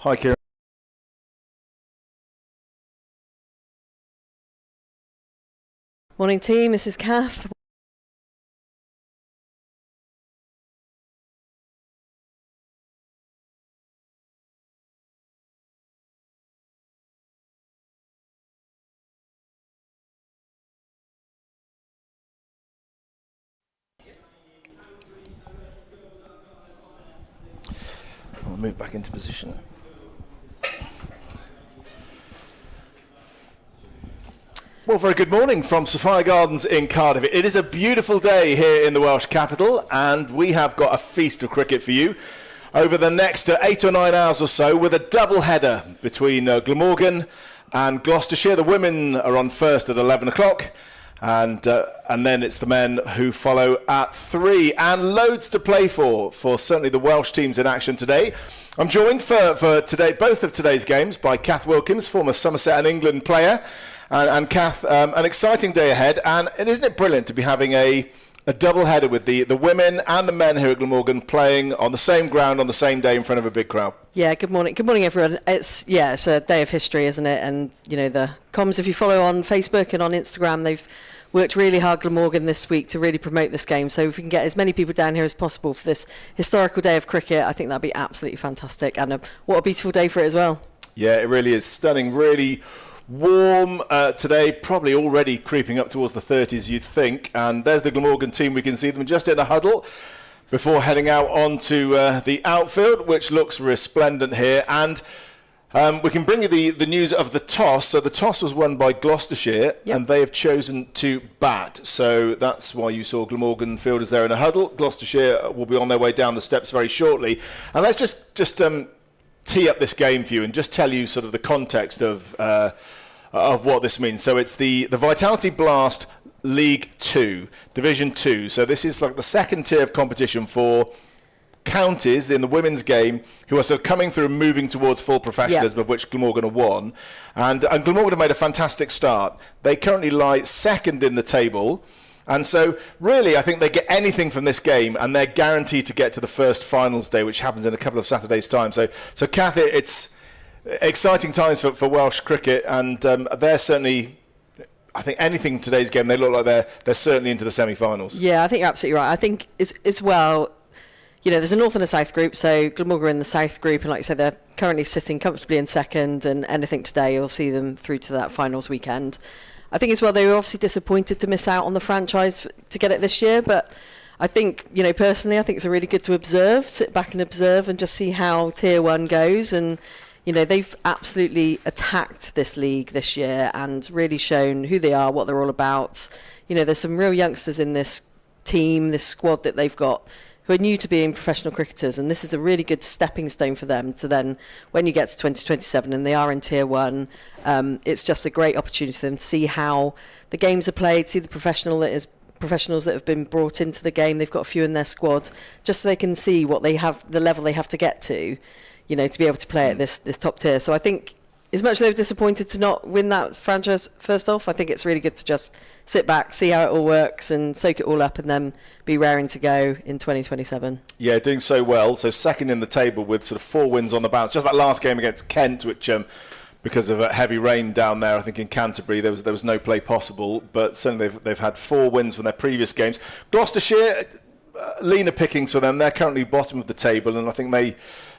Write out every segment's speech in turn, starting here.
Hi, Kieran. Morning team, this is Kath. I'll move back into position. Well, very good morning from Sophia Gardens in Cardiff. It is a beautiful day here in the Welsh capital, and we have got a feast of cricket for you over the next 8 or 9 hours or so, with a double header between Glamorgan and Gloucestershire. The women are on first at 11 o'clock, and then it's the men who follow at 3, and loads to play for certainly the Welsh teams in action today. I'm joined for today, both of today's games, by Kath Wilkins, former Somerset and England player. And Kath, an exciting day ahead, and isn't it brilliant to be having a double header with the women and the men here at Glamorgan playing on the same ground on the same day in front of a big crowd? Yeah, good morning everyone. It's a day of history, isn't it? And you know, the comms, if you follow on Facebook and on Instagram, they've worked really hard, Glamorgan, this week to really promote this game. So if we can get as many people down here as possible for this historical day of cricket, I think that'd be absolutely fantastic. And what a beautiful day for it as well. Yeah, it really is stunning. Really warm today, probably already creeping up towards the 30s, you'd think. And there's the Glamorgan team. We can see them just in a huddle before heading out onto the outfield, which looks resplendent here. And we can bring you the news of the toss. So the toss was won by Gloucestershire, and they have chosen to bat. So that's why you saw Glamorgan fielders there in a huddle. Gloucestershire will be on their way down the steps very shortly. And let's just tee up this game for you and just tell you sort of the context of what this means. So it's the Vitality Blast League 2, Division 2. So this is like the second tier of competition for counties in the women's game who are sort of coming through and moving towards full professionalism, of which Glamorgan are one. And Glamorgan have made a fantastic start. They currently lie second in the table. And so, really, I think they get anything from this game, and they're guaranteed to get to the first finals day, which happens in a couple of Saturdays' time. So Kath, it's exciting times for Welsh cricket, and they're certainly, I think, anything in today's game, they look like they're certainly into the semi-finals. Yeah, I think you're absolutely right. I think it's well, you know, there's a North and a South group, so Glamorgan are in the South group, and like you said, they're currently sitting comfortably in second, and anything today will see them through to that finals weekend. I think as well, they were obviously disappointed to miss out on the franchise to get it this year, but I think, you know, personally, I think it's really good to observe, sit back and observe and just see how Tier 1 goes. And, you know, they've absolutely attacked this league this year and really shown who they are, what they're all about. You know, there's some real youngsters in this team, this squad that they've got, who are new to being professional cricketers, and this is a really good stepping stone for them to then, when you get to 2027 and they are in Tier 1, it's just a great opportunity for them to see how the games are played, see the professionals that have been brought into the game. They've got a few in their squad, just so they can see what they have, the level they have to get to, you know, to be able to play at this top tier. So I think, as much as they were disappointed to not win that franchise first off, I think it's really good to just sit back, see how it all works and soak it all up, and then be raring to go in 2027. Yeah, doing so well. So second in the table with sort of 4 wins on the bounce. Just that last game against Kent, which because of heavy rain down there, I think in Canterbury, there was no play possible. But certainly they've had 4 wins from their previous games. Gloucestershire, leaner pickings for them. They're currently bottom of the table, and I think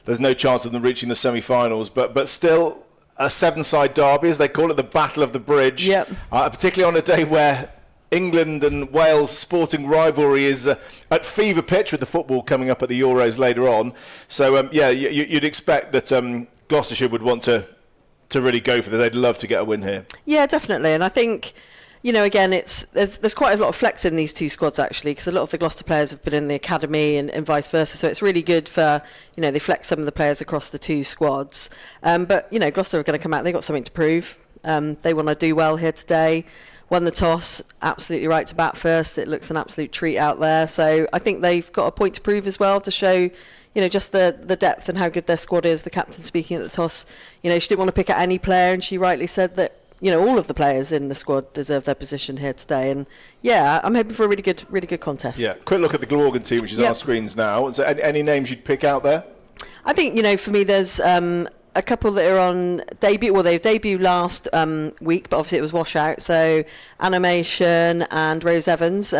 there's no chance of them reaching the semi-finals. But still, a 7-side derby, as they call it, the Battle of the Bridge. Yep. Particularly on a day where England and Wales sporting rivalry is at fever pitch, with the football coming up at the Euros later on. So, you'd expect that Gloucestershire would want to really go for this. They'd love to get a win here. Yeah, definitely. And I think, you know, again, there's quite a lot of flex in these two squads, actually, because a lot of the Gloucester players have been in the academy and vice versa. So it's really good for, you know, they flex some of the players across the two squads. But, you know, Gloucester are going to come out. They've got something to prove. They want to do well here today. Won the toss, absolutely right to bat first. It looks an absolute treat out there. So I think they've got a point to prove as well, to show, you know, just the depth and how good their squad is. The captain speaking at the toss, you know, she didn't want to pick out any player, and she rightly said that, you know, all of the players in the squad deserve their position here today. And yeah, I'm hoping for a really good contest. Yeah, quick look at the Glamorgan team, which is on our screens now. So any names you'd pick out there? I think, you know, for me, there's a couple that are on debut. Well, they debuted last week, but obviously it was washout. So Animation and Rose Evans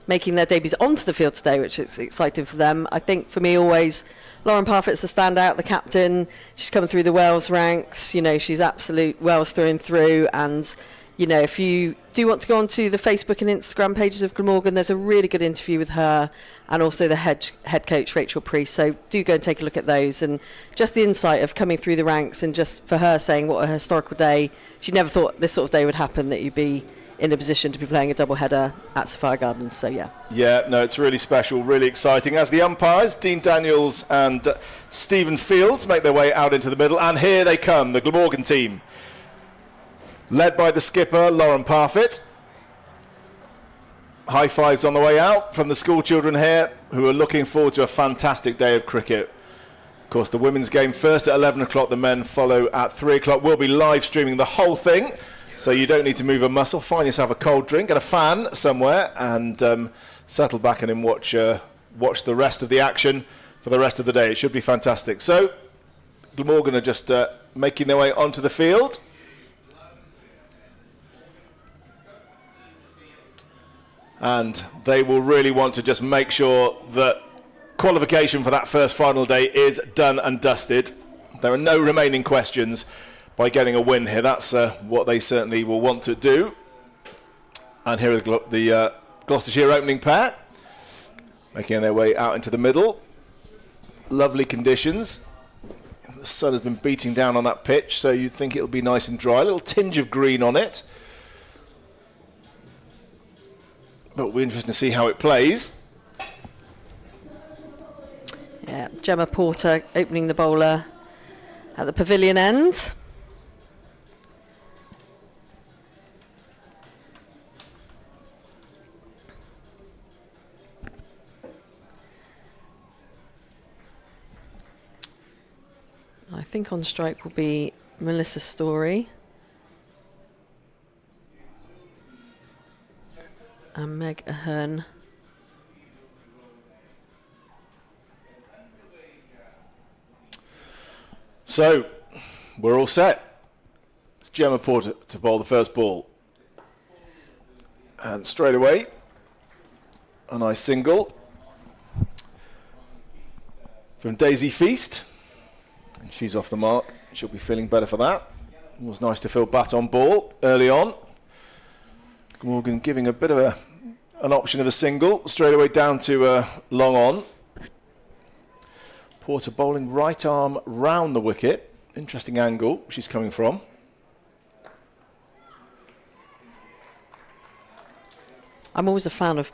making their debuts onto the field today, which is exciting for them. I think for me, always Lauren Parfitt's the standout, the captain. She's come through the Wales ranks. You know, she's absolute Wales through and through. And you know, if you do want to go onto the Facebook and Instagram pages of Glamorgan, there's a really good interview with her and also the head coach, Rachel Priest. So do go and take a look at those. And just the insight of coming through the ranks and just for her saying what a historical day. She never thought this sort of day would happen, that you'd be in a position to be playing a double header at Sapphire Gardens. So, yeah. Yeah, no, it's really special, really exciting. As the umpires, Dean Daniels and Stephen Fields, make their way out into the middle. And here they come, the Glamorgan team. Led by the skipper, Lauren Parfitt. High fives on the way out from the school children here, who are looking forward to a fantastic day of cricket. Of course, the women's game first at 11 o'clock, the men follow at 3 o'clock. We'll be live streaming the whole thing, so you don't need to move a muscle. Find yourself a cold drink and a fan somewhere and settle back and then watch the rest of the action for the rest of the day. It should be fantastic. So, Glamorgan are just making their way onto the field. And they will really want to just make sure that qualification for that first final day is done and dusted. There are no remaining questions by getting a win here. That's what they certainly will want to do. And here are the Gloucestershire opening pair, making their way out into the middle. Lovely conditions. The sun has been beating down on that pitch, so you'd think it'll be nice and dry. A little tinge of green on it. But it'll be interesting to see how it plays. Yeah, Gemma Porter opening the bowler at the pavilion end. I think on strike will be Melissa Story. And Meg Ahern. So, we're all set. It's Gemma Porter to bowl the first ball. And straight away, a nice single from Daisy Feast. And she's off the mark. She'll be feeling better for that. It was nice to feel bat on ball early on. Morgan giving a bit of an option of a single, straight away down to long on. Porter bowling right arm round the wicket. Interesting angle she's coming from. I'm always a fan of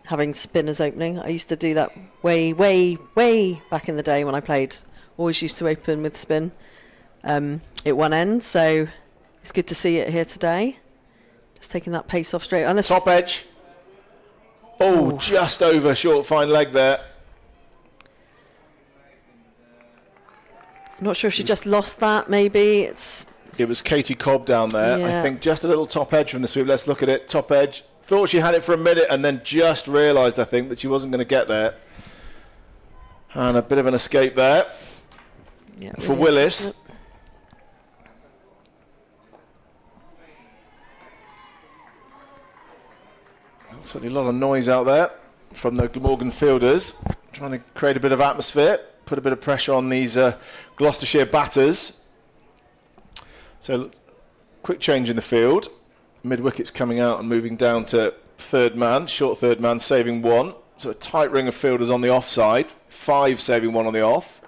having spinners opening. I used to do that way back in the day when I played. Always used to open with spin at one end, so it's good to see it here today. Just taking that pace off straight. And top edge. Oh, just over short fine leg there. I'm not sure if she just lost that, maybe. It was Katie Cobb down there. Yeah. I think just a little top edge from the sweep. Let's look at it. Top edge. Thought she had it for a minute and then just realised, I think, that she wasn't going to get there. And a bit of an escape there for Willis. Certainly a lot of noise out there from the Glamorgan fielders, trying to create a bit of atmosphere, put a bit of pressure on these Gloucestershire batters. So, quick change in the field. Mid-wicket's coming out and moving down to third man, short third man, saving one. So a tight ring of fielders on the offside, 5 saving 1 on the off.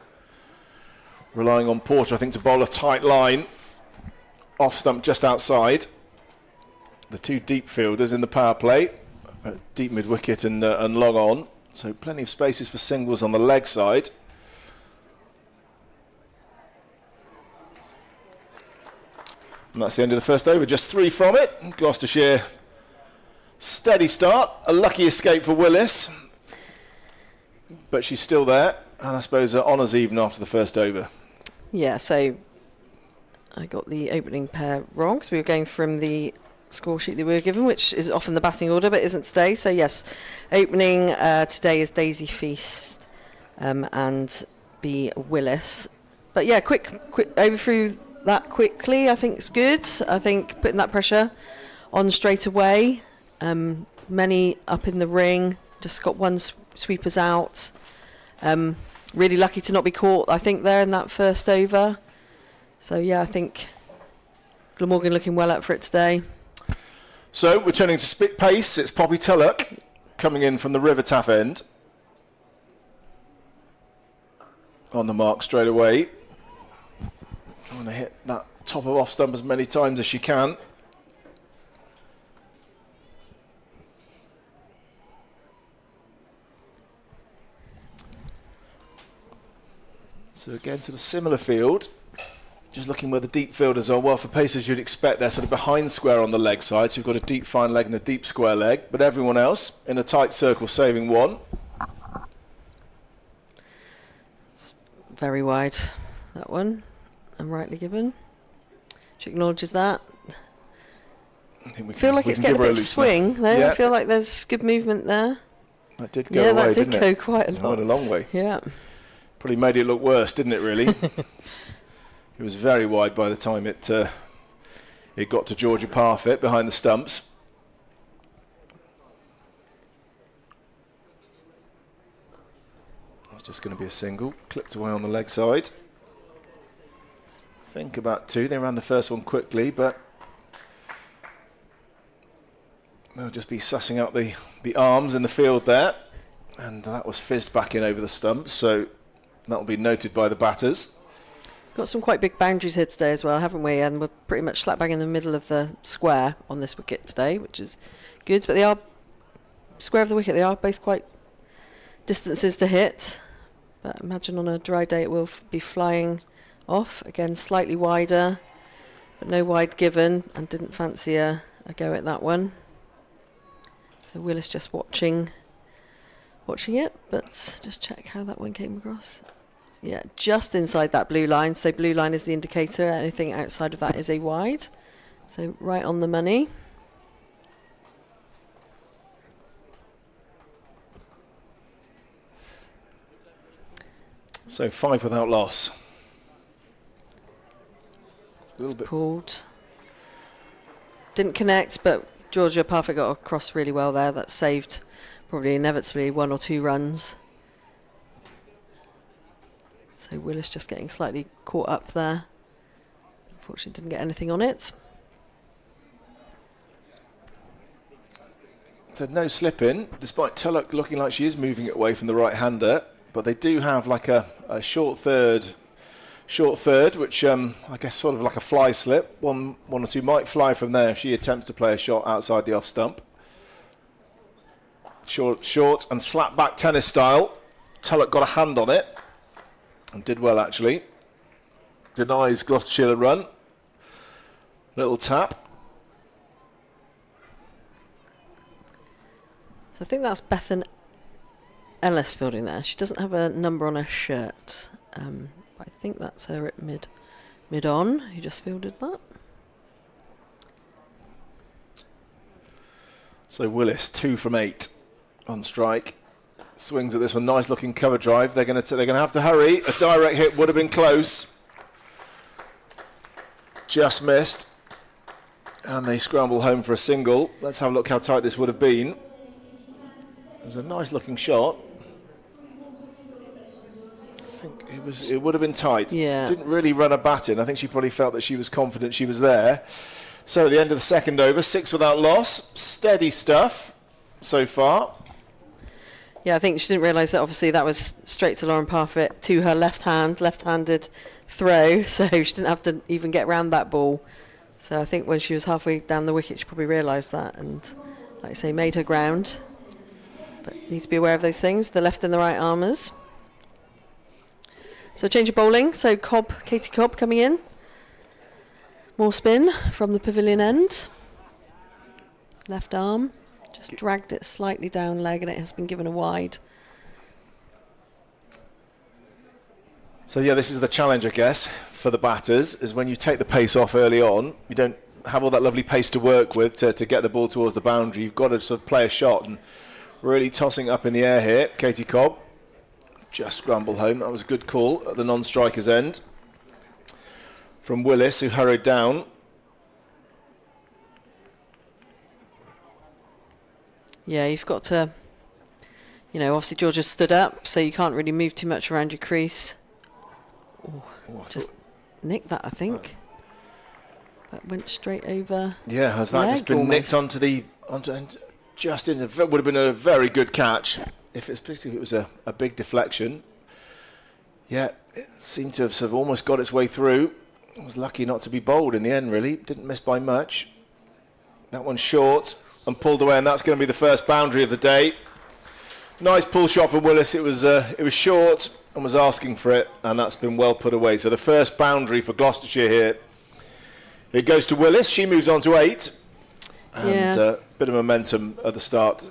Relying on Porter, I think, to bowl a tight line. Off stump just outside. The 2 deep fielders in the power play. Deep mid-wicket and long on. So plenty of spaces for singles on the leg side. And that's the end of the first over. Just 3 from it. Gloucestershire, steady start. A lucky escape for Willis. But she's still there. And I suppose honours even after the first over. Yeah, so I got the opening pair wrong because we were going from the score sheet that we were given, which is often the batting order but isn't today. So yes, opening today is Daisy Feast and B. Willis. But yeah, quick over through that quickly, I think it's good. I think putting that pressure on straight away. Many up in the ring, just got one sweepers out. Really lucky to not be caught, I think, there in that first over. So yeah, I think Glamorgan looking well up for it today. So returning to split pace, it's Poppy Tulloch coming in from the River Taff end. On the mark straight away. Trying to hit that top of off stump as many times as she can. So again to the similar field. Just looking where the deep fielders are. Well, for pacers you'd expect they're sort of behind square on the leg side. So you've got a deep fine leg and a deep square leg. But everyone else in a tight circle saving one. It's very wide, that one. And rightly given. She acknowledges that. I think we feel like it's getting a bit of swing though. Yeah. I feel like there's good movement there. That did go away, that did didn't go it? quite a lot. Went a long way. Yeah. Probably made it look worse, didn't it, really? It was very wide by the time it got to Georgia Parfit behind the stumps. It's just going to be a single, clipped away on the leg side. Think about two. They ran the first one quickly, but they'll just be sussing out the arms in the field there. And that was fizzed back in over the stumps, so that will be noted by the batters. Got some quite big boundaries here today as well, haven't we? And we're pretty much slap bang in the middle of the square on this wicket today, which is good. But they are square of the wicket. They are both quite distances to hit. But imagine on a dry day it will be flying off. Again, slightly wider, but no wide given, and didn't fancy a go at that one. So Willis just watching it, but just check how that one came across. Yeah, just inside that blue line. So blue line is the indicator. Anything outside of that is a wide. So right on the money. So 5 without loss. A little bit pulled. Didn't connect, but Georgia Parfit got across really well there. That saved probably inevitably 1 or 2 runs. So Willis just getting slightly caught up there. Unfortunately didn't get anything on it. So no slip in, despite Tulloch looking like she is moving it away from the right-hander. But they do have like a short third, which I guess sort of like a fly slip. One or two might fly from there if she attempts to play a shot outside the off stump. Short and slap back tennis style. Tulloch got a hand on it and did well actually. Denies Gloucestershire the run. Little tap. So I think that's Bethan Ellis fielding there. She doesn't have a number on her shirt. But I think that's her at mid-on who just fielded that. So Willis 2 from 8 on strike. Swings at this one, nice looking cover drive. They're going to have to hurry. A direct hit would have been close. Just missed. And they scramble home for a single. Let's have a look how tight this would have been. It was a nice looking shot. I think it would have been tight. Yeah. Didn't really run a bat in. I think she probably felt that she was confident she was there. So at the end of the second over, 6 without loss. Steady stuff so far. Yeah, I think she didn't realise that obviously that was straight to Lauren Parfit to her left-handed throw, so she didn't have to even get round that ball. So I think when she was halfway down the wicket, she probably realised that and, like I say, made her ground. But need to be aware of those things, the left and the right armers. So change of bowling, so Katie Cobb coming in. More spin from the pavilion end. Left arm. Just dragged it slightly down leg and it has been given a wide. So yeah, this is the challenge, I guess, for the batters, is when you take the pace off early on, you don't have all that lovely pace to work with to get the ball towards the boundary. You've got to sort of play a shot, and really tossing up in the air here. Katie Cobb just scrambled home. That was a good call at the non-striker's end. from Willis, who hurried down. Yeah, you've got to, obviously Georgia stood up, so you can't really move too much around your crease. Oh, just nicked that, I think. That went straight over. Yeah, has that just been nicked onto just in? Would have been a very good catch especially if it was a big deflection. Yeah, it seemed to have sort of almost got its way through. It was lucky not to be bowled in the end, really. Didn't miss by much. That one's short and pulled away, and that's going to be the first boundary of the day. Nice pull shot from Willis. It was short and was asking for it, and that's been well put away. So the first boundary for Gloucestershire here. It goes to Willis. She moves on to 8. And a bit of momentum at the start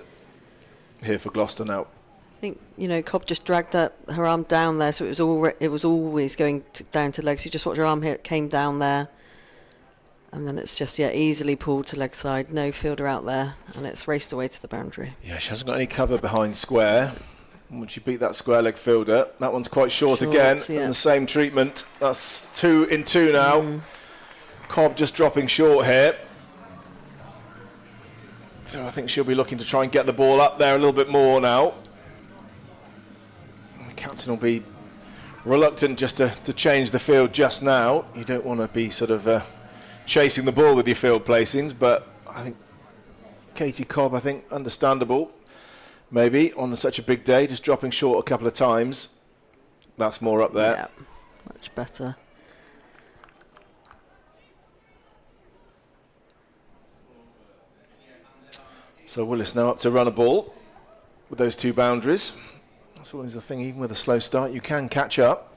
here for Gloucester now. I think, Cobb just dragged her arm down there, so it was always going down to legs. You just watch her arm here, it came down there. And then it's just, easily pulled to leg side. No fielder out there, and it's raced away to the boundary. Yeah, she hasn't got any cover behind square. When she beat that square leg fielder, that one's quite short again. Yeah. And the same treatment. That's 2 in 2 now. Cobb just dropping short here. So I think she'll be looking to try and get the ball up there a little bit more now. The captain will be reluctant just to change the field just now. You don't want to be sort of chasing the ball with your field placings, but I think Katie Cobb, understandable. Maybe on such a big day, just dropping short a couple of times. That's more up there. Yeah, much better. So Willis now up to run a ball with those 2 boundaries. That's always the thing, even with a slow start, you can catch up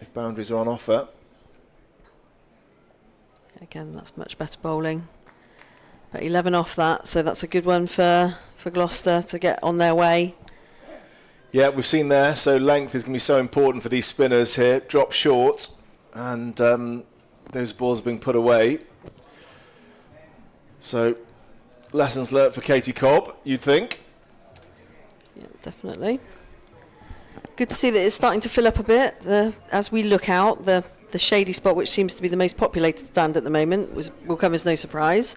if boundaries are on offer. Again, that's much better bowling. But 11 off that, so that's a good one for Gloucester to get on their way. Yeah, we've seen there, so length is going to be so important for these spinners here. Drop short, and those balls are being put away. So, lessons learnt for Katie Cobb, you'd think. Yeah, definitely. Good to see that it's starting to fill up a bit. As we look out, the shady spot, which seems to be the most populated stand at the moment, will come as no surprise.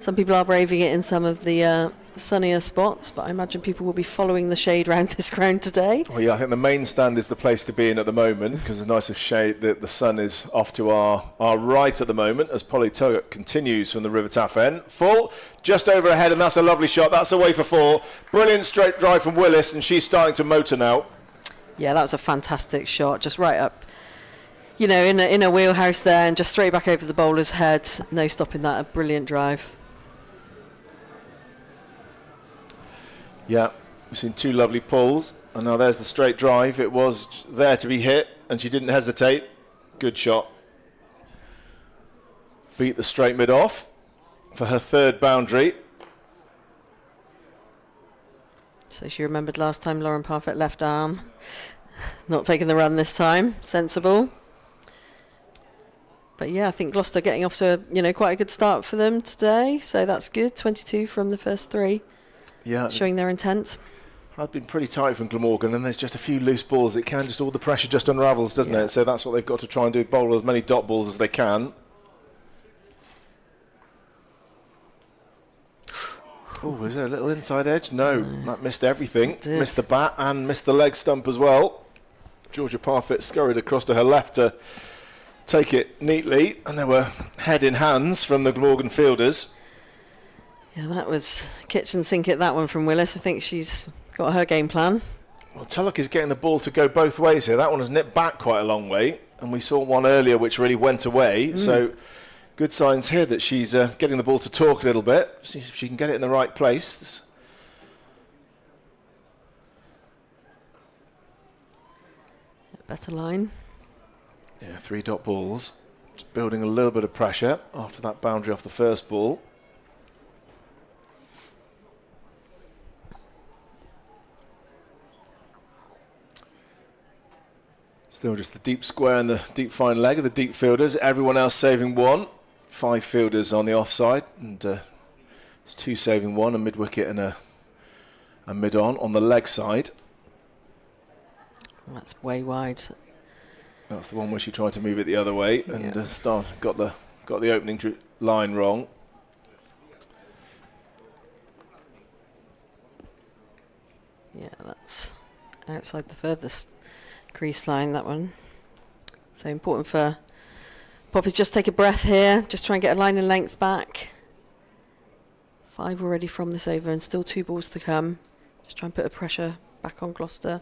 Some people are braving it in some of the sunnier spots, but I imagine people will be following the shade around this ground today. Well, yeah, I think the main stand is the place to be in at the moment, because the nice of shade, the sun is off to our right at the moment as Polly Tuggett continues from the River Taff end. Full, just over ahead, and that's a lovely shot. That's away for 4. Brilliant straight drive from Willis, and she's starting to motor now. Yeah, that was a fantastic shot, just right up, in a wheelhouse there, and just straight back over the bowler's head. No stopping that, a brilliant drive. Yeah, we've seen 2 lovely pulls, and now there's the straight drive. It was there to be hit, and she didn't hesitate. Good shot. Beat the straight mid off for her 3rd boundary. So she remembered last time Lauren Parfitt left arm. Not taking the run this time. Sensible. But yeah, I think Gloucester getting off to quite a good start for them today. So that's good. 22 from the first 3. Yeah, showing their intent. I've been pretty tight from Glamorgan, and there's just a few loose balls. It can just, all the pressure just unravels, doesn't it? So that's what they've got to try and do, bowl as many dot balls as they can. Oh, was there a little inside edge? No, that missed everything. Missed the bat and missed the leg stump as well. Georgia Parfitt scurried across to her left to take it neatly, and there were head in hands from the Glamorgan fielders. Yeah, that was kitchen sink at that one from Willis. I think she's got her game plan. Well, Tulloch is getting the ball to go both ways here. That one has nipped back quite a long way, and we saw one earlier which really went away. So good signs here that she's getting the ball to talk a little bit. See if she can get it in the right place. Better line. Yeah, 3 dot balls. Just building a little bit of pressure after that boundary off the first ball. Still just the deep square and the deep fine leg of the deep fielders. Everyone else saving 1. 5 fielders on the offside, and it's 2 saving 1, a mid-wicket and a mid-on the leg side. That's way wide. That's the one where she tried to move it the other way and got the opening line wrong. Yeah, that's outside the furthest crease line, that one. So important for Poppy to just take a breath here, just try and get a line and length back. 5 already from this over and still 2 balls to come. Just try and put a pressure back on Gloucester.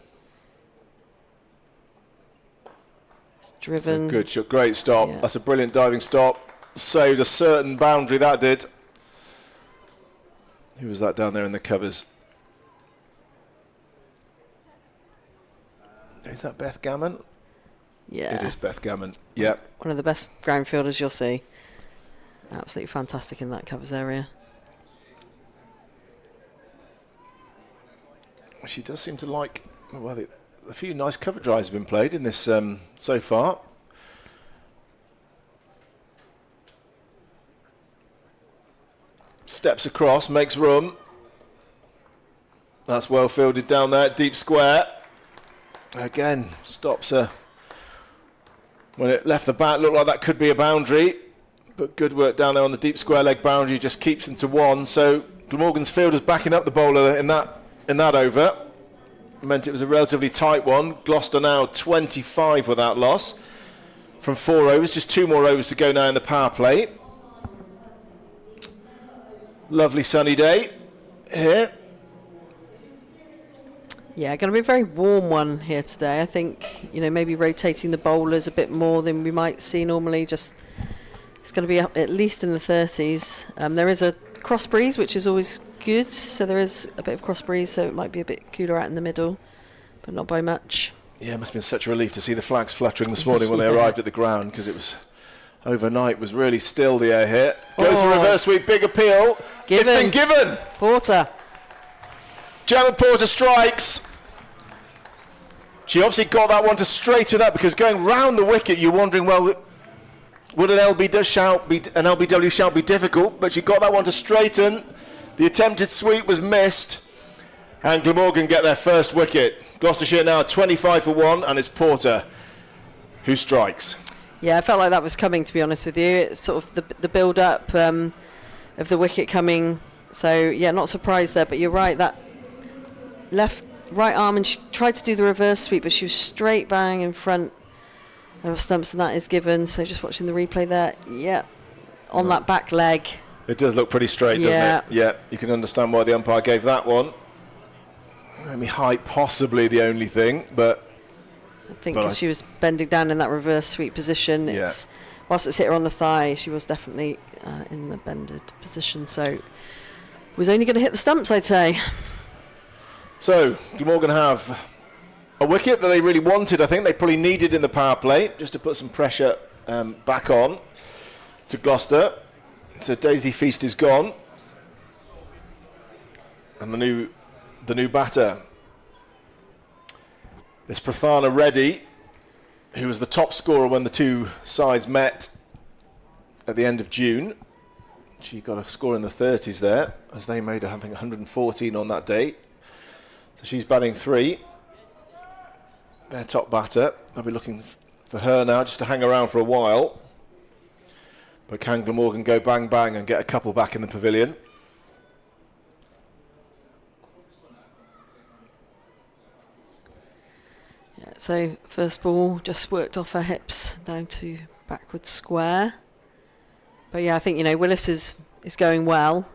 It's driven. Good shot, great stop. Yeah. That's a brilliant diving stop. Saved a certain boundary, that did. Who was that down there in the covers? Is that Beth Gammon? Yeah. It is Beth Gammon, yeah. One of the best ground fielders you'll see. Absolutely fantastic in that covers area. She does seem to like, well, a few nice cover drives have been played in this so far. Steps across, makes room. That's well fielded down there, deep square. Again, stops her. When it left the bat, looked like that could be a boundary, but good work down there on the deep square leg boundary, just keeps them to 1. So Glamorgan's fielders backing up the bowler in that over. Meant it was a relatively tight one. Gloucester now 25 without loss from 4 overs. Just 2 more overs to go now in the power play. Lovely sunny day here. Yeah, going to be a very warm one here today. I think, maybe rotating the bowlers a bit more than we might see normally. Just it's going to be up at least in the 30s. There is a cross breeze, which is always good. So there is a bit of cross breeze, so it might be a bit cooler out in the middle, but not by much. Yeah, it must have been such a relief to see the flags fluttering this morning when they arrived at the ground, because it was overnight was really still, the air here. Goes a reverse sweep, big appeal. It's been given. Porter. Janet Porter strikes. She obviously got that one to straighten up, because going round the wicket, you're wondering, well, would an LBW shout be difficult? But she got that one to straighten. The attempted sweep was missed, and Glamorgan get their first wicket. Gloucestershire now 25 for 1, and it's Porter who strikes. Yeah, I felt like that was coming, to be honest with you. It's sort of the build-up of the wicket coming. So, yeah, not surprised there. But you're right, that right arm, and she tried to do the reverse sweep, but she was straight bang in front of stumps, and that is given. So just watching the replay there, yeah, on that back leg. It does look pretty straight, doesn't it? Yeah, you can understand why the umpire gave that one. I mean, height possibly the only thing, but I think because she was bending down in that reverse sweep position, whilst it's hit her on the thigh, she was definitely in the bended position, so was only going to hit the stumps, I'd say. So, Glamorgan have a wicket that they really wanted. I think they probably needed in the power play, just to put some pressure back on to Gloucester. So Daisy Feast is gone, and the new batter is Prathana Reddy, who was the top scorer when the two sides met at the end of June. She got a score in the 30s there, as they made, I think, 114 on that day. So she's batting 3. Their top batter. They'll be looking for her now, just to hang around for a while. But can Glamorgan go bang bang and get a couple back in the pavilion? Yeah, so first ball just worked off her hips down to backward square. But yeah, I think, Willis is going well.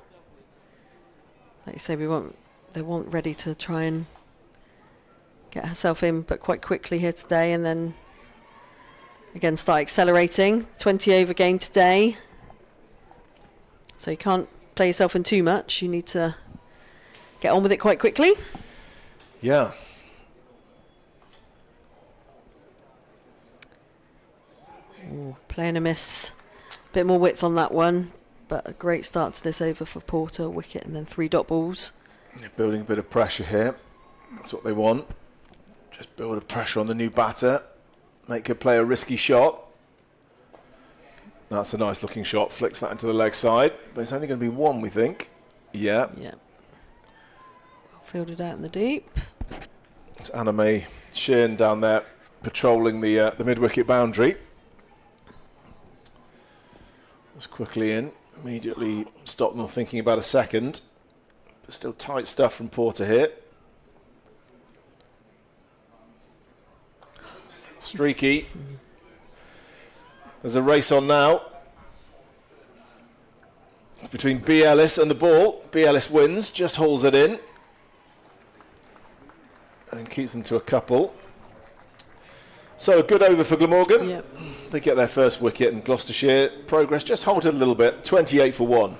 Like you say, they want Reddy to try and get herself in, but quite quickly here today, and then again start accelerating. 20 over game today, so you can't play yourself in too much. You need to get on with it quite quickly. Yeah. Ooh, playing a miss. Bit more width on that one, but a great start to this over for Porter. Wicket and then 3 dot balls. They're building a bit of pressure here. That's what they want. Just build a pressure on the new batter. Make her play a risky shot. That's a nice looking shot. Flicks that into the leg side. But it's only going to be 1, we think. Yeah. Yeah. Fielded out in the deep. It's Anna May Shearn down there patrolling the mid-wicket boundary. Was quickly in, immediately stopped them thinking about a second. But still tight stuff from Porter here. Streaky. There's a race on now between B. Ellis and the ball. B. Ellis wins, just hauls it in and keeps them to a couple. So a good over for Glamorgan. Yep. They get their first wicket, and Gloucestershire progress just halted a little bit. 28 for 1.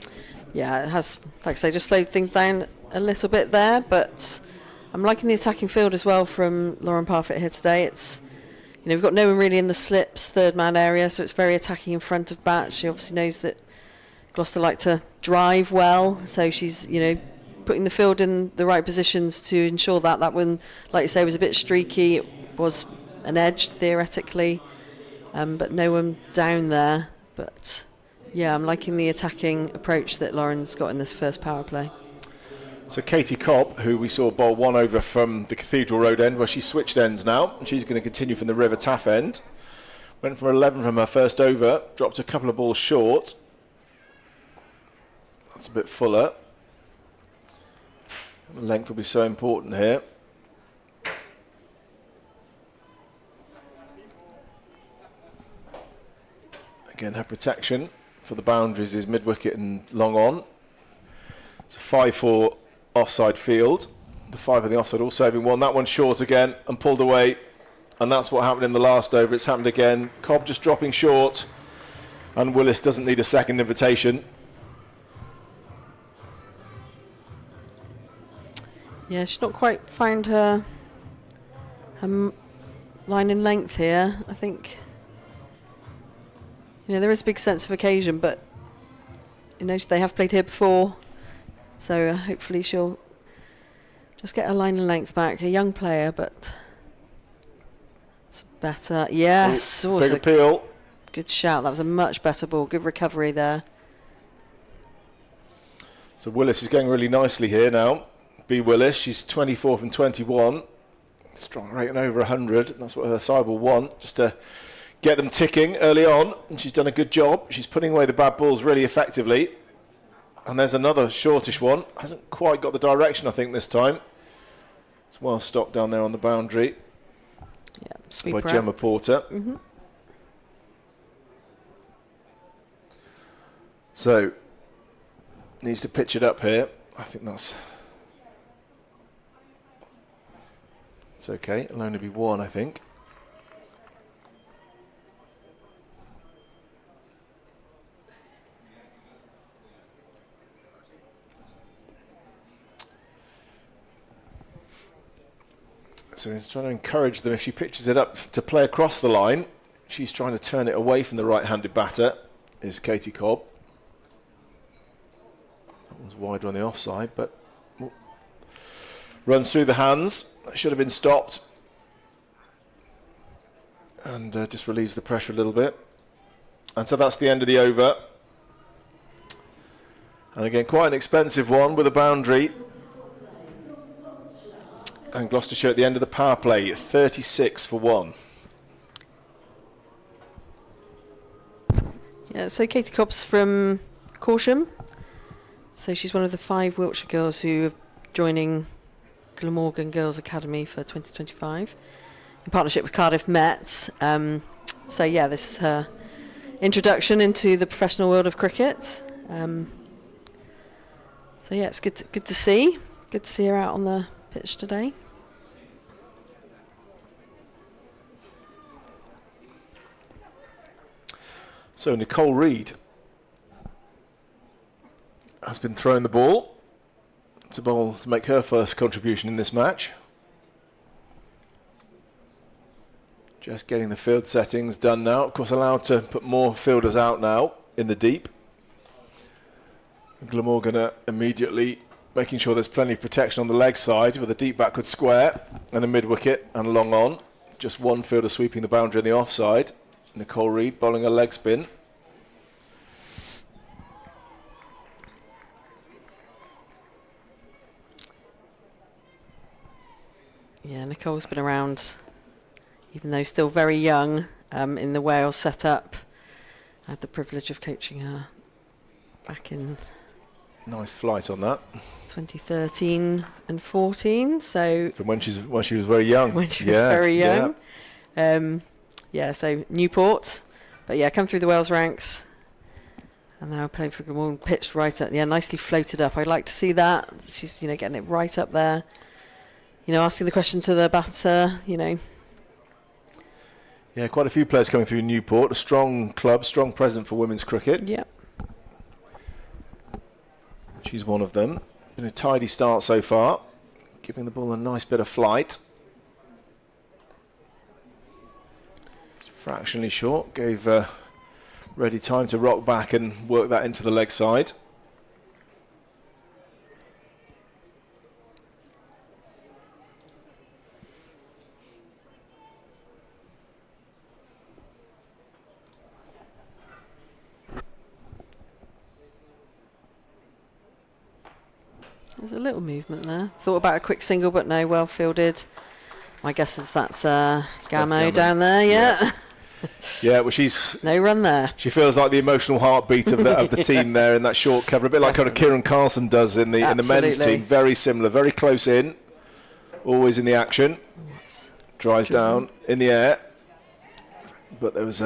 Yeah, it has, like I say, just slowed things down a little bit there, but I'm liking the attacking field as well from Lauren Parfitt here today. It's, you know, we've got no one really in the slips, third man area, so it's very attacking in front of bat. She obviously knows that Gloucester like to drive well, so she's, you know, putting the field in the right positions to ensure that that one, like you say, was a bit streaky. It was an edge theoretically, but no one down there. But yeah, I'm liking the attacking approach that Lauren's got in this first power play. So Katie Cobb, who we saw bowl one over from the Cathedral Road end, where she switched ends now, and she's going to continue from the River Taff end. Went for 11 from her first over, dropped a couple of balls short. That's a bit fuller. The length will be so important here. Again, her protection for the boundaries is mid-wicket and long on. It's a 5-4 offside field. The 5 of the offside all saving one. That one short again and pulled away. And that's what happened in the last over. It's happened again. Cobb just dropping short. And Willis doesn't need a second invitation. Yeah, she's not quite found her line in length here. I think, you know, there is a big sense of occasion, but, you know, they have played here before. So hopefully she'll just get her line in length back. A young player, but it's better. Yes. Ooh, big appeal. Good shout. That was a much better ball. Good recovery there. So Willis is going really nicely here now. B. Willis, she's 24 from 21. Strong rating over 100. That's what her side will want, just to get them ticking early on. And she's done a good job. She's putting away the bad balls really effectively. And there's another shortish one. Hasn't quite got the direction, I think, this time. It's well stopped down there on the boundary. Yeah, sweeper by Gemma Porter. Mm-hmm. So, needs to pitch it up here. I think that's... It's okay. It'll only be one, I think. So he's trying to encourage them. If she pitches it up to play across the line, she's trying to turn it away from the right-handed batter, is Katie Cobb. That one's wider on the offside, but runs through the hands. Should have been stopped. And just relieves the pressure a little bit. And so that's the end of the over. And again, quite an expensive one with a boundary. And Gloucestershire at the end of the power play, 36 for 1. Yeah, so Katie Cobb's from Corsham. So she's one of the 5 Wiltshire girls who are joining Glamorgan Girls Academy for 2025 in partnership with Cardiff Mets. So yeah, this is her introduction into the professional world of cricket. So yeah, it's good to see. Good to see her out on the pitch today. So Nicole Reid has been throwing the ball to bowl to make her first contribution in this match. Just getting the field settings done now. Of course, allowed to put more fielders out now in the deep. Glamorgan are immediately making sure there's plenty of protection on the leg side with a deep backward square and a mid-wicket and long on. Just one fielder sweeping the boundary on the offside. Nicole Reid bowling a leg spin. Yeah, Nicole's been around even though still very young in the Wales setup. I had the privilege of coaching her back in Nice flight on that. 2013 and 14. So from when she was very young. When she was very young. So Newport. But yeah, come through the Wales ranks. And now playing for Glamorgan, pitched right up. Yeah, nicely floated up. I'd like to see that. She's, getting it right up there. Asking the question to the batter, Yeah, quite a few players coming through Newport. A strong club, strong present for women's cricket. Yeah. She's one of them. Been a tidy start so far. Giving the ball a nice bit of flight. Fractionally short. Gave Ready time to rock back and work that into the leg side. There's a little movement there. Thought about a quick single, but no, well fielded. My guess is that's Gamo down there, yeah. Yeah, well, she's no run there. She feels like the emotional heartbeat of the team there in that short cover, a bit like kind of Kieran Carlson does in the men's team. Very similar, very close in, always in the action. Drives down in the air, but there was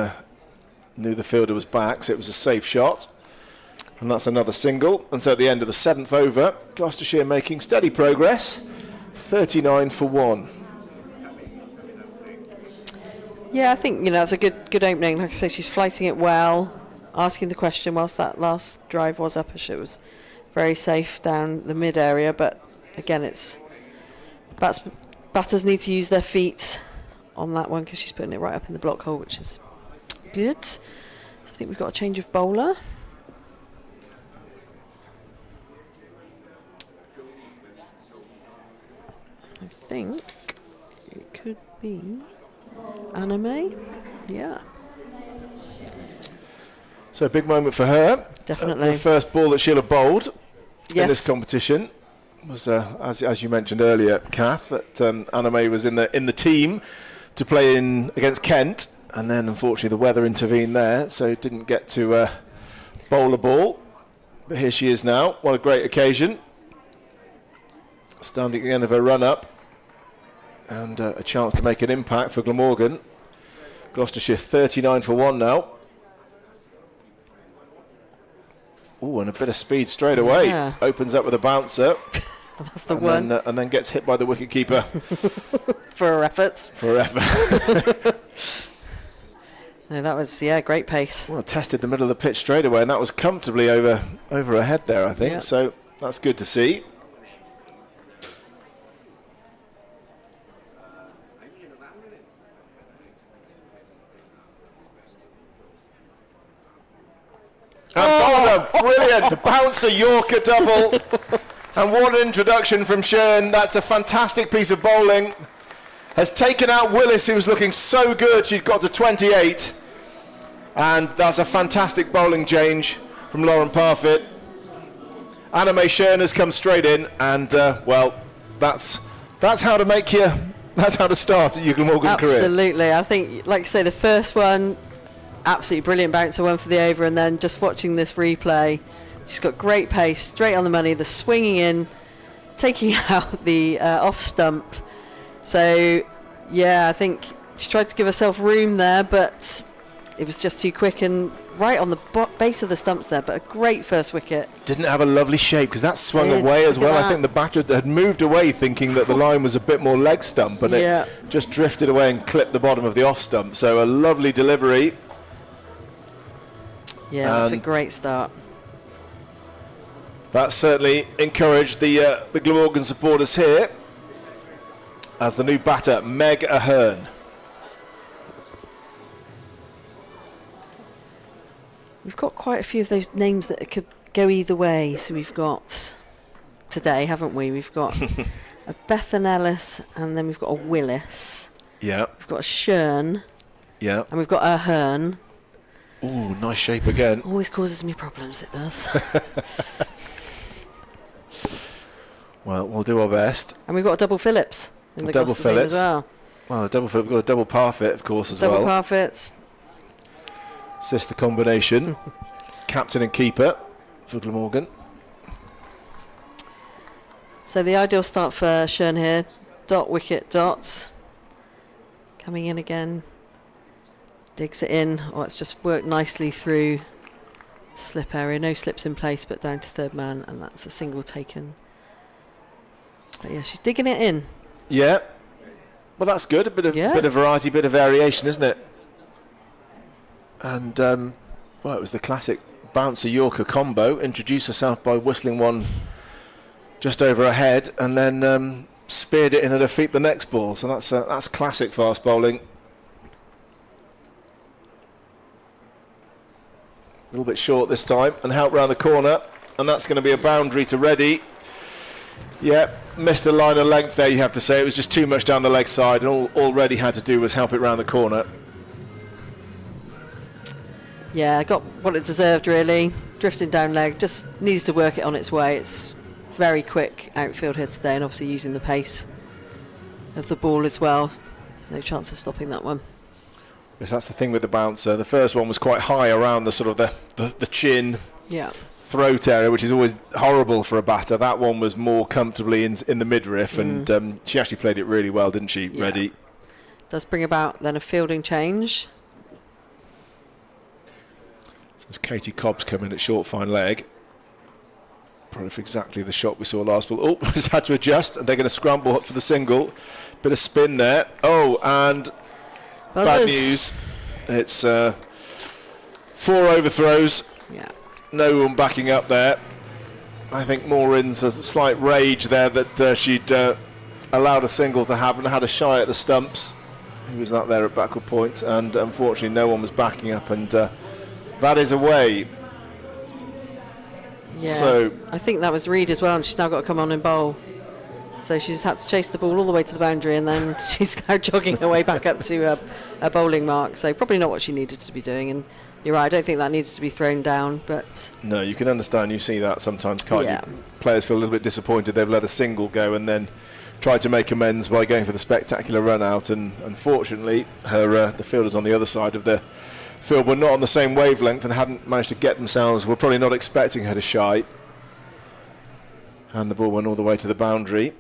knew the fielder was back, so it was a safe shot. And that's another single. And so at the end of the 7th over, Gloucestershire making steady progress, 39 for 1. Yeah, I think, it's a good opening. Like I say, she's flighting it well, asking the question whilst that last drive was uppish. It was very safe down the mid area, but again, batters need to use their feet on that one because she's putting it right up in the block hole, which is good. So I think we've got a change of bowler. I think it could be Anime, yeah. So a big moment for her. Definitely. The first ball that she'll have bowled yes. in this competition was, as you mentioned earlier, Kath, that Anime was in the team to play in against Kent, and then unfortunately the weather intervened there, so didn't get to bowl a ball. But here she is now. What a great occasion. Standing at the end of her run-up. And a chance to make an impact for Glamorgan. Gloucestershire 39 for 1 now. Oh, and a bit of speed straight away. Yeah. Opens up with a bouncer. That's the one. And then gets hit by the wicketkeeper. For her efforts. For her effort. No, that was, great pace. Well, tested the middle of the pitch straight away, and that was comfortably over her head there, I think. Yep. So that's good to see. And brilliant, the bouncer Yorker double. And what an introduction from Shern. That's a fantastic piece of bowling. Has taken out Willis, who was looking so good. She's got to 28. And that's a fantastic bowling change from Lauren Parfitt. Anime Shern has come straight in, and that's how to make that's how to start your Glamorgan career. Absolutely. I think, like I say, the first one, absolutely brilliant bouncer, one for the over, and then just watching this replay, she's got great pace, straight on the money, the swinging in, taking out the off stump. So, yeah, I think she tried to give herself room there, but it was just too quick and right on the base of the stumps there, but a great first wicket. Didn't have a lovely shape because that swung away as well. I think the batter had moved away thinking that the line was a bit more leg stump, but it just drifted away and clipped the bottom of the off stump. So a lovely delivery. Yeah, that's a great start. That certainly encouraged the Glamorgan supporters here as the new batter, Meg Ahern. We've got quite a few of those names that could go either way. So we've got today, haven't we? We've got a Bethan Ellis, and then we've got a Willis. Yeah. We've got a Shern. Yeah. And we've got a Ahern. Ooh, nice shape again. Always causes me problems, it does. Well, we'll do our best. And we've got a double Phillips in the Gloucester team as well. Well, we've got a double parfit, of course, as well. Double parfits. Sister combination. Captain and keeper for Glamorgan. So the ideal start for Shern here. Dot, wicket, dot. Coming in again. Digs it in. Oh, it's just worked nicely through slip area. No slips in place, but down to third man, and that's a single taken. But yeah, she's digging it in. Yeah. Well, that's good. A bit of variety, bit of variation, isn't it? And well, it was the classic bouncer Yorker combo. Introduced herself by whistling one just over her head, and then speared it in at her feet the next ball. So that's classic fast bowling. A little bit short this time, and help round the corner, and that's going to be a boundary to Reddy. Yeah, missed a line of length there, you have to say. It was just too much down the leg side, and all Reddy had to do was help it round the corner. Yeah, got what it deserved, really. Drifting down leg, just needs to work it on its way. It's very quick outfield here today, and obviously using the pace of the ball as well. No chance of stopping that one. Yes, that's the thing with the bouncer. The first one was quite high around the sort of the chin, throat area, which is always horrible for a batter. That one was more comfortably in the midriff, and she actually played it really well, didn't she, Reddy? Does bring about then a fielding change. So as Katie Cobb's come in at short fine leg. Probably for exactly the shot we saw last ball. Oh, just had to adjust, and they're going to scramble up for the single. Bit of spin there. Oh, and bad news. It's 4 overthrows. Yeah. No one backing up there. I think Maureen's a slight rage there that she'd allowed a single to happen, had a shy at the stumps. Who was that there at backward point? And unfortunately no one was backing up, and that is away. Yeah, so I think that was Reed as well, and she's now got to come on and bowl. So she's had to chase the ball all the way to the boundary, and then she's now jogging her way back up to a bowling mark. So probably not what she needed to be doing. And you're right, I don't think that needed to be thrown down. But no, you can understand. You see that sometimes, can't you? Players feel a little bit disappointed. They've let a single go and then tried to make amends by going for the spectacular run out. And unfortunately, the fielders on the other side of the field were not on the same wavelength and hadn't managed to get themselves. Were probably not expecting her to shy. And the ball went all the way to the boundary.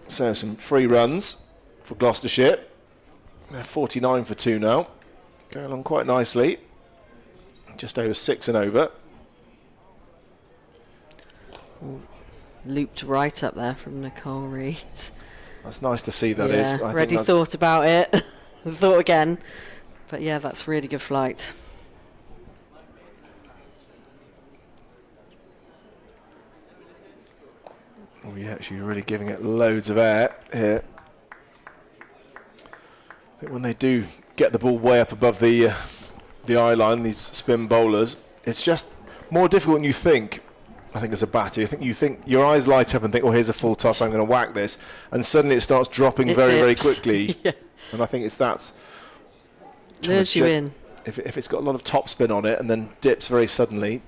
So some free runs for Gloucestershire. They're 49 for 2 now. Going along quite nicely. Just over 6 and over. Ooh, looped right up there from Nicole Reed. That's nice to see, that is. I already thought about it. Thought again. But yeah, that's really good flight. Oh yeah, she's really giving it loads of air here. I think when they do get the ball way up above the eye line, these spin bowlers, it's just more difficult than you think. I think as a batter, you think your eyes light up and think, oh, here's a full toss, I'm going to whack this, and suddenly it starts dropping very quickly. Yeah. And I think it's that. Lures you in. If it's got a lot of top spin on it and then dips very suddenly,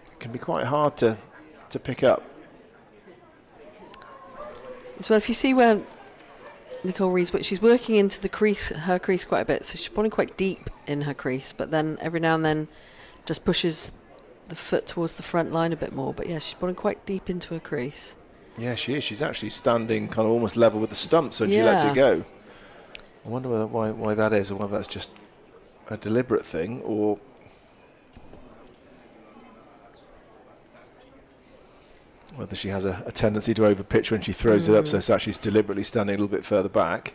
it can be quite hard to pick up. So if you see where Nicole Reed's, but she's working into the crease, her crease quite a bit, so she's bowling quite deep in her crease, but then every now and then just pushes the foot towards the front line a bit more. But yeah, she's bowling quite deep into her crease. Yeah, she is. She's actually standing kind of almost level with the stumps when she lets it go. I wonder why that is, or whether that's just a deliberate thing, or whether she has a tendency to overpitch when she throws it up, so it's actually deliberately standing a little bit further back.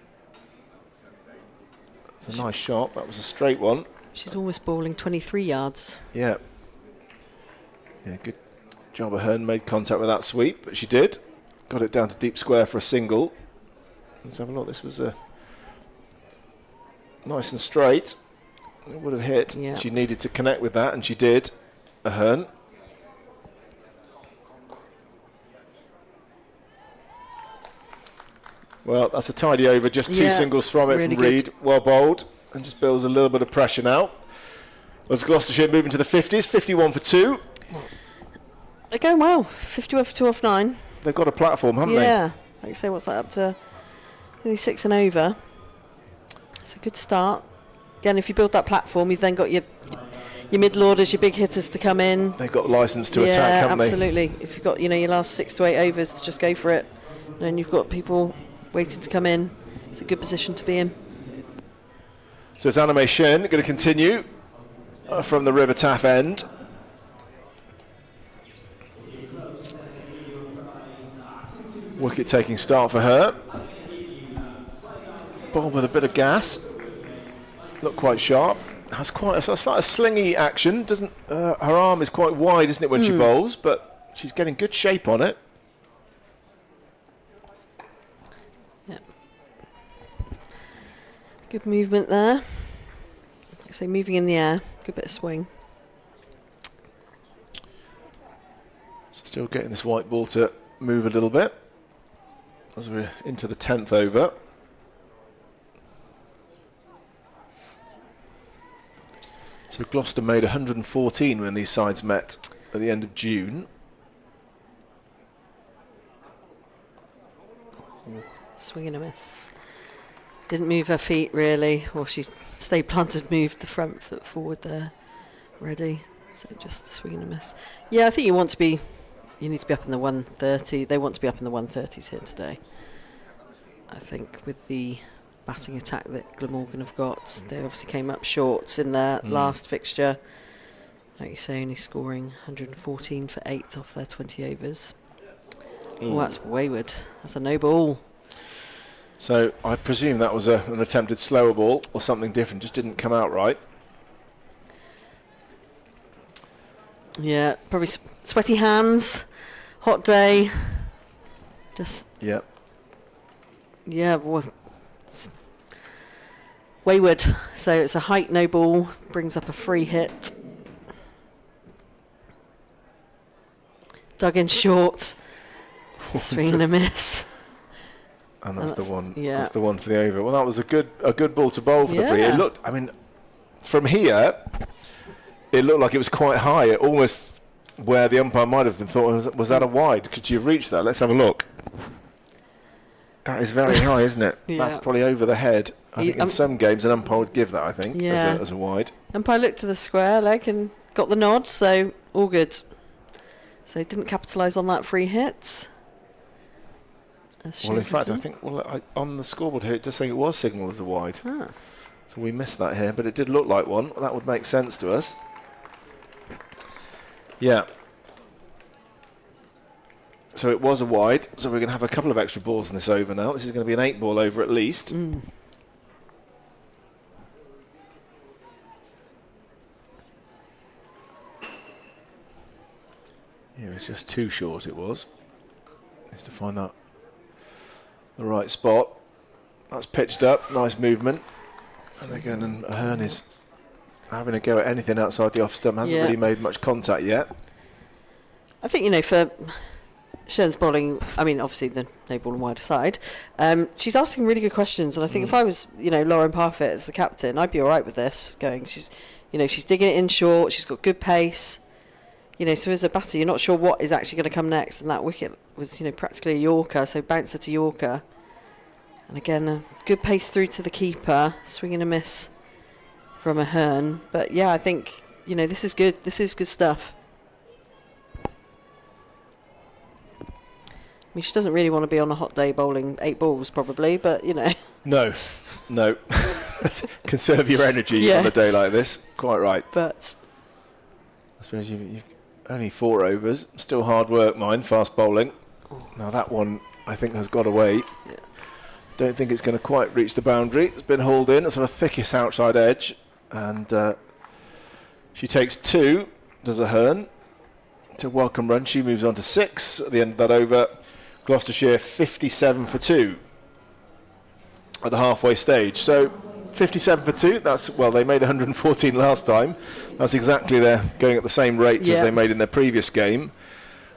It's a nice shot. That was a straight one. She's almost bowling 23 yards. Yeah. Yeah, good job of her. Made contact with that sweep, but she did. Got it down to deep square for a single. Let's have a look. This was nice and straight. It would have hit. Yeah. She needed to connect with that, and she did. Ahern. Well, that's a tidy over. Just 2 singles from it really from Reed. Well bowled, and just builds a little bit of pressure now. As Gloucestershire moving to the 50s, 51 for 2. They're going well. 51 for 2 off 9. They've got a platform, haven't they? Yeah. Like you say, what's that up to? Nearly 6 and over. It's a good start. Again, if you build that platform, you've then got your mid-loaders, your big hitters to come in. They've got license to attack, haven't they? Absolutely. If you've got, your last 6 to 8 overs, just go for it. And you've got people waiting to come in. It's a good position to be in. So it's Anime Shen going to continue from the River Taff end. Wicket-taking start for her. Ball with a bit of gas. Looked quite sharp. Has quite a sort of slingy action. Doesn't her arm is quite wide, isn't it, when she bowls? But she's getting good shape on it. Yep. Good movement there. Like I say, moving in the air. Good bit of swing. So still getting this white ball to move a little bit as we're into the 10th over. So Gloucester made 114 when these sides met at the end of June. Swing and a miss. Didn't move her feet really, or she stayed planted, moved the front foot forward there. Ready. So just a swing and a miss. Yeah, I think you need to be up in the 130. They want to be up in the 130s here today. I think with the batting attack that Glamorgan have got, they obviously came up short in their last fixture. Like you say, only scoring 114 for 8 off their 20 overs. Oh, that's wayward. That's a no ball. So I presume that was an attempted slower ball or something different, just didn't come out right. Yeah, probably sweaty hands, hot day. Just yeah, well, wayward. So it's a height no ball, brings up a free hit. Dug in short, swing and a miss. And that's the one. Yeah. That's the one for the over. Well, that was a good ball to bowl for the free. Yeah. It looked. I mean, from here, it looked like it was quite high. It almost where the umpire might have been thought was that a wide? Could you have reached that? Let's have a look. That is very high, isn't it? Yeah. That's probably over the head. I think in some games an umpire would give that. I think as a wide. Umpire looked to the square leg and got the nod, so all good. So didn't capitalise on that free hit. Well, in fact, I think on the scoreboard here it does say it was signalled as a wide. Ah. So we missed that here, but it did look like one. That would make sense to us. Yeah. So it was a wide. So we're going to have a couple of extra balls in this over now. This is going to be an 8-ball over at least. Yeah, it's just too short, it was. Needs to find that the right spot. That's pitched up. Nice movement. And again, and Ahern is having a go at anything outside the off stump. Hasn't really made much contact yet. I think, for Shen's bowling, I mean, obviously the no ball and wide aside, she's asking really good questions. And I think if I was, Lauren Parfitt as the captain, I'd be all right with this going. She's digging it in short. She's got good pace. So as a batter, you're not sure what is actually going to come next. And that wicket was, practically a Yorker, so bouncer to Yorker. And again, a good pace through to the keeper, swing and a miss from Ahern. But yeah, I think, this is good. This is good stuff. I mean, she doesn't really want to be on a hot day bowling 8 balls, probably, but, No. Conserve your energy on a day like this. Quite right. But I suppose you've only 4 overs. Still hard work, mine. Fast bowling. Now that one, I think, has got away. Yeah. Don't think it's going to quite reach the boundary. It's been hauled in. It's on the thickest outside edge. And she takes 2, does Ahern. It's a welcome run. She moves on to 6 at the end of that over. Gloucestershire 57 for 2 at the halfway stage. So 57 for 2. They made 114 last time. That's exactly they're going at the same rate as they made in their previous game.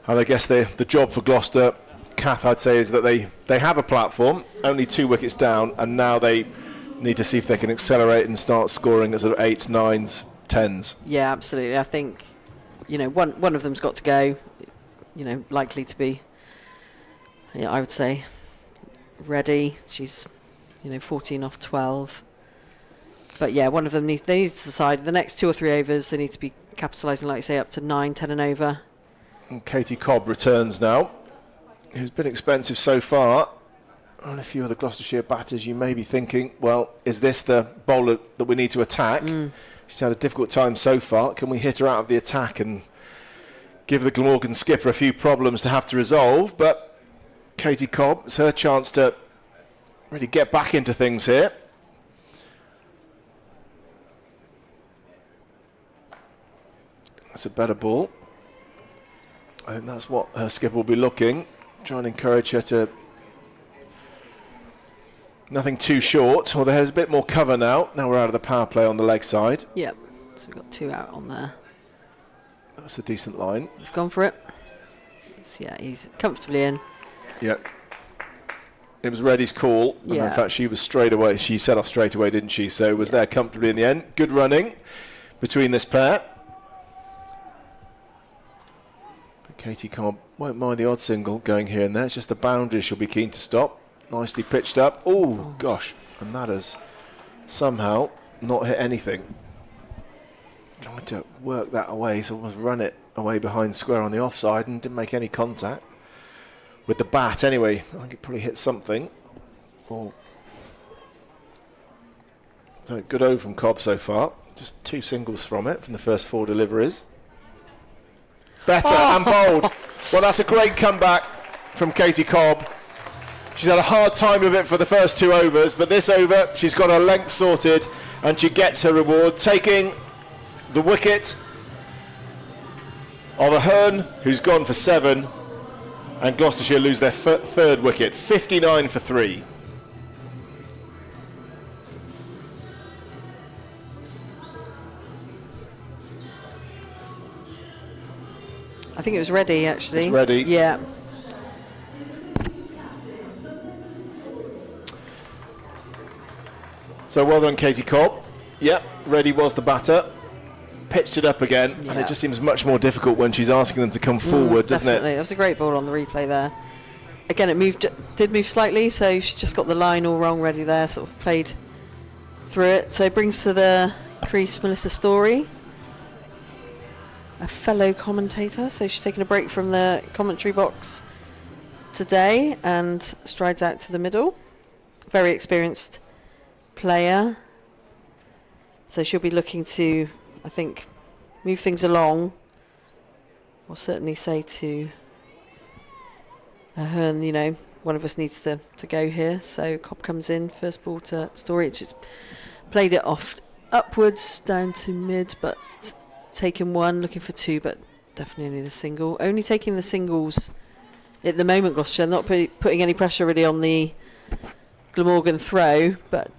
And I guess the job for Gloucester, Kath, I'd say, is that they have a platform, only 2 wickets down, and now they need to see if they can accelerate and start scoring at sort of 8s, 9s, 10s. Yeah, absolutely. I think, one of them's got to go, likely to be, I would say, ready. She's, 14 off 12. But yeah, one of them they need to decide the next 2 or 3 overs. They need to be capitalising, like you say, up to 9, 10 and over. And Katie Cobb returns now, who's been expensive so far. And a few of the Gloucestershire batters, you may be thinking, well, is this the bowler that we need to attack? She's had a difficult time so far. Can we hit her out of the attack and give the Glamorgan skipper a few problems to have to resolve? But Katie Cobb, it's her chance to really get back into things here. That's a better ball. I think that's what her skipper will be looking, trying to encourage her to... Nothing too short, although there's a bit more cover now. Now we're out of the power play on the leg side. Yep, so we've got 2 out on there. That's a decent line. We've gone for it. Yeah, he's comfortably in. Yep. It was Reddy's call. And in fact, she was straight away. She set off straight away, didn't she? So was there comfortably in the end. Good running between this pair. But Katie Cobb won't mind the odd single going here and there. It's just the boundary she'll be keen to stop. Nicely pitched up. Oh, gosh. And that has somehow not hit anything. Trying to work that away, so almost run it away behind square on the offside and didn't make any contact with the bat anyway. I think it probably hit something. Oh. So good over from Cobb so far. Just 2 singles from it, from the first 4 deliveries. Better and bold. Well, that's a great comeback from Katie Cobb. She's had a hard time of it for the first 2 overs, but this over, she's got her length sorted and she gets her reward, taking the wicket of Ahern, who's gone for 7, and Gloucestershire lose their 3rd wicket, 59 for 3. I think it was Reddy, actually. It's Reddy. Yeah. So well done, Katie Cobb. Yep, Reddy was the batter. Pitched it up again, and it just seems much more difficult when she's asking them to come forward, doesn't definitely. That was a great ball on the replay there. Again, it did move slightly, so she just got the line all wrong. Reddy there, sort of played through it. So it brings to the crease Melissa Story, a fellow commentator. So she's taking a break from the commentary box today and strides out to the middle. Very experienced player, so she'll be looking to, I think, move things along. We'll certainly say to Ahern, you know, one of us needs to go here. So Cobb comes in, first ball to Story. It's just played it off upwards down to mid, but taken 1, looking for 2, but definitely only the single. Only taking the singles at the moment, Gloucestershire, not putting any pressure really on the Glamorgan throw, but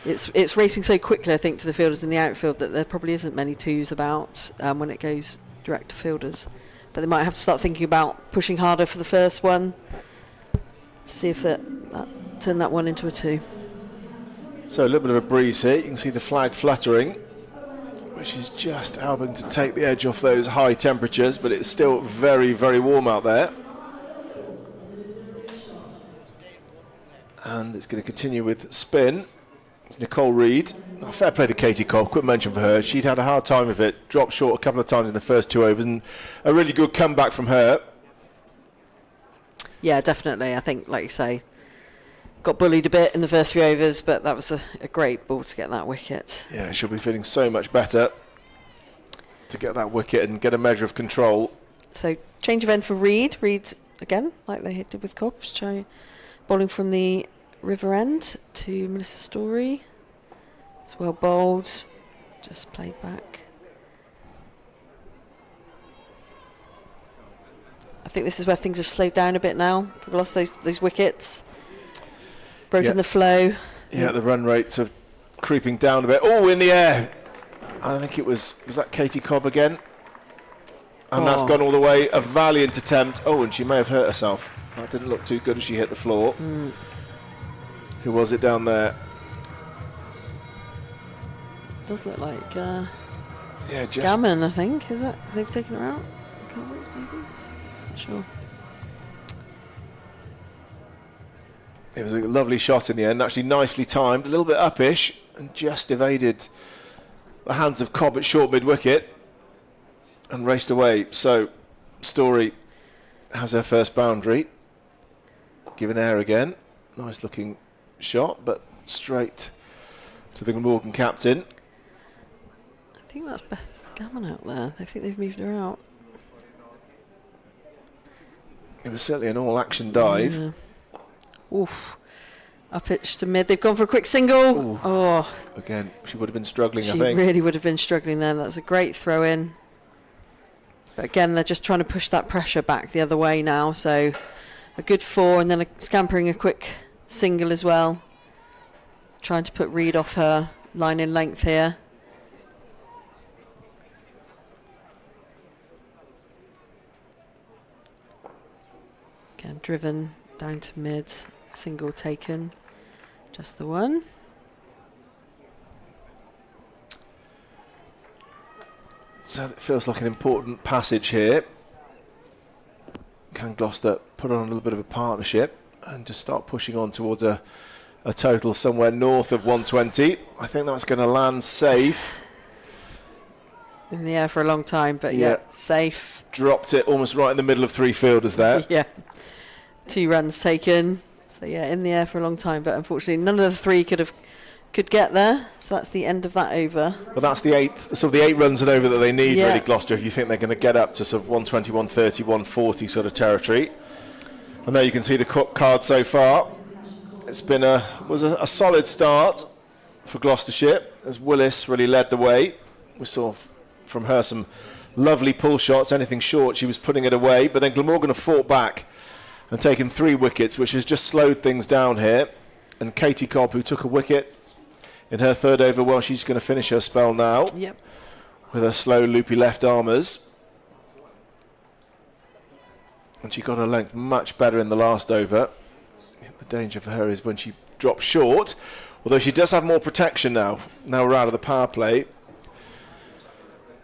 it's racing so quickly, I think, to the fielders in the outfield that there probably isn't many 2s about when it goes direct to fielders. But they might have to start thinking about pushing harder for the first one to see if that turn that one into a 2. So a little bit of a breeze here. You can see the flag fluttering, which is just helping to take the edge off those high temperatures, but it's still very, very warm out there. And it's going to continue with spin. It's Nicole Reid. Oh, fair play to Katie Cobb. Quick mention for her. She'd had a hard time of it. Dropped short a couple of times in the first 2 overs, and a really good comeback from her. Yeah, definitely. I think, like you say, got bullied a bit in the first 3 overs, but that was a great ball to get that wicket. Yeah, she'll be feeling so much better to get that wicket and get a measure of control. So change of end for Reid. Reid again, like they did with Cobb, bowling from the river end to Melissa Story. It's well bowled, just played back. I think this is where things have slowed down a bit now. We've lost those wickets, broken the flow. Yeah, the run rates are creeping down a bit. Oh, in the air. I think it was that Katie Cobb again? And that's gone all the way. A valiant attempt. Oh, and she may have hurt herself. That didn't look too good as she hit the floor. Who was it down there? Does look like just Gammon, I think. Is it? They've taken her out? Cowboys, maybe? Not sure. It was a lovely shot in the end, actually nicely timed, a little bit uppish, and just evaded the hands of Cobb at short mid-wicket and raced away. So Story has her first boundary. Given air again. Nice looking shot, but straight to the Glamorgan captain. I think that's Beth Gammon out there. I think they've moved her out. It was certainly an all-action dive. Yeah. Oof. Up pitch to mid. They've gone for a quick single. Ooh. Oh. Again, she would have been struggling, She I think. really would have been struggling there. That was a great throw in. But again, they're just trying to push that pressure back the other way now. So a good 4 and then scampering a quick single as well. Trying to put Reed off her line in length here. Again, driven down to mid, single taken, just the one. So it feels like an important passage here. Can Gloucester put on a little bit of a partnership and just start pushing on towards a total somewhere north of 120? I think that's going to land safe. In the air for a long time, but yeah, safe. Dropped it almost right in the middle of 3 fielders there. Yeah. 2 runs taken. So yeah, in the air for a long time, but unfortunately none of the 3 could get there. So that's the end of that over. But that's the 8, sort of the 8 runs and over that they need, Yeah. really, Gloucester, if you think they're going to get up to sort of 120, 130, 140 sort of territory. And there you can see the card so far. It's been a solid start for Gloucestershire as Willis really led the way. We saw from her some lovely pull shots. Anything short, she was putting it away. But then Glamorgan have fought back and taken 3 wickets, which has just slowed things down here. And Katie Cobb, who took a wicket in her 3rd over, well, she's going to finish her spell now. Yep. With her slow, loopy left armers. And she got her length much better in the last over. The danger for her is when she drops short, although she does have more protection now. Now we're out of the power play.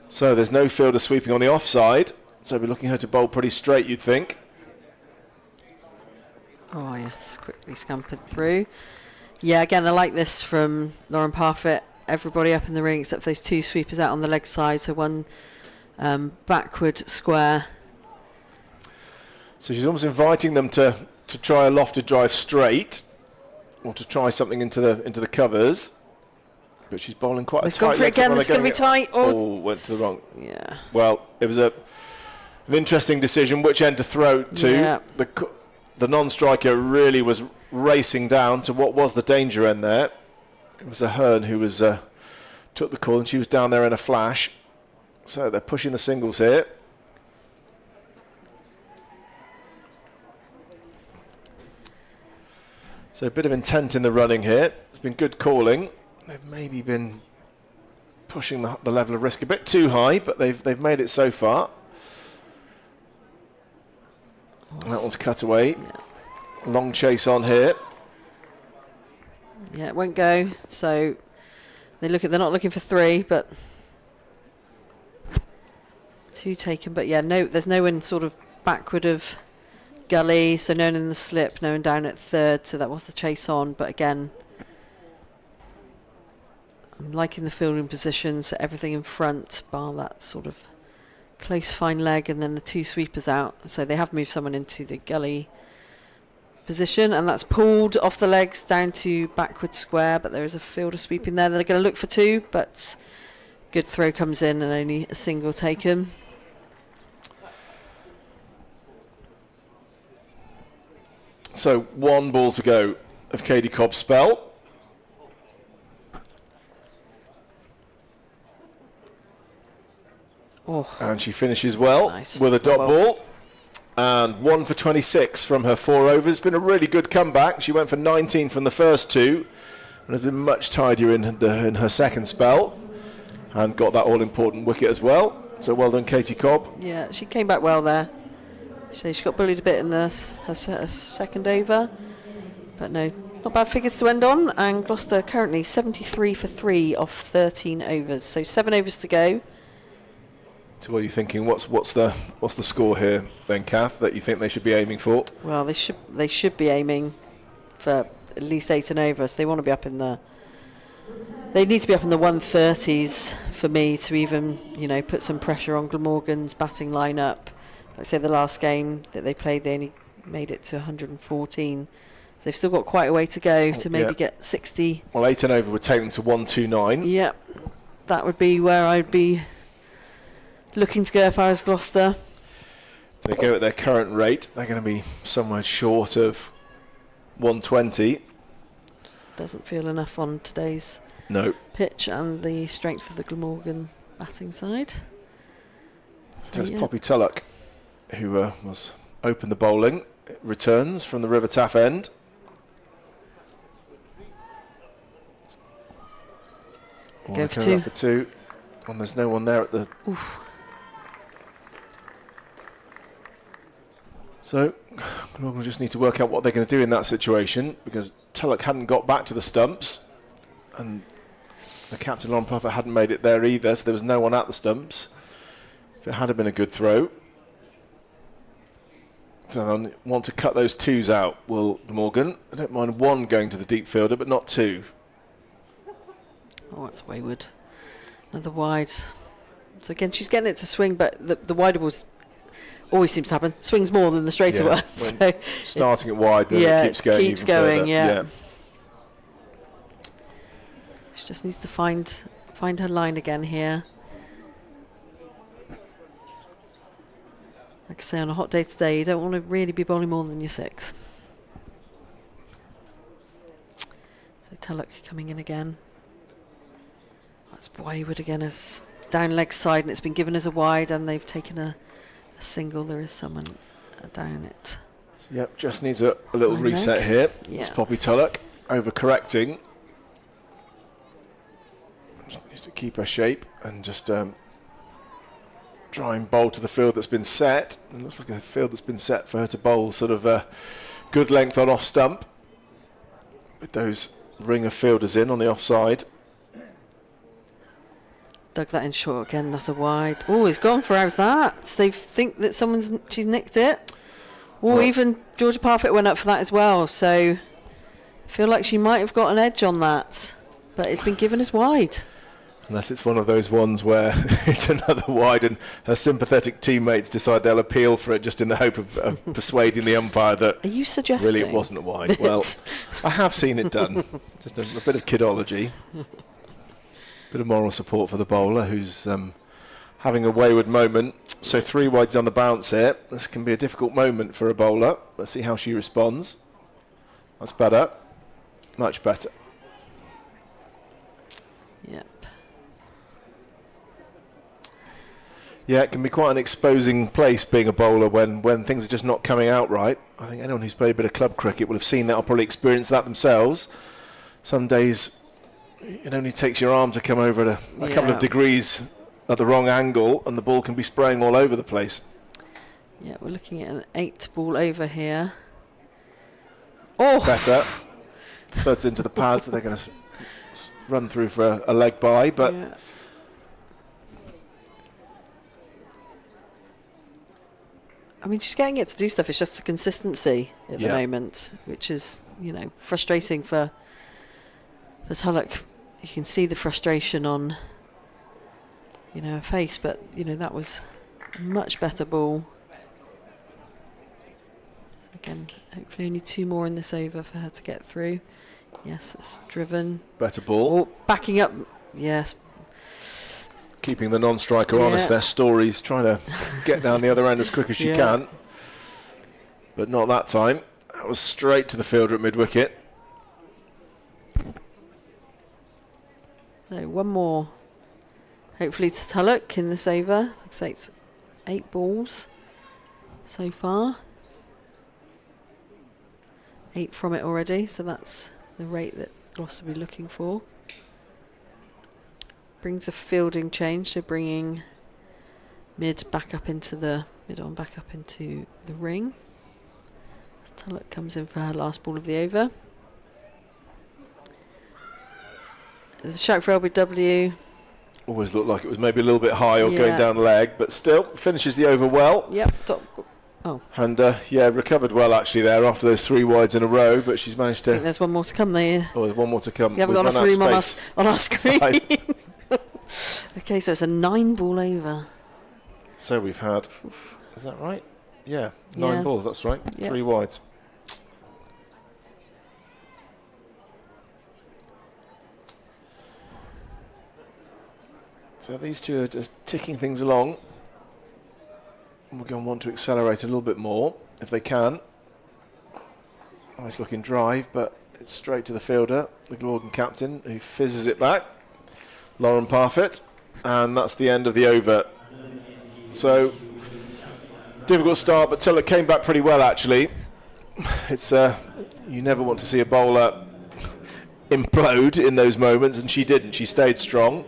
So there's no fielder sweeping on the offside. So we're looking her to bowl pretty straight, you'd think. Oh yes, quickly scampered through. Yeah, again, I like this from Lauren Parfitt. Everybody up in the ring except for those 2 sweepers out on the leg side. So one backward square. So she's almost inviting them to try a lofted drive straight, or to try something into the covers. But she's bowling quite a tight. Gone for it again. It's going to be tight. Oh, went to the wrong. Yeah. Well, it was an interesting decision which end to throw to. Yeah. The non-striker really was racing down to what was the danger end there. It was Ahern who was took the call, and she was down there in a flash. So they're pushing the singles here. So a bit of intent in the running here. It's been good calling. They've maybe been pushing the level of risk a bit too high, but they've made it so far. And that one's cut away. Yeah. Long chase on here. Yeah, it won't go. So they're not looking for 3, but 2 taken. But yeah, there's no one sort of backward of gully. So no one in the slip, no one down at 3rd. So that was the chase on. But again, I'm liking the fielding positions. Everything in front, bar that sort of close fine leg, and then the 2 sweepers out. So they have moved someone into the gully position, and that's pulled off the legs down to backward square, but there is a fielder sweeping there. They're going to look for 2, but good throw comes in and only a single taken. So 1 ball to go of Katie Cobb's spell. Oh. And she finishes well with a dot Well ball. And 1 for 26 from her 4 overs. It's been a really good comeback. She went for 19 from the first 2 and has been much tidier in her second spell, and got that all-important wicket as well. So well done, Katie Cobb. Yeah, she came back well there. So she got bullied a bit in her second over, but no, not bad figures to end on. And Gloucester currently 73 for 3 off 13 overs. So 7 overs to go. So what are you thinking? What's the score here then, Kath, that you think they should be aiming for? Well, they should be aiming for at least 8 and over. So they want to be up in the They need to be up in the 130s for me to even, put some pressure on Glamorgan's batting lineup. Like I say, the last game that they played, they only made it to 114. So they've still got quite a way to go to maybe get 60. Well, 8 and over would take them to 129. Yep, that would be where I'd be looking to go if I was Gloucester. If they go at their current rate, they're going to be somewhere short of 120. Doesn't feel enough on today's pitch and the strength of the Glamorgan batting side. So it's Poppy Tulloch who was open the bowling. It returns from the River Taff end. Go for two. And there's no one there at the... Oof. So Glamorgan just need to work out what they're going to do in that situation, because Tulloch hadn't got back to the stumps and the captain Lauren Puffer hadn't made it there either, so there was no one at the stumps. If it had been a good throw. So I want to cut those twos out, will Glamorgan. I don't mind one going to the deep fielder, but not two. Oh, that's wayward. Another wide. So again, she's getting it to swing, but the wider balls always seems to happen. Swings more than the straighter one. So starting it wide, then it keeps going. Keeps going. Yeah. She just needs to find her line again here. Like I say, on a hot day today, you don't want to really be bowling more than your 6. So Tulloch coming in again. That's wayward again as down leg side, and it's been given as a wide, and they've taken a single. There is someone down it. So, yep, just needs a little reset here. Yeah. It's Poppy Tulloch overcorrecting. Just needs to keep her shape and just try and bowl to the field that's been set. It looks like a field that's been set for her to bowl sort of a good length on off stump with those ring of fielders in on the offside. Dug that in short again. That's a wide. Oh, he's gone for how's that? So they think that she's nicked it. Or even Georgia Parfitt went up for that as well. So I feel like she might have got an edge on that, but it's been given as wide. Unless it's one of those ones where it's another wide and her sympathetic teammates decide they'll appeal for it just in the hope of persuading the umpire that are you suggesting really it wasn't a wide. Well, I have seen it done. Just a bit of kidology. Bit of moral support for the bowler who's having a wayward moment. So 3 wides on the bounce here. This can be a difficult moment for a bowler. Let's see how she responds. That's better. Much better. Yep. Yeah, it can be quite an exposing place being a bowler when things are just not coming out right. I think anyone who's played a bit of club cricket will have seen that or probably experienced that themselves. Some days it only takes your arm to come over at a couple of degrees at the wrong angle and the ball can be spraying all over the place. Yeah, we're looking at an 8 ball over here. Oh! Better. Thuds into the pad, so they're going to run through for a leg by, but... Yeah. I mean, she's getting it to do stuff. It's just the consistency at the moment, which is, frustrating for Tulloch. You can see the frustration on, her face, but, that was a much better ball. So again, hopefully only 2 more in this over for her to get through. Yes, it's driven. Better ball. Oh, backing up. Yes. Keeping the non-striker honest, their stories, trying to get down the other end as quick as she can. But not that time. That was straight to the fielder at mid-wicket. So 1 more, hopefully to Tulloch in this over. Looks like it's 8 balls so far. 8 from it already, so that's the rate that Gloucester will be looking for. Brings a fielding change, so bringing mid back up into the ring. As Tulloch comes in for her last ball of the over. The shout for LBW. Always looked like it was maybe a little bit high or going down leg, but still finishes the over well. Yep. Oh. And, recovered well, actually, there after those 3 wides in a row, but she's managed to... I think there's one more to come there. Oh, there's one more to come. We haven't got enough room on our screen. Okay, so it's a 9 ball over. So we've had... Is that right? Yeah, 9 balls, that's right. 3 wides. So these two are just ticking things along. We're going to want to accelerate a little bit more, if they can. Nice looking drive, but it's straight to the fielder, the Glamorgan captain, who fizzes it back. Lauren Parfitt. And that's the end of the over. So, difficult start, but Tuller came back pretty well, actually. It's you never want to see a bowler implode in those moments, and she didn't. She stayed strong.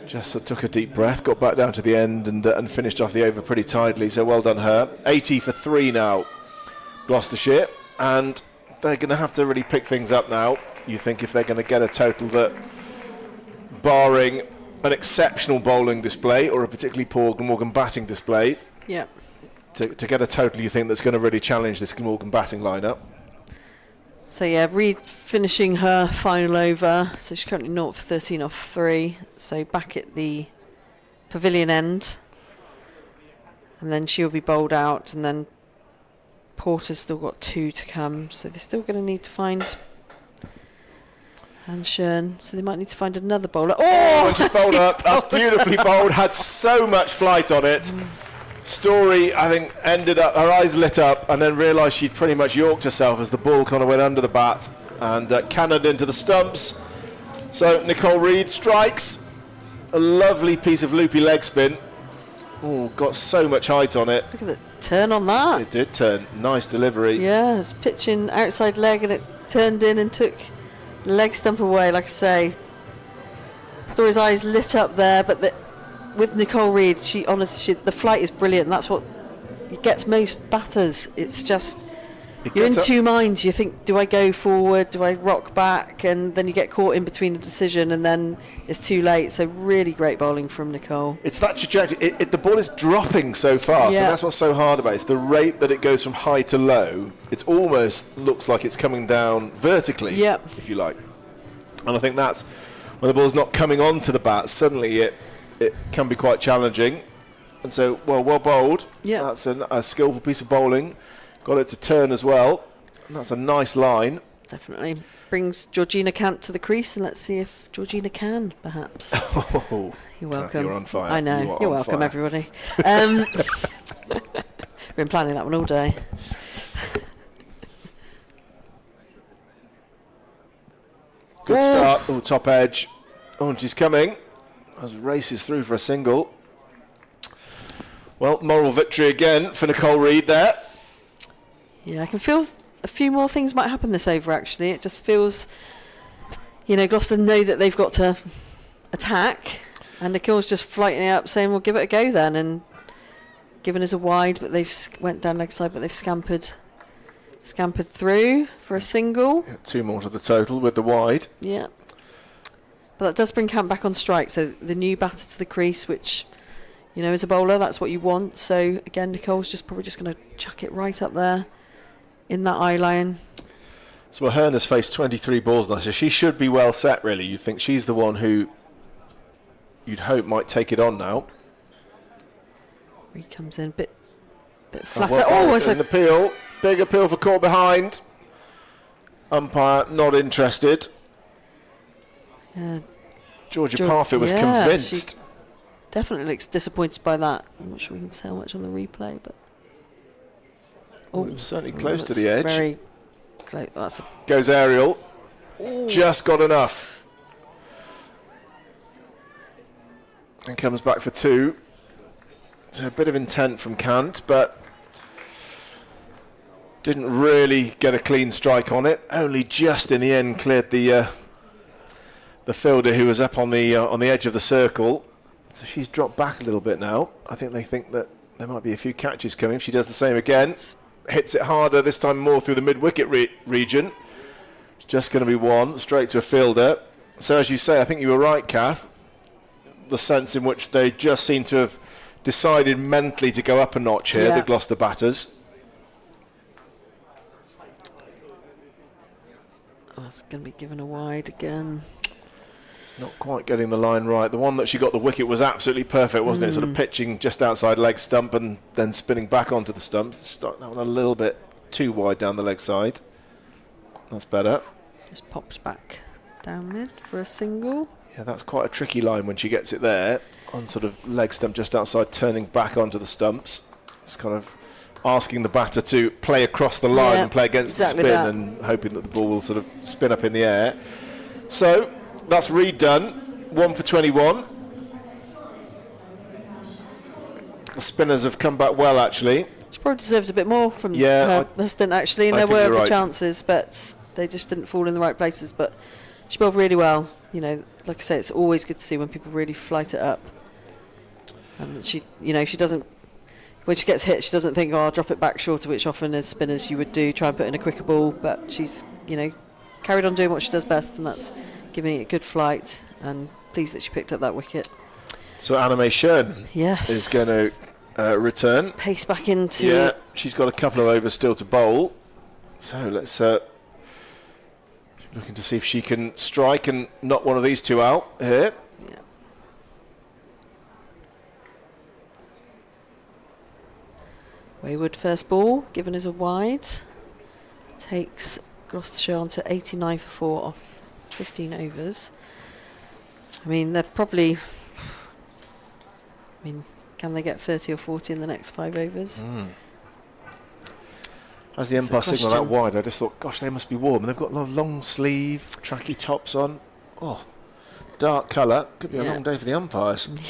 Just took a deep breath, got back down to the end and finished off the over pretty tidily, so well done her. 80 for 3 now, Gloucestershire, and they're going to have to really pick things up now, you think, if they're going to get a total that, barring an exceptional bowling display or a particularly poor Glamorgan batting display, to get a total you think that's going to really challenge this Glamorgan batting lineup. So Reid finishing her final over. So she's currently 0 for 13 off 3. So back at the pavilion end. And then she'll be bowled out. And then Porter's still got 2 to come. So they're still going to need to find... And Shern. So they might need to find another bowler. Oh! And she's bowled up. That's beautifully bowled. Had so much flight on it. Story, I think, ended up, her eyes lit up and then realised she'd pretty much yorked herself as the ball kind of went under the bat and cannoned into the stumps. So Nicole Reid strikes. A lovely piece of loopy leg spin. Oh, got so much height on it. Look at the turn on that. It did turn. Nice delivery. Yeah, it's pitching outside leg and it turned in and took the leg stump away, like I say. Story's eyes lit up there, but with Nicole Reid, the flight is brilliant. That's what gets most batters. It's just you're in 2 minds. You think, do I go forward? Do I rock back? And then you get caught in between a decision, and then it's too late. So really great bowling from Nicole. It's that trajectory. The ball is dropping so fast, and that's what's so hard about it. It's the rate that it goes from high to low. It almost looks like it's coming down vertically, if you like. And I think that's when the ball's not coming onto the bat. Suddenly it can be quite challenging. And so, well bowled. Yeah. That's a skillful piece of bowling. Got it to turn as well. And that's a nice line. Definitely. Brings Georgina Kant to the crease, and let's see if Georgina can, perhaps. Oh, you're welcome. You're on fire. I know. You're welcome, fire. Everybody. Been planning that one all day. Good start. Oh, top edge. Oh, and she's coming. As races through for a single. Well, moral victory again for Nicole Reid there. Yeah, I can feel a few more things might happen this over, actually. It just feels, Gloucester know that they've got to attack, and Nicole's just flighting it up, saying, well, give it a go then, and giving us a wide, but they've went down leg side, but they've scampered through for a single. Yeah, 2 more to the total with the wide. Yeah. But that does bring Camp back on strike, so the new batter to the crease, which, as a bowler, that's what you want. So, again, Nicole's probably just going to chuck it right up there in that eye line. So Ahern has faced 23 balls now, so she should be well set, really. You think she's the one who you'd hope might take it on now. He comes in a bit flatter. It's an appeal. Big appeal for caught behind. Umpire not interested. Georgia Parfitt was convinced. She definitely looks disappointed by that. I'm not sure we can say how much on the replay, but certainly close to the edge. Very close. Goes aerial. Ooh. Just got enough. And comes back for 2. So a bit of intent from Kant, but didn't really get a clean strike on it. Only just in the end cleared the fielder who was up on the edge of the circle. So she's dropped back a little bit now. I think they think that there might be a few catches coming. If she does the same again, hits it harder, this time more through the mid-wicket region. It's just going to be 1, straight to a fielder. So as you say, I think you were right, Kath. The sense in which they just seem to have decided mentally to go up a notch here, the Gloucester batters. Oh, it's going to be given a wide again. Not quite getting the line right. The one that she got the wicket was absolutely perfect, wasn't it? Sort of pitching just outside leg stump and then spinning back onto the stumps. Start that one a little bit too wide down the leg side. That's better. Just pops back down mid for a single. Yeah, that's quite a tricky line when she gets it there. On sort of leg stump just outside, turning back onto the stumps. It's kind of asking the batter to play across the line and play against the spin and hoping that the ball will sort of spin up in the air. So that's redone. 1 for 21. The spinners have come back well, actually. She probably deserved a bit more from her stint, actually, and there were the chances, but they just didn't fall in the right places. But she bowled really well. You know, like I say, it's always good to see when people really flight it up. And she, you know, she doesn't, when she gets hit, she doesn't think, oh, I'll drop it back shorter, which often as spinners you would do, try and put in a quicker ball. But she's, you know, carried on doing what she does best, and that's giving it a good flight. And pleased that she picked up that wicket. So Anime Shern is going to return. Pace back into... Yeah, she's got a couple of overs still to bowl. So let's... looking to see if she can strike and knock one of these two out here. Yeah. Wayward first ball, given as a wide. Takes Gloucestershire on to 89 for 4 off 15 overs. I mean, they're probably... I mean, can they get 30 or 40 in the next 5 overs? As the umpire signalled that wide, I just thought, gosh, they must be warm. And they've got long sleeve, tracky tops on. Oh, dark colour. Could be a long day for the umpires. Yeah.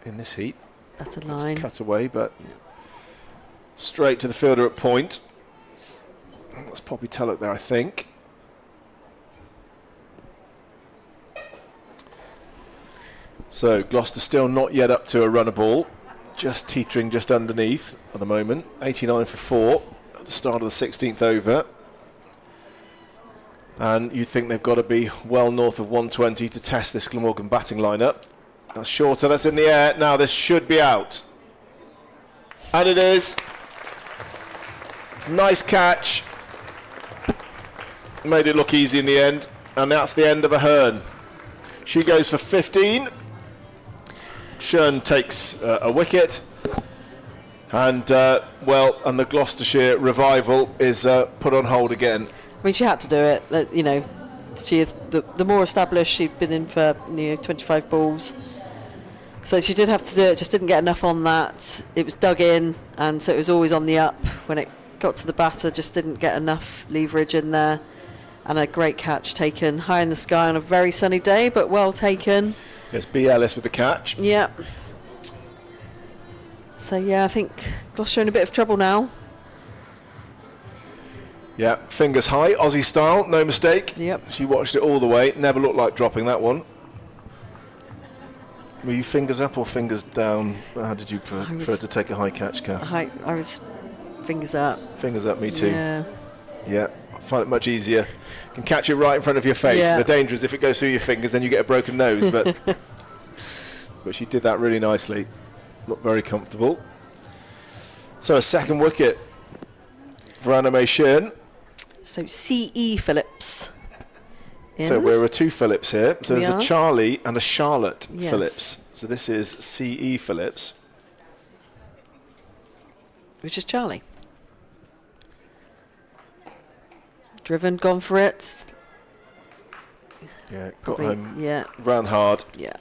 In this heat. That's a line. Cut away, but straight to the fielder at point. That's Poppy Tulloch there, I think. So Gloucester still not yet up to a runner ball. Just teetering just underneath at the moment. 89 for 4 at the start of the 16th over. And you'd think they've got to be well north of 120 to test this Glamorgan batting lineup. That's shorter, that's in the air. Now this should be out. And it is. Nice catch. Made it look easy in the end. And that's the end of a Hearn. She goes for 15. Shern takes a wicket, and and the Gloucestershire revival is put on hold again. I mean, she had to do it. You know, she is the more established. She'd been in for 25 balls, so she did have to do it. Just didn't get enough on that. It was dug in, and so it was always on the up. When it got to the batter, just didn't get enough leverage in there, and a great catch taken high in the sky on a very sunny day, but well taken. It's B. Ellis with the catch. Yeah. So, yeah, I think Gloucester in a bit of trouble now. Yeah, fingers high, Aussie style, no mistake. Yep. She watched it all the way, never looked like dropping that one. Were you fingers up or fingers down? How did you prefer to take a high catch, Kath? I was fingers up. Fingers up, me too. Yeah. Yeah, I find it much easier. You can catch it right in front of your face. Yeah. The danger is if it goes through your fingers, then you get a broken nose. But but she did that really nicely. Looked very comfortable. So a second wicket for Anime Shern. So C.E. Phillips. So we're a 2 Phillips here. So there's a Charlie and a Charlotte Phillips. So this is C.E. Phillips. Which is Charlie. Driven, gone for it. Yeah, got Probably, home, ran hard. Yeah.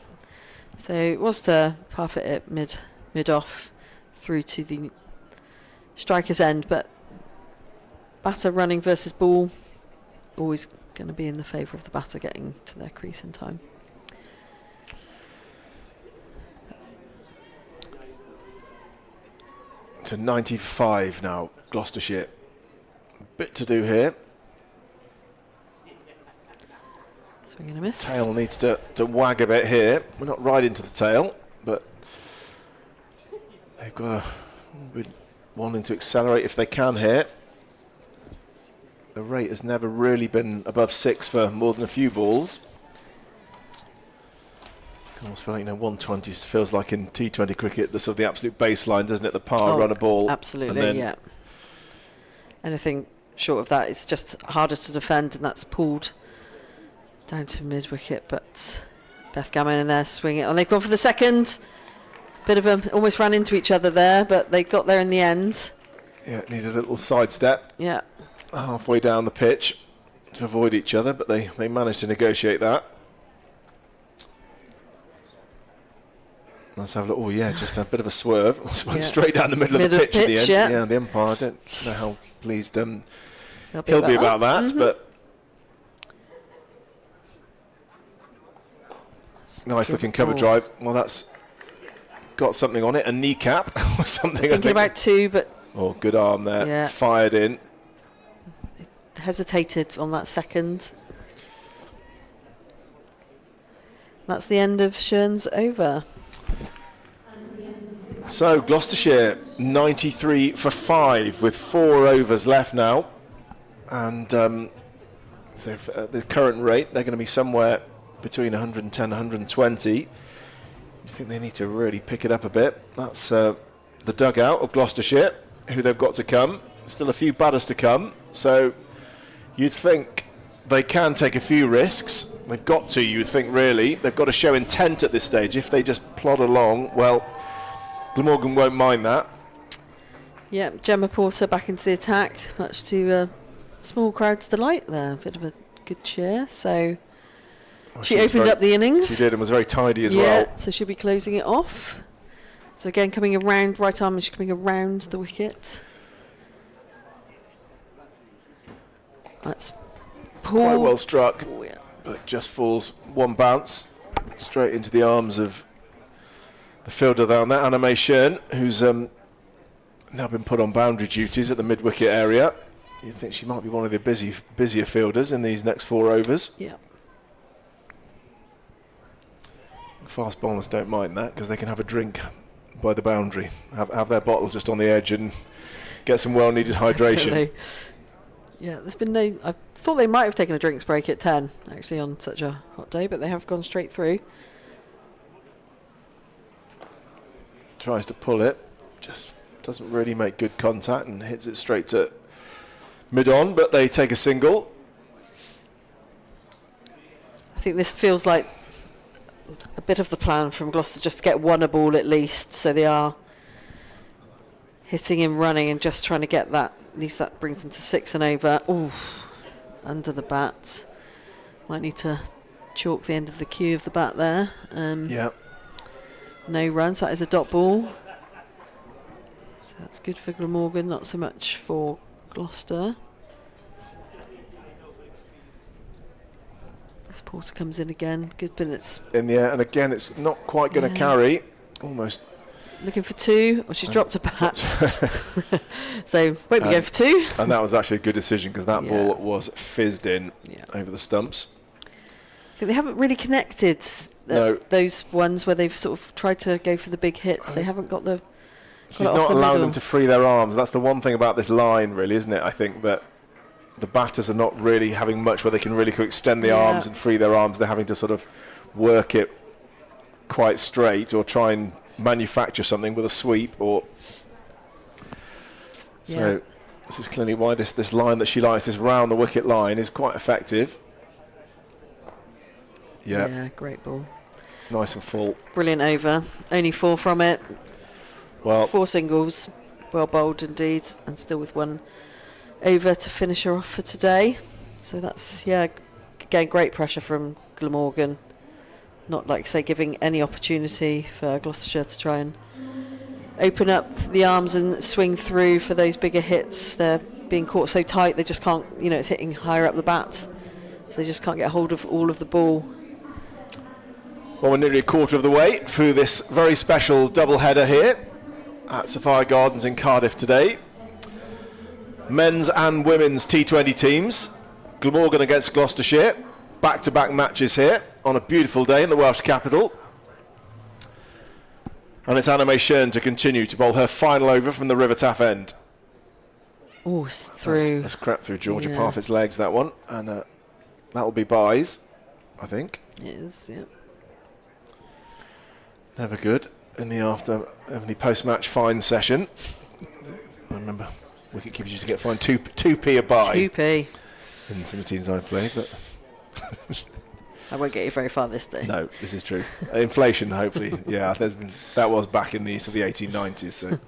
So it was to parfit it mid off through to the striker's end, but batter running versus ball, always going to be in the favour of the batter getting to their crease in time. To 95 now, Gloucestershire. A bit to do here. Swing and a miss. Tail needs to wag a bit here. We're not right into the tail, but they've got to wanting to accelerate if they can here. The rate has never really been above 6 for more than a few balls. I almost feel like, 120 feels like in T20 cricket, the sort of the absolute baseline, doesn't it? The power run a ball. Absolutely, yeah. Anything short of that, it's just harder to defend, and that's pulled down to mid-wicket. But Beth Gammon in there, swing it on. They've gone for the second. Bit of a, almost ran into each other there, but they got there in the end. Yeah, needed a little sidestep. Yeah. Halfway down the pitch to avoid each other, but they managed to negotiate that. Let's have a look. Oh, yeah, just a bit of a swerve. Went straight down the middle of the pitch in the end. Yeah, the umpire, I don't know how pleased he'll be about that, but nice looking cover drive. Well, that's got something on it, a kneecap or something. Thinking about two, but oh, good arm there. Yeah. Fired in. Hesitated on that second. That's the end of Shern's over. So Gloucestershire 93 for 5 with 4 overs left now, and so at the current rate they're going to be somewhere between 110 and 120. You think they need to really pick it up a bit. That's the dugout of Gloucestershire, who they've got to come. Still a few batters to come, so you'd think they can take a few risks. They've got to, you'd think, really. They've got to show intent at this stage. If they just plod along, well, Glamorgan won't mind that. Yeah, Gemma Porter back into the attack, much to small crowd's delight there. A bit of a good cheer. So she opened up the innings. She did, and was very tidy as well. Yeah, so she'll be closing it off. So again, coming around, right arm, and she's coming around the wicket. That's quite well struck, but just falls one bounce straight into the arms of the fielder down there, Anna May Shern, who's now been put on boundary duties at the mid-wicket area. You'd think she might be one of the busier fielders in these next 4 overs. Yeah. Fast bowlers don't mind that because they can have a drink by the boundary, have their bottle just on the edge and get some well-needed hydration. Really? Yeah, there's been no... I thought they might have taken a drinks break at 10, actually, on such a hot day, but they have gone straight through. Tries to pull it, just doesn't really make good contact and hits it straight to mid-on, but they take a single. I think this feels like a bit of the plan from Gloucester, just to get one a ball at least, so they are hitting and running and just trying to get that. At least that brings them to 6 and over. Ooh, under the bat. Might need to chalk the end of the cue of the bat there. Yeah. No runs, that is a dot ball. So that's good for Glamorgan, not so much for Gloucester. This Porter comes in again, good minutes. In the air, and again it's not quite going to carry. Almost. Looking for 2, or she's dropped a bat. So won't be going for 2. And that was actually a good decision because that ball was fizzed in over the stumps. I think they haven't really connected those ones where they've sort of tried to go for the big hits. They haven't got the... She's not allowing them to free their arms. That's the one thing about this line, really, isn't it? I think that the batters are not really having much where they can really extend the arms and free their arms. They're having to sort of work it quite straight or try and manufacture something with a sweep. Or so this is clearly why this line that she likes, this round the wicket line, is quite effective. Yeah, great ball. Nice and full. Brilliant over. Only 4 from it. Well, 4 singles. Well bowled indeed, and still with 1 over to finish her off for today. So that's, again, great pressure from Glamorgan. Not, like say, giving any opportunity for Gloucestershire to try and open up the arms and swing through for those bigger hits. They're being caught so tight they just can't, it's hitting higher up the bats, so they just can't get hold of all of the ball. Well, we're nearly a quarter of the way through this very special double header here at Sapphire Gardens in Cardiff today. Men's and women's T20 teams. Glamorgan against Gloucestershire. Back-to-back matches here on a beautiful day in the Welsh capital. And it's Anna May Shern to continue to bowl her final over from the River Taff end. Oh, through. That's crept through Georgia Parfitt's legs, that one. And that will be byes, I think. It is, yeah. Never good in the post-match fine session. I remember wicketkeepers used to get fined 2p a bye. 2p. In some of the teams I played, but I won't get you very far this day. no, this is true. Inflation, hopefully. Yeah, that was back in the 1890s. So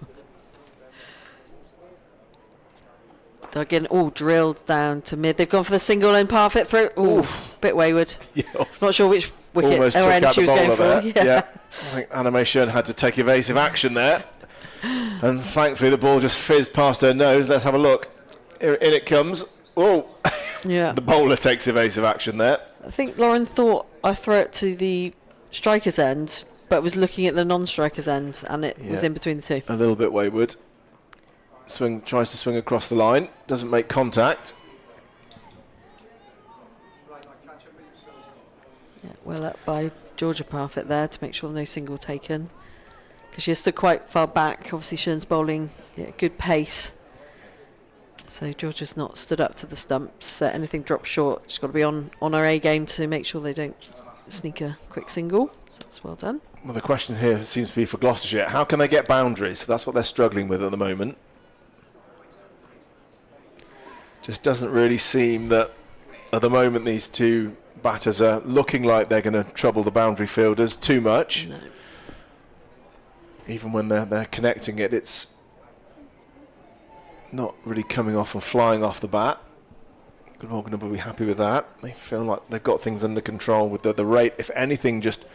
They're getting all drilled down to mid. They've gone for the single and half it through. Ooh, bit wayward. Yeah, Not sure which wicket almost or took end out she the was going bowler for. there. Yeah. I think Anna May Shern had to take evasive action there. And thankfully the ball just fizzed past her nose. Let's have a look. In it comes. Oh, Yeah. the bowler takes evasive action there. I think Lauren thought I threw it to the striker's end, but was looking at the non-striker's end, and it was Yeah. in between the two. A little bit wayward. Tries to swing across the line. Doesn't make contact. Yeah, well up by Georgia Parfitt there to make sure no single taken. Because she stood quite far back. Obviously, Shern's bowling good pace. So Georgia's not stood up to the stumps. Anything dropped short, she's got to be on her A game to make sure they don't sneak a quick single. So that's well done. Well, the question here seems to be for Gloucestershire. How can they get boundaries? That's what they're struggling with at the moment. Just doesn't really seem that at the moment these two batters are looking like they're going to trouble the boundary fielders too much. No. Even when they're connecting it, it's not really coming off and flying off the bat. Glamorgan will be happy with that. They feel like they've got things under control with the rate, if anything, just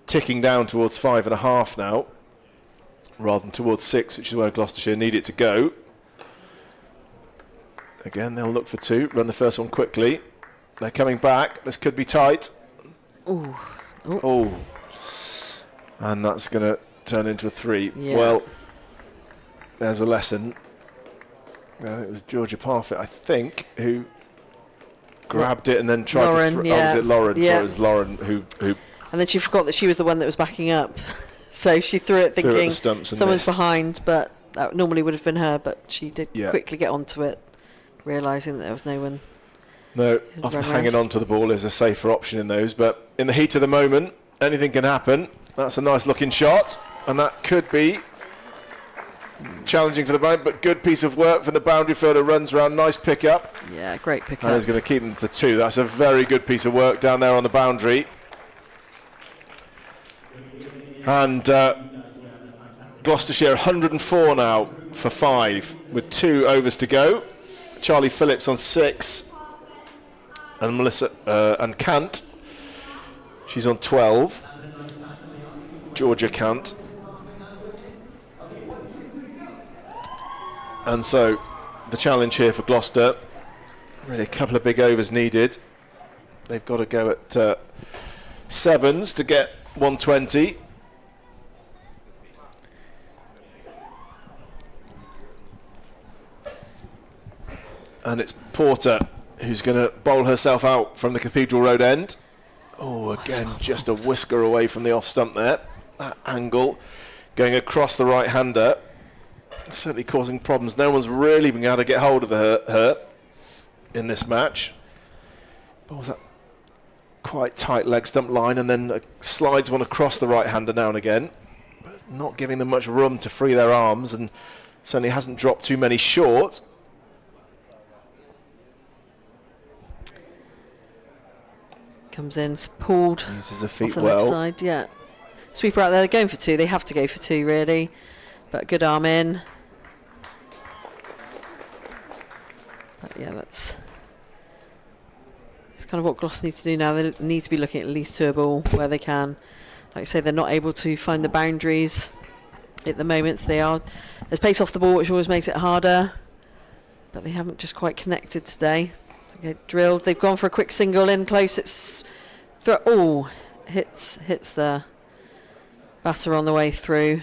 ticking down towards 5.5 now, rather than towards 6, which is where Gloucestershire need it to go. Again, they'll look for 2, run the first one quickly. They're coming back. This could be tight. Ooh. Oh. And that's going to turn into a 3. Yeah. Well, there's a lesson. It was Georgia Parfitt, I think, who grabbed it and then tried Lauren, to throw. yeah. Oh, was it Lauren? Yeah. Sorry, it was Lauren who And then she forgot that she was the one that was backing up. So she threw it Threw it at the thinking stumps and someone's missed. behind, but that normally would have been her. But she did Yeah. quickly get onto it, realising that there was no one. No, Who'd often run hanging round. on to the ball is a safer option in those. But in the heat of the moment, anything can happen. That's a nice looking shot. And that could be challenging for the moment, but good piece of work from the boundary fielder. Runs around, nice pick up. Yeah, great pick And up. he's going to keep them to 2. That's a very good piece of work down there on the boundary. And Gloucestershire 104 now for 5 with 2 overs to go. Charlie Phillips on 6, and Melissa and Kant. She's on 12. Georgia Kant. And so the challenge here for Gloucester, really a couple of big overs needed. They've got to go at 7s to get 120. And it's Porter who's going to bowl herself out from the Cathedral Road end. Oh, again, just a whisker away from the off stump there. That angle going across the right-hander, certainly causing problems. No one's really been able to get hold of her in this match. Bowls that quite tight leg stump line and then slides one across the right-hander now and again, but not giving them much room to free their arms, and certainly hasn't dropped too many short. Comes in, pulled Uses her off feet the left well. side. Yeah, sweeper out there. They're going for 2. They have to go for 2 really, but good arm in. But yeah, that's kind of what Gloucester need to do now. They need to be looking at least to a ball where they can. Like I say, they're not able to find the boundaries at the moment. So there's pace off the ball, which always makes it harder. But they haven't just quite connected today. So they get drilled. They've gone for a quick single in close. It's hits the batter on the way through,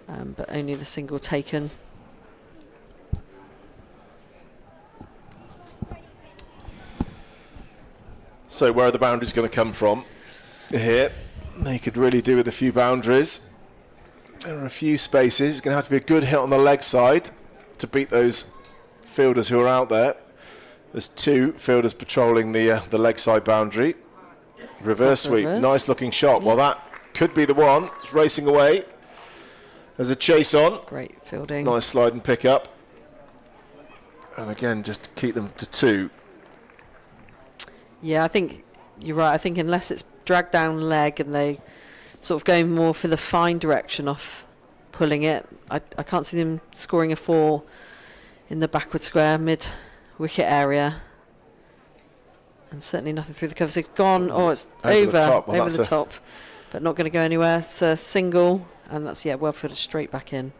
but only the single taken. So where are the boundaries going to come from? Here, they could really do with a few boundaries. There are a few spaces. It's going to have to be a good hit on the leg side to beat those fielders who are out there. There's 2 fielders patrolling the leg side boundary. Reverse sweep, reverse. nice looking shot. Yeah. Well, that could be the one. It's racing away. There's a chase on. Great fielding. Nice slide and pick up. And again, just to keep them to 2. Yeah, I think you're right. I think unless it's dragged down leg and they sort of going more for the fine direction off pulling it, I can't see them scoring a 4 in the backward square, mid-wicket area. And certainly nothing through the covers. It's gone. Oh, it's over the top, but not going to go anywhere. It's a single, and that's, well fielded straight back in.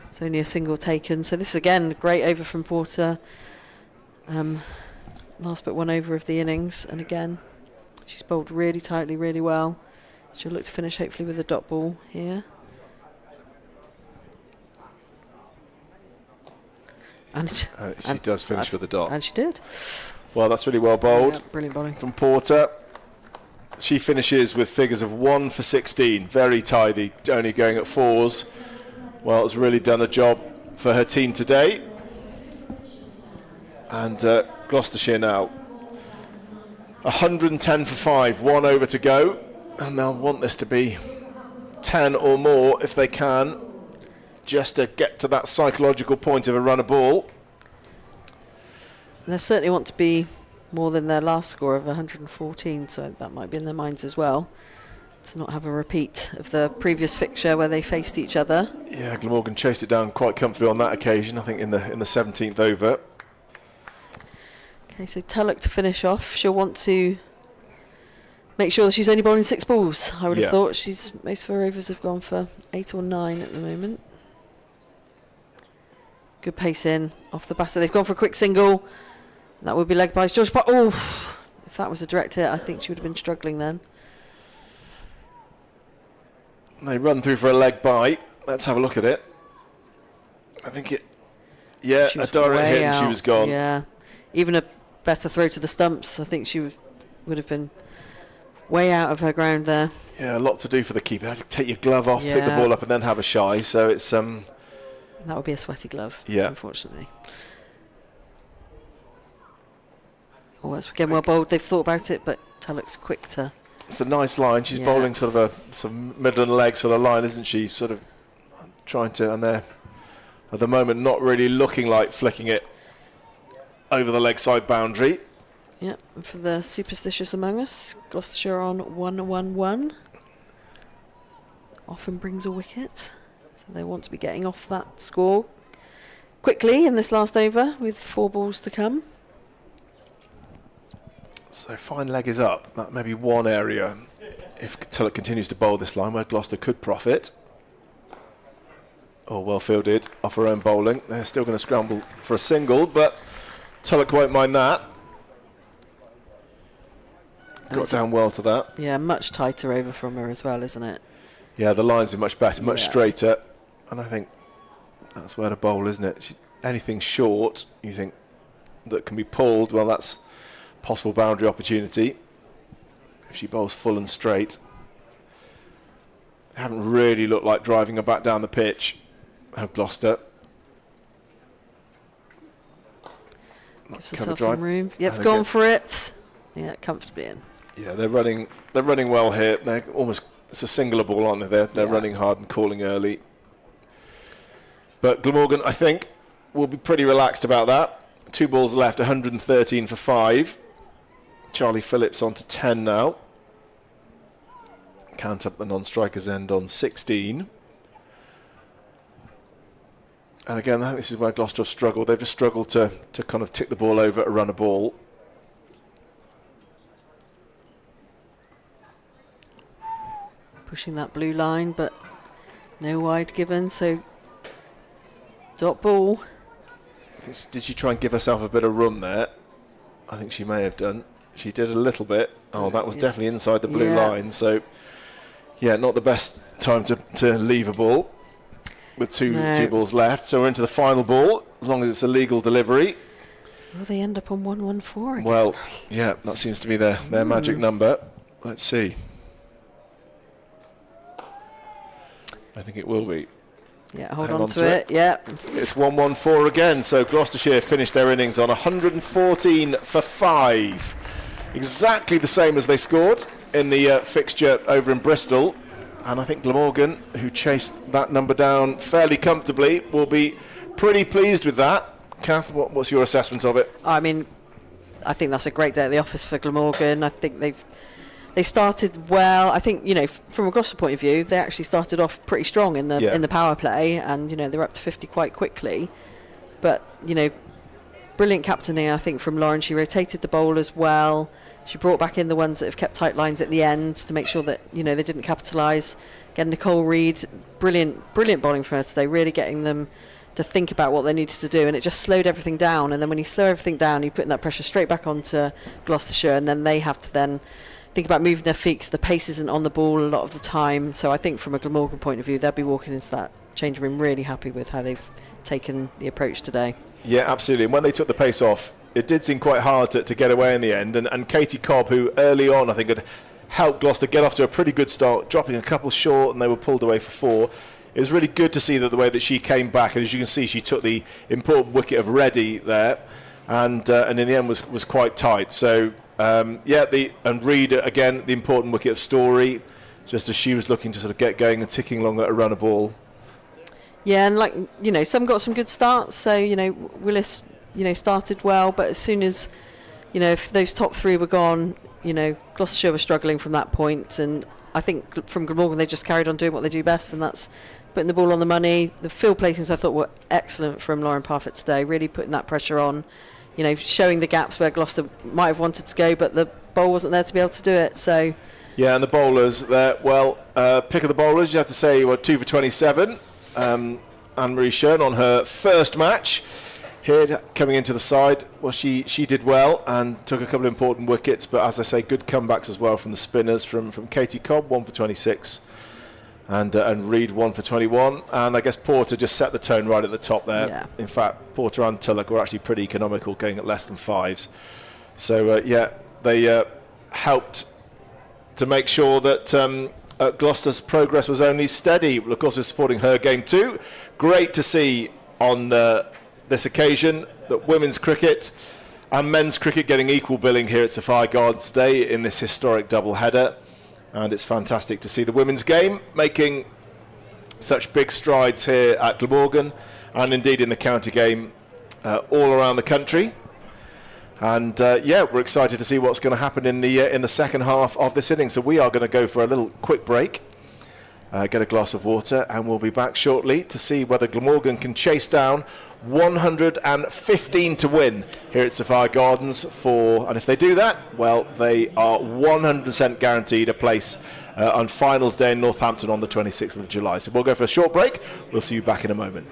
It's only a single taken. So this, again, great over from Porter. Last but one over of the innings. And again, she's bowled really tightly, really well. She'll look to finish hopefully with a dot ball here. And she does finish with a dot. And she did. Well, that's really well bowled. Yeah, brilliant bowling from Porter. She finishes with figures of 1 for 16. Very tidy, only going at 4s. Well, it's really done a job for her team today. And Gloucestershire now 110 for 5, 1 over to go. And they'll want this to be 10 or more if they can, just to get to that psychological point of a run a ball. And they certainly want to be more than their last score of 114, so that might be in their minds as well, to not have a repeat of the previous fixture where they faced each other. Yeah, Glamorgan chased it down quite comfortably on that occasion, I think in the 17th over. Okay, so Tulloch to finish off. She'll want to make sure that she's only bowling 6 balls. I would have thought most of her overs have gone for 8 or 9 at the moment. Good pace in off the batter. They've gone for a quick single. That would be leg by George Pot. Oh, if that was a direct hit, I think she would have been struggling then. They run through for a leg bite. Let's have a look at it. I think a direct hit and she was gone. Yeah, even a better throw to the stumps. I think she would have been way out of her ground there. Yeah, a lot to do for the keeper. You have to take your glove off, pick the ball up and then have a shy. So it's... that would be a sweaty glove, unfortunately. Oh, that's again well bowled. They've thought about it, but Tulloch's quick to... It's a nice line. She's bowling sort of a middle and leg sort of line, isn't she? Sort of trying to... And they're, at the moment, not really looking like flicking it over the leg side boundary. Yeah, and for the superstitious among us, Gloucestershire on 1-1-1. Often brings a wicket. So they want to be getting off that score quickly in this last over with 4 balls to come. So fine leg is up. That may be one area, if Tulloch continues to bowl this line, where Gloucester could profit. Oh, well fielded off her own bowling. They're still going to scramble for a single, but Tulloch won't mind that. Got down well to that. Yeah, much tighter over from her as well, isn't it? Yeah, the lines are much better, much straighter. And I think that's where the bowl, isn't it? Anything short, you think, that can be pulled, well, that's possible boundary opportunity. If she bowls full and straight. They haven't really looked like driving her back down the pitch, have Gloucester. Gives herself some room. Yep, gone for it. Yeah, comfortably in. Yeah, they're running well here. They're almost, it's a singular ball, aren't they? They're running hard and calling early. But Glamorgan, I think, will be pretty relaxed about that. 2 balls left, 113 for 5. Charlie Phillips on to 10 now. Count up the non-strikers end on 16. And again, I think this is where Gloucester have struggled. They've just struggled to kind of tick the ball over to run a ball. Pushing that blue line, but no wide given, so dot ball. Did she try and give herself a bit of room there? I think she may have done. She did a little bit. Oh, that was definitely inside the blue line. So, yeah, not the best time to leave a ball with two balls left. So we're into the final ball, as long as it's a legal delivery. Will they end up on 114 again? Well, yeah, that seems to be their magic number. Let's see. I think it will be. Yeah, hold on to it. Yeah. It's 114 again, so Gloucestershire finished their innings on 114 for 5. Exactly the same as they scored in the fixture over in Bristol. And I think Glamorgan, who chased that number down fairly comfortably, will be pretty pleased with that. Kath, what's your assessment of it? I mean, I think that's a great day at the office for Glamorgan. I think they started well. I think, from a Gloucester point of view, they actually started off pretty strong in the power play, and they're up to 50 quite quickly. But brilliant captaining, I think, from Lauren. She rotated the bowlers well. She brought back in the ones that have kept tight lines at the end to make sure that they didn't capitalise. Again, Nicole Reid, brilliant bowling from her today, really getting them to think about what they needed to do, and it just slowed everything down. And then when you slow everything down, you put that pressure straight back onto Gloucestershire, and then they have to then think about moving their feet because the pace isn't on the ball a lot of the time. So I think from a Glamorgan point of view, they'll be walking into that changing room really happy with how they've taken the approach today. Yeah, absolutely. And when they took the pace off, it did seem quite hard to get away in the end. And Katie Cobb, who early on I think had helped Gloucester get off to a pretty good start, dropping a couple short, and they were pulled away for 4. It was really good to see that the way that she came back, and as you can see, she took the important wicket of Reddy there, and in the end was quite tight. So and Reid again, the important wicket of Story, just as she was looking to sort of get going and ticking along at a run a ball. Yeah, and some got some good starts. So Willis started well, but as soon as if those top 3 were gone, Gloucestershire were struggling from that point. And I think from Glamorgan they just carried on doing what they do best, and that's putting the ball on the money. The field placings I thought were excellent from Lauren Parfitt today, really putting that pressure on, showing the gaps where Gloucester might have wanted to go, but the bowl wasn't there to be able to do it. So yeah, and the bowlers there, pick of the bowlers, you have to say, 2 for 27. Anne-Marie Schön on her first match here coming into the side. Well, she did well and took a couple of important wickets, but as I say, good comebacks as well from the spinners, from Katie Cobb, 1 for 26, and Reid 1 for 21. And I guess Porter just set the tone right at the top there. Yeah. In fact, Porter and Tulloch were actually pretty economical, going at less than 5s. So they helped to make sure that Gloucester's progress was only steady. Well, of course, we're supporting her game too. Great to see on this occasion that women's cricket and men's cricket getting equal billing here at Sapphire Gardens today in this historic double header. And it's fantastic to see the women's game making such big strides here at Glamorgan and indeed in the county game all around the country. And we're excited to see what's going to happen in the second half of this inning. So we are going to go for a little quick break, get a glass of water, and we'll be back shortly to see whether Glamorgan can chase down 115 to win here at Sapphire Gardens and if they do that, well, they are 100% guaranteed a place on finals day in Northampton on the 26th of July. So we'll go for a short break. We'll see you back in a moment.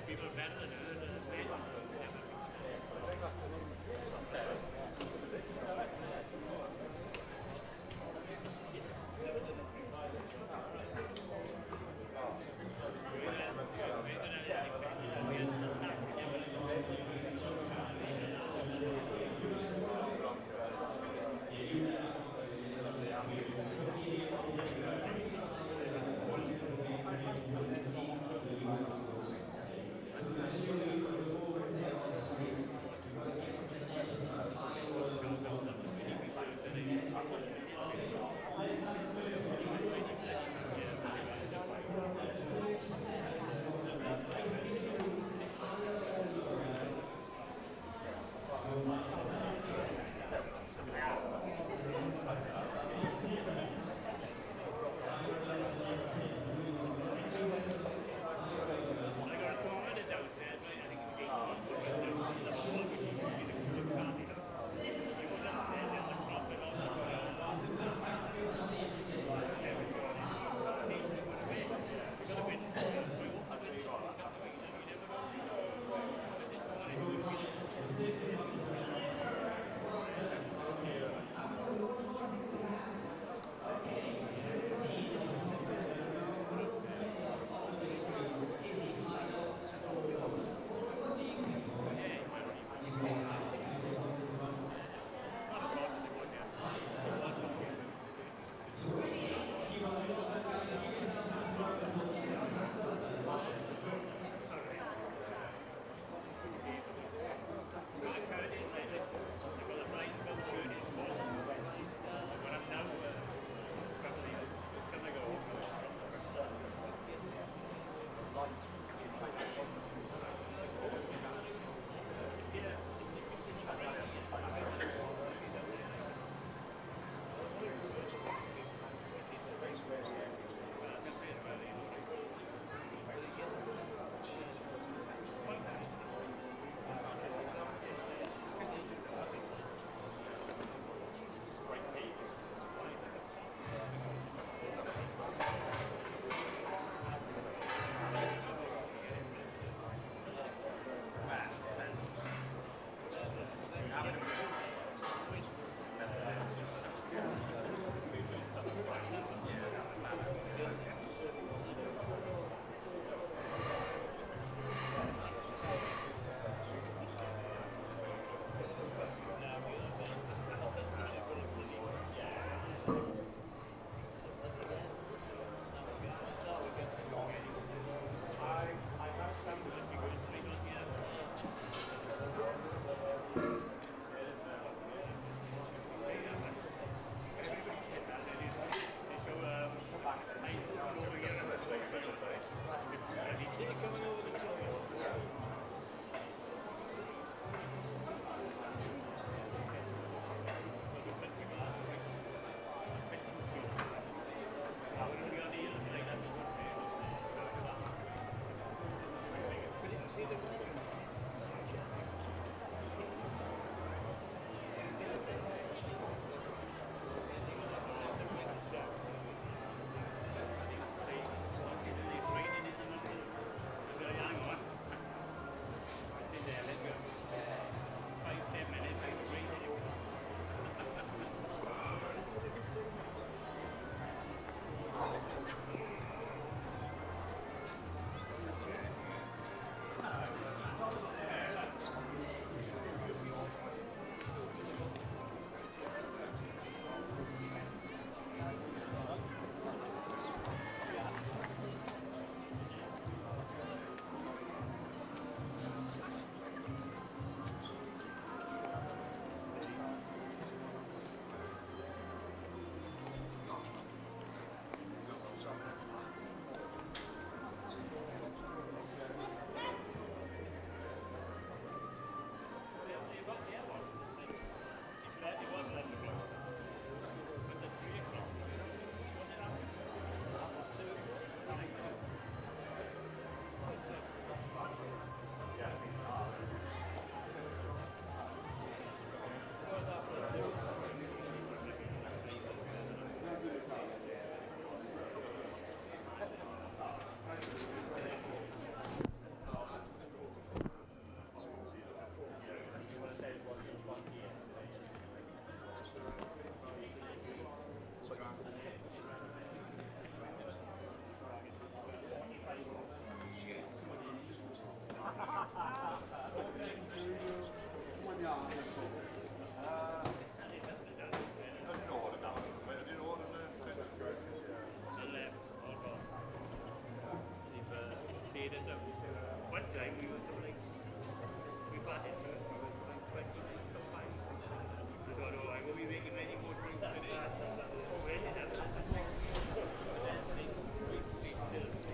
People better than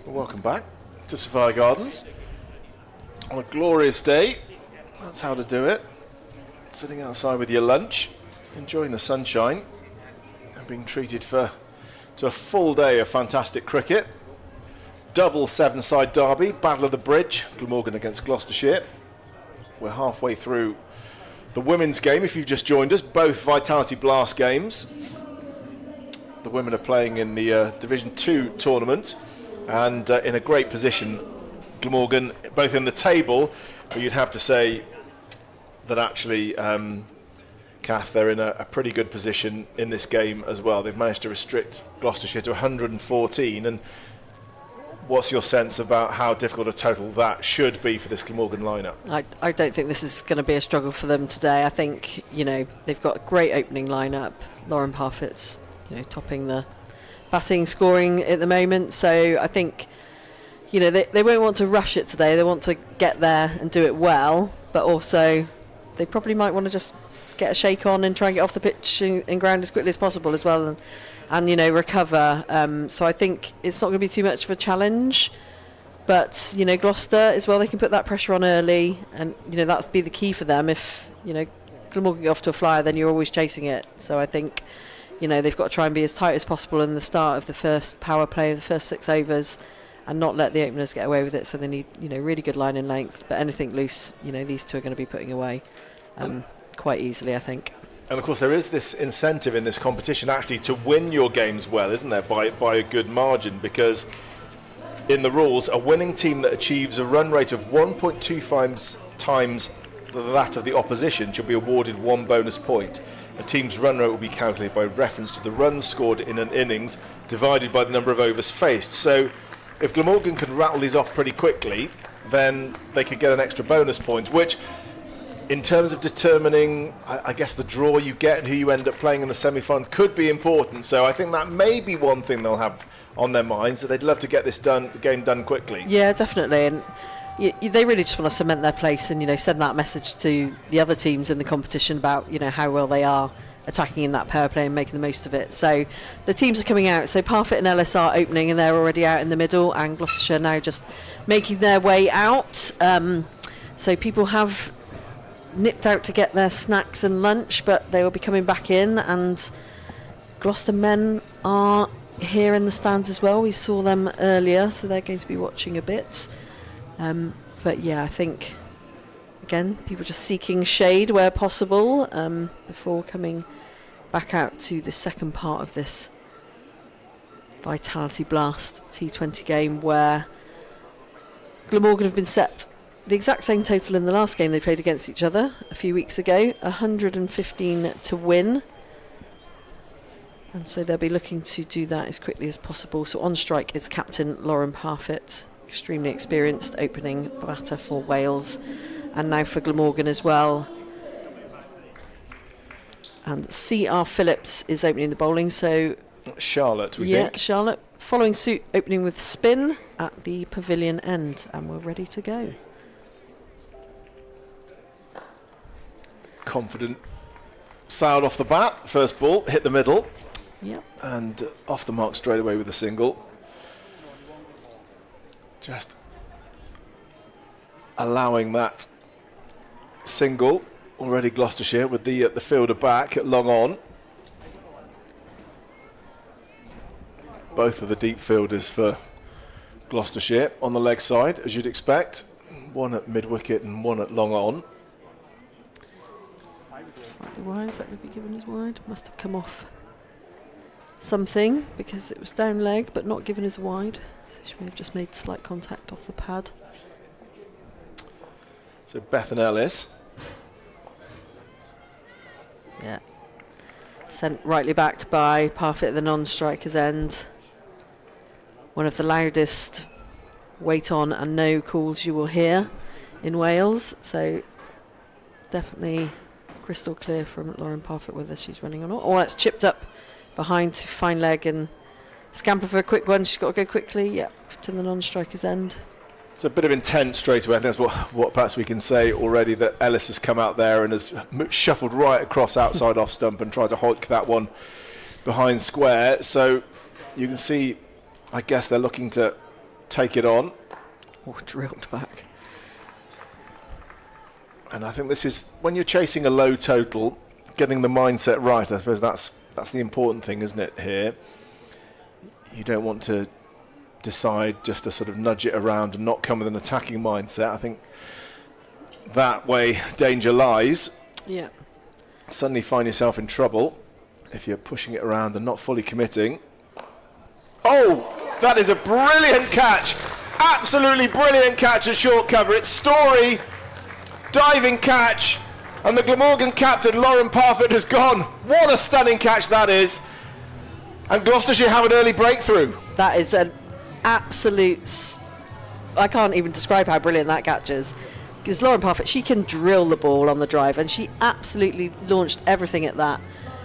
Welcome back to Sophia Gardens on a glorious day. That's how to do it. Sitting outside with your lunch, enjoying the sunshine, and being treated to a full day of fantastic cricket. Double seven-side derby, Battle of the Bridge, Glamorgan against Gloucestershire. We're halfway through the women's game. If you've just joined us, both Vitality Blast games. The women are playing in the Division 2 tournament, and in a great position, Glamorgan, both in the table, but you'd have to say that actually, Kath, they're in a pretty good position in this game as well. They've managed to restrict Gloucestershire to 114, and what's your sense about how difficult a total that should be for this Glamorgan lineup? I don't think this is going to be a struggle for them today. I think, they've got a great opening lineup. Lauren Parfitt's, topping the batting scoring at the moment. So I think, they won't want to rush it today. They want to get there and do it well, but also they probably might want to just get a shake on and try and get off the pitch and ground as quickly as possible as well, and recover. So I think it's not going to be too much of a challenge. But Gloucester as well, they can put that pressure on early, and that's be the key for them. If Glamorgan get off to a flyer, then you're always chasing it. So I think they've got to try and be as tight as possible in the start of the first power play, the first 6 overs, and not let the openers get away with it. So they need really good line and length. But anything loose, these two are going to be putting away quite easily, I think. And of course, there is this incentive in this competition actually to win your games well, isn't there, by a good margin? Because in the rules, a winning team that achieves a run rate of 1.25 times that of the opposition should be awarded 1 bonus point. A team's run rate will be calculated by reference to the runs scored in an innings divided by the number of overs faced. So if Glamorgan can rattle these off pretty quickly, then they could get an extra bonus point, which, in terms of determining, I guess, the draw you get and who you end up playing in the semi-final could be important. So I think that may be one thing they'll have on their minds, that they'd love to get this game done quickly. Yeah, definitely. And they really just want to cement their place and, send that message to the other teams in the competition about, how well they are attacking in that power play and making the most of it. So the teams are coming out. So Parfitt and Ellis are opening, and they're already out in the middle, and Gloucestershire now just making their way out. So people have nipped out to get their snacks and lunch, but they will be coming back in, and Gloucester men are here in the stands as well. We saw them earlier, so they're going to be watching a bit. But yeah, I think again, people just seeking shade where possible before coming back out to the second part of this Vitality Blast T20 game, where Glamorgan have been set the exact same total in the last game they played against each other a few weeks ago, 115 to win. And so they'll be looking to do that as quickly as possible. So on strike is captain Lauren Parfitt, extremely experienced opening batter for Wales, and now for Glamorgan as well. And C.R. Phillips is opening the bowling. So Charlotte, we think. think. Charlotte following suit, opening with spin at the pavilion end, and we're ready to go. Confident foul off the bat. First ball hit the middle. Yep. And off the mark straight away with a single. Just allowing that single. Already Gloucestershire with the fielder back at long on. Both of the deep fielders for Gloucestershire on the leg side, as you'd expect. One at mid-wicket and one at long on. Slightly wide, is that going to be given as wide? Must have come off something because it was down leg but not given as wide. So she may have just made slight contact off the pad. So Bethan Ellis. Yeah. Sent rightly back by Parfitt at the non-striker's end. One of the loudest wait on and no calls you will hear in Wales. So definitely crystal clear from Lauren Parfitt whether she's running or not. Oh, that's chipped up behind to fine leg and scamper for a quick one. She's got to go quickly. Yep, to the non-striker's end. It's a bit of intent straight away. I think that's what perhaps we can say already, that Ellis has come out there and has shuffled right across outside off stump and tried to hoik that one behind square. So you can see, I guess they're looking to take it on. Oh, drilled back. And I think this is, when you're chasing a low total, getting the mindset right, I suppose that's the important thing, isn't it, here? You don't want to decide just to sort of nudge it around and not come with an attacking mindset. I think that way danger lies. Yeah. Suddenly find yourself in trouble if you're pushing it around and not fully committing. Oh, that is a brilliant catch. Absolutely brilliant catch at short cover. It's Story, diving catch, and the Glamorgan captain, Lauren Parfitt, has gone. What a stunning catch that is. And Gloucestershire have an early breakthrough. That is an absolute... I can't even describe how brilliant that catch is. Because Lauren Parfitt, she can drill the ball on the drive, and she absolutely launched everything at that.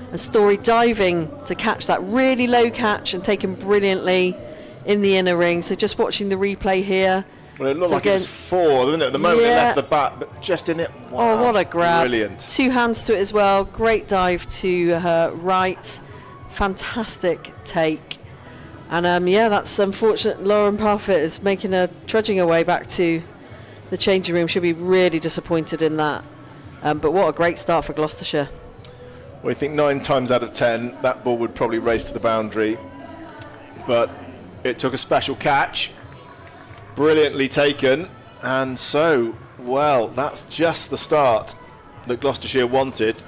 And Story diving to catch that really low catch and taken brilliantly in the inner ring. So just watching the replay here. Well, it looked So like it was 4, didn't it? At the moment it left the bat, but just in it. Wow, oh, what a grab. Brilliant. 2 hands to it as well. Great dive to her right. Fantastic take. And yeah, that's unfortunate. Lauren Parfitt is making her trudging her way back to the changing room. She'll be really disappointed in that. But what a great start for Gloucestershire. Well, I think 9 times out of 10 that ball would probably race to the boundary, but it took a special catch, brilliantly taken, and so, well, that's just the start that Gloucestershire wanted.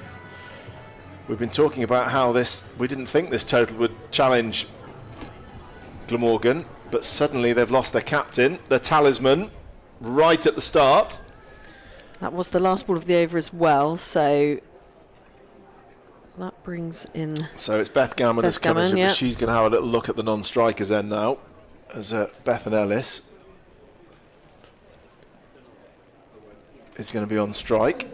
We've been talking about how we didn't think this total would challenge Glamorgan, but suddenly they've lost their captain, their talisman, right at the start. That was the last ball of the over as well, so that brings in... So it's Beth Gammon has come in, yeah. but she's going to have a little look at the non-strikers end now, as Beth and Ellis is going to be on strike.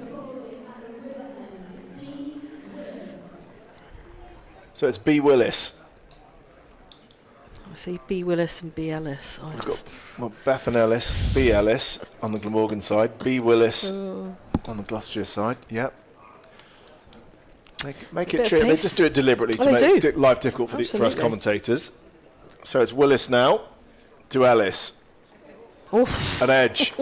So it's B. Willis. I see B. Willis and B. Ellis. Oh, We've got Beth and Ellis, B. Ellis on the Glamorgan side, B. Willis on the Gloucestershire side. Yep. Make it tricky. They just do it deliberately to make life difficult for us commentators. So it's Willis now to Ellis. Oof. An edge.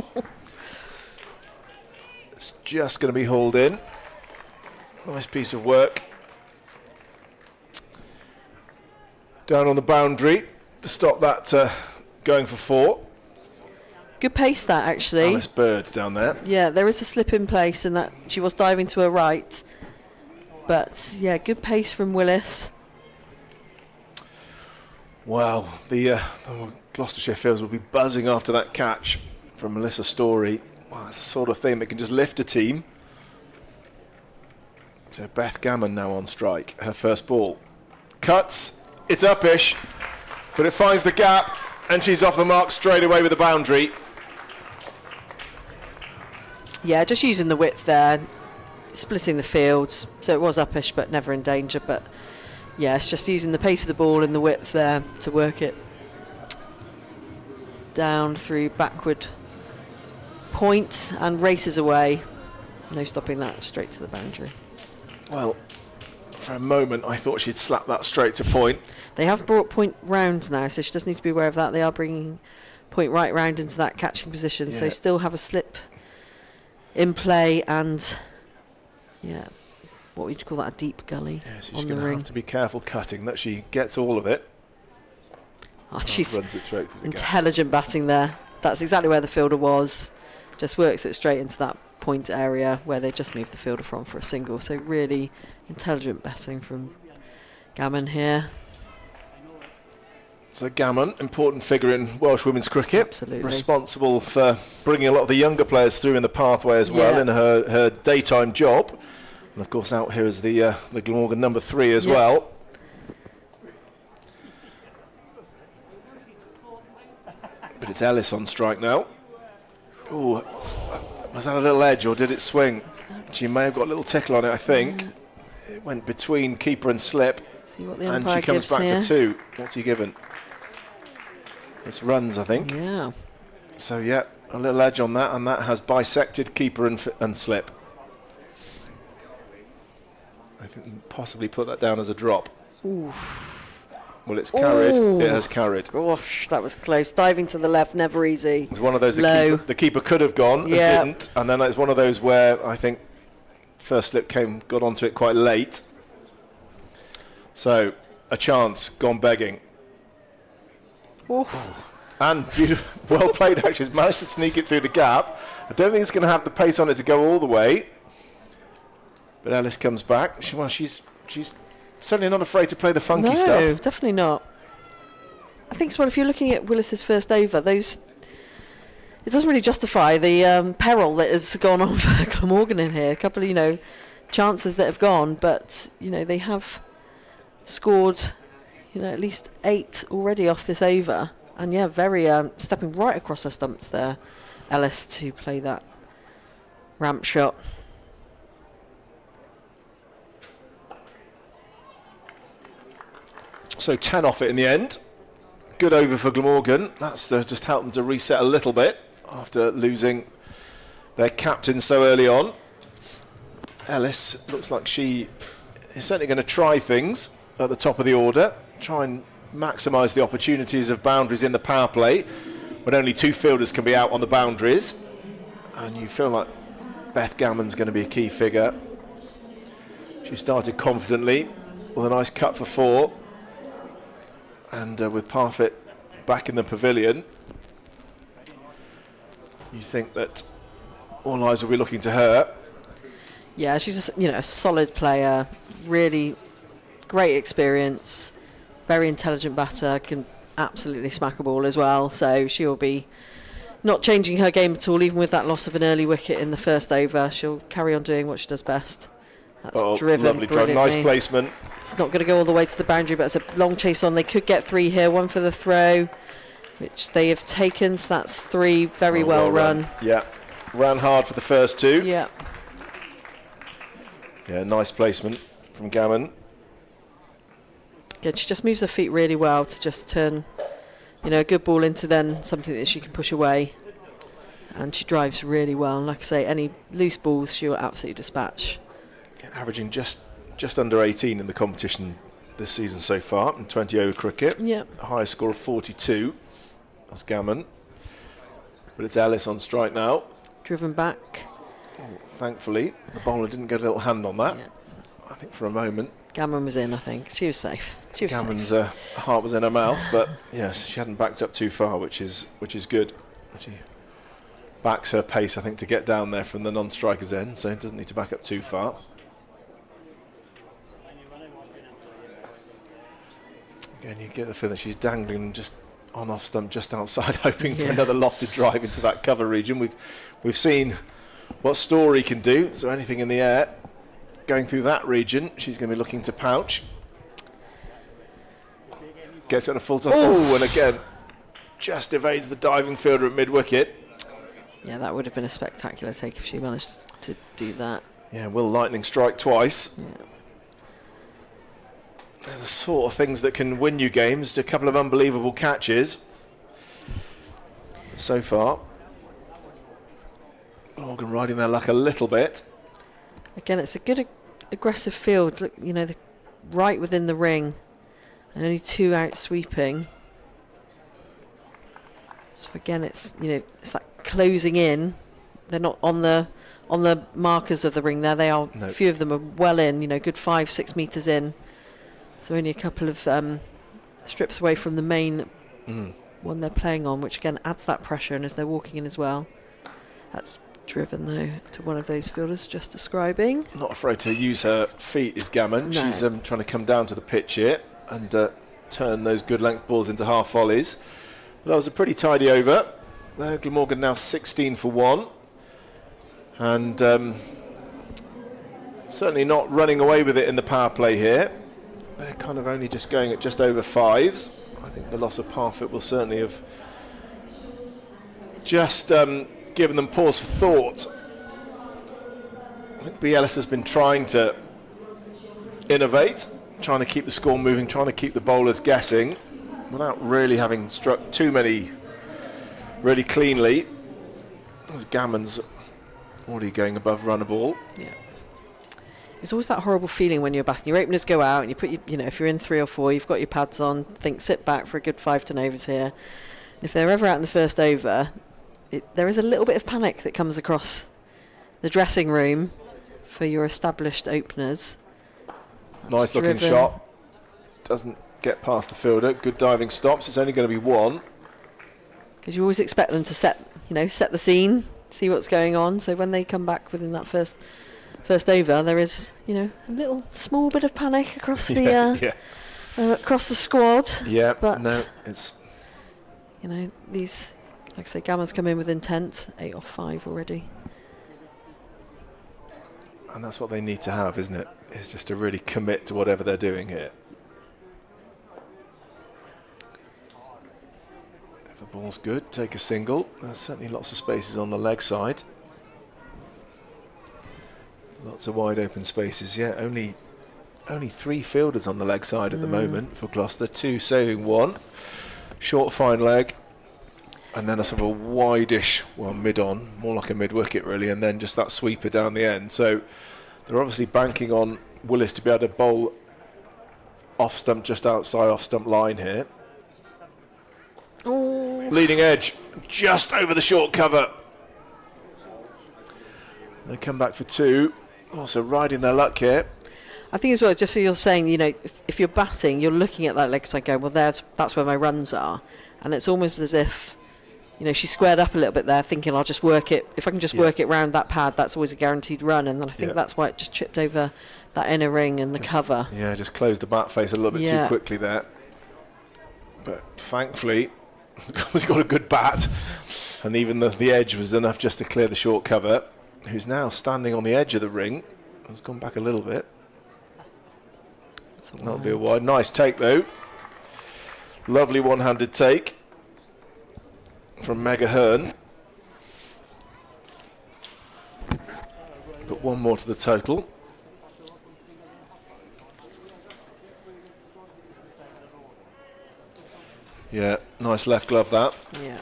It's just going to be hauled in. Nice piece of work. Down on the boundary to stop that going for 4. Good pace that, actually. Alice Bird down there. Yeah, there is a slip in place, and that she was diving to her right. But yeah, good pace from Willis. Wow, the Gloucestershire fields will be buzzing after that catch from Melissa Story. Wow, it's the sort of thing that can just lift a team. So Beth Gammon now on strike, her first ball. Cuts, it's uppish, but it finds the gap, and she's off the mark straight away with the boundary. Yeah, just using the width there, splitting the fields. So it was uppish, but never in danger. But yeah, it's just using the pace of the ball and the width there to work it down through backward point and races away. No stopping that, straight to the boundary. Well, for a moment I thought she'd slap that straight to point. They have brought point round now, so she does need to be aware of that. They are bringing point right round into that catching position, Yeah. so still have a slip in play and, yeah, what would you call that, a deep gully Yeah, so on she's the going to ring. have to be careful cutting that she gets all of it. Oh, she's runs it straight through the gap. intelligent batting there. That's exactly where the fielder was. Just works it straight into that point area where they just moved the fielder from for a single. So really intelligent batting from Gammon here. So Gammon, important figure in Welsh women's cricket. Absolutely. Responsible for bringing a lot of the younger players through in the pathway as well in her daytime job. And of course out here is the Glamorgan number 3 as well. But it's Ellis on strike now. Ooh, was that a little edge or did it swing? She may have got a little tickle on it, I think. It went between keeper and slip. See what the And umpire she comes gives back here. for 2. What's he given? It's runs, I think. Yeah. So yeah, a little edge on that, and that has bisected keeper and slip. I think you can possibly put that down as a drop. Oof. Well, it's carried. Ooh. It has carried. Gosh, that was close. Diving to the left, never easy. It's one of those the keeper could have gone and didn't. And then it's one of those where I think first slip got onto it quite late. So a chance gone begging. Oof. And well played, actually. He's managed to sneak it through the gap. I don't think it's going to have the pace on it to go all the way. But Ellis comes back. She's certainly not afraid to play the funky stuff. No, definitely not. I think, if you're looking at Willis's first over, it doesn't really justify the peril that has gone on for Glamorgan in here. A couple of, chances that have gone, but, they have scored, at least 8 already off this over. And, very stepping right across the stumps there, Ellis, to play that ramp shot. So 10 off it in the end. Good over for Glamorgan. That's just helped them to reset a little bit after losing their captain so early on. Ellis looks like she is certainly going to try things at the top of the order, try and maximise the opportunities of boundaries in the power play when only 2 fielders can be out on the boundaries. And you feel like Beth Gammon's going to be a key figure. She started confidently with a nice cut for 4. And with Parfitt back in the pavilion, you think that all eyes will be looking to her. Yeah, she's a solid player, really great experience, very intelligent batter, can absolutely smack a ball as well. So she'll be not changing her game at all, even with that loss of an early wicket in the first over. She'll carry on doing what she does best. That's driven lovely drive, nice placement. It's not going to go all the way to the boundary, but it's a long chase on. They could get 3 here, 1 for the throw, which they have taken, so that's 3 very well run. Yeah, ran hard for the first 2. Yeah. Yeah, nice placement from Gammon. Again, she just moves her feet really well to just turn, a good ball into then something that she can push away. And she drives really well. And like I say, any loose balls she will absolutely dispatch. Averaging just under 18 in the competition this season so far in 20 over cricket. Yeah. A highest score of 42. That's Gammon. But it's Ellis on strike now. Driven back. Oh, thankfully, the bowler didn't get a little hand on that. Yeah. I think for a moment. Gammon was in, I think. She was safe. Gammon's heart was in her mouth, but yes, she hadn't backed up too far, which is good. She backs her pace, I think, to get down there from the non-striker's end, so it doesn't need to back up too far. Again, you get the feeling that she's dangling just on off stump just outside, hoping for another lofted drive into that cover region. We've seen what Story can do, so anything in the air going through that region, she's going to be looking to pouch. Gets it on a full toss. Oh, and again, just evades the diving fielder at mid-wicket. Yeah, that would have been a spectacular take if she managed to do that. Yeah, will lightning strike twice. Yeah. They're the sort of things that can win you games. A couple of unbelievable catches so far. Morgan riding their luck a little bit. Again, it's a good aggressive field. Look, right within the ring, and only 2 out sweeping. So again, it's it's like closing in. They're not on the markers of the ring there. They are. No. A few of them are well in. Good 5-6 meters in. So only a couple of strips away from the main one they're playing on, which again adds that pressure. And as they're walking in as well, that's driven though to one of those fielders just describing. Not afraid to use her feet is Gammon. No. She's trying to come down to the pitch here and turn those good length balls into half volleys. That was a pretty tidy over. Glamorgan now 16 for 1. And certainly not running away with it in the power play here. They're kind of only just going at just over 5s. I think the loss of Parfitt will certainly have just given them pause for thought. I think B. Ellis has been trying to innovate, trying to keep the score moving, trying to keep the bowlers guessing without really having struck too many really cleanly. Gammon's already going above run a ball. Yeah. There's always that horrible feeling when you're batting. Your openers go out and you put if you're in 3 or 4, you've got your pads on, sit back for a good 5 turnovers here. And if they're ever out in the first over, there is a little bit of panic that comes across the dressing room for your established openers. Nice looking shot. Doesn't get past the fielder. Good diving stops. It's only going to be 1. Because you always expect them to set the scene, see what's going on. So when they come back within that first over, there is, a little small bit of panic across the across the squad. Yeah, but no, it's these, like I say, Gamma's come in with intent, 8 off 5 already. And that's what they need to have, isn't it? Is just to really commit to whatever they're doing here. If the ball's good, take a single. There's certainly lots of spaces on the leg side. Lots of wide open spaces. Yeah, only 3 fielders on the leg side at the moment for Gloucester. 2 saving 1. Short fine leg. And then a sort of a wide-ish, mid-on, more like a mid-wicket really, and then just that sweeper down the end. So they're obviously banking on Willis to be able to bowl off stump, just outside off stump line here. Ooh. Leading edge, just over the short cover. They come back for 2. Also riding their luck here. I think as well, just so you're saying, if you're batting, you're looking at that leg side going, well, that's where my runs are. And it's almost as if, she squared up a little bit there, thinking I'll just work it. If I can just work it round that pad, that's always a guaranteed run. And then I think that's why it just tripped over that inner ring and the cover. Yeah, just closed the bat face a little bit too quickly there. But thankfully, he's got a good bat. And even the edge was enough just to clear the short cover. Who's now standing on the edge of the ring. Has gone back a little bit. That'll be a wide. Nice take though. Lovely one-handed take from Mega Hearn. But 1 more to the total. Yeah, nice left glove that. Yeah.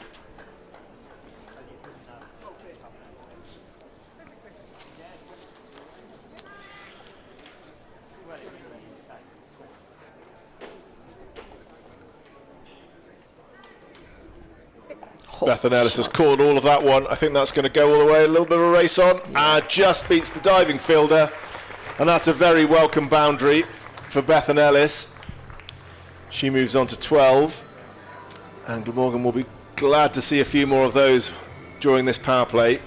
Bethan Ellis has caught all of that one. I think that's going to go all the way. A little bit of a race on. Just beats the diving fielder. And that's a very welcome boundary for Bethan Ellis. She moves on to 12. And Glamorgan will be glad to see a few more of those during this power play.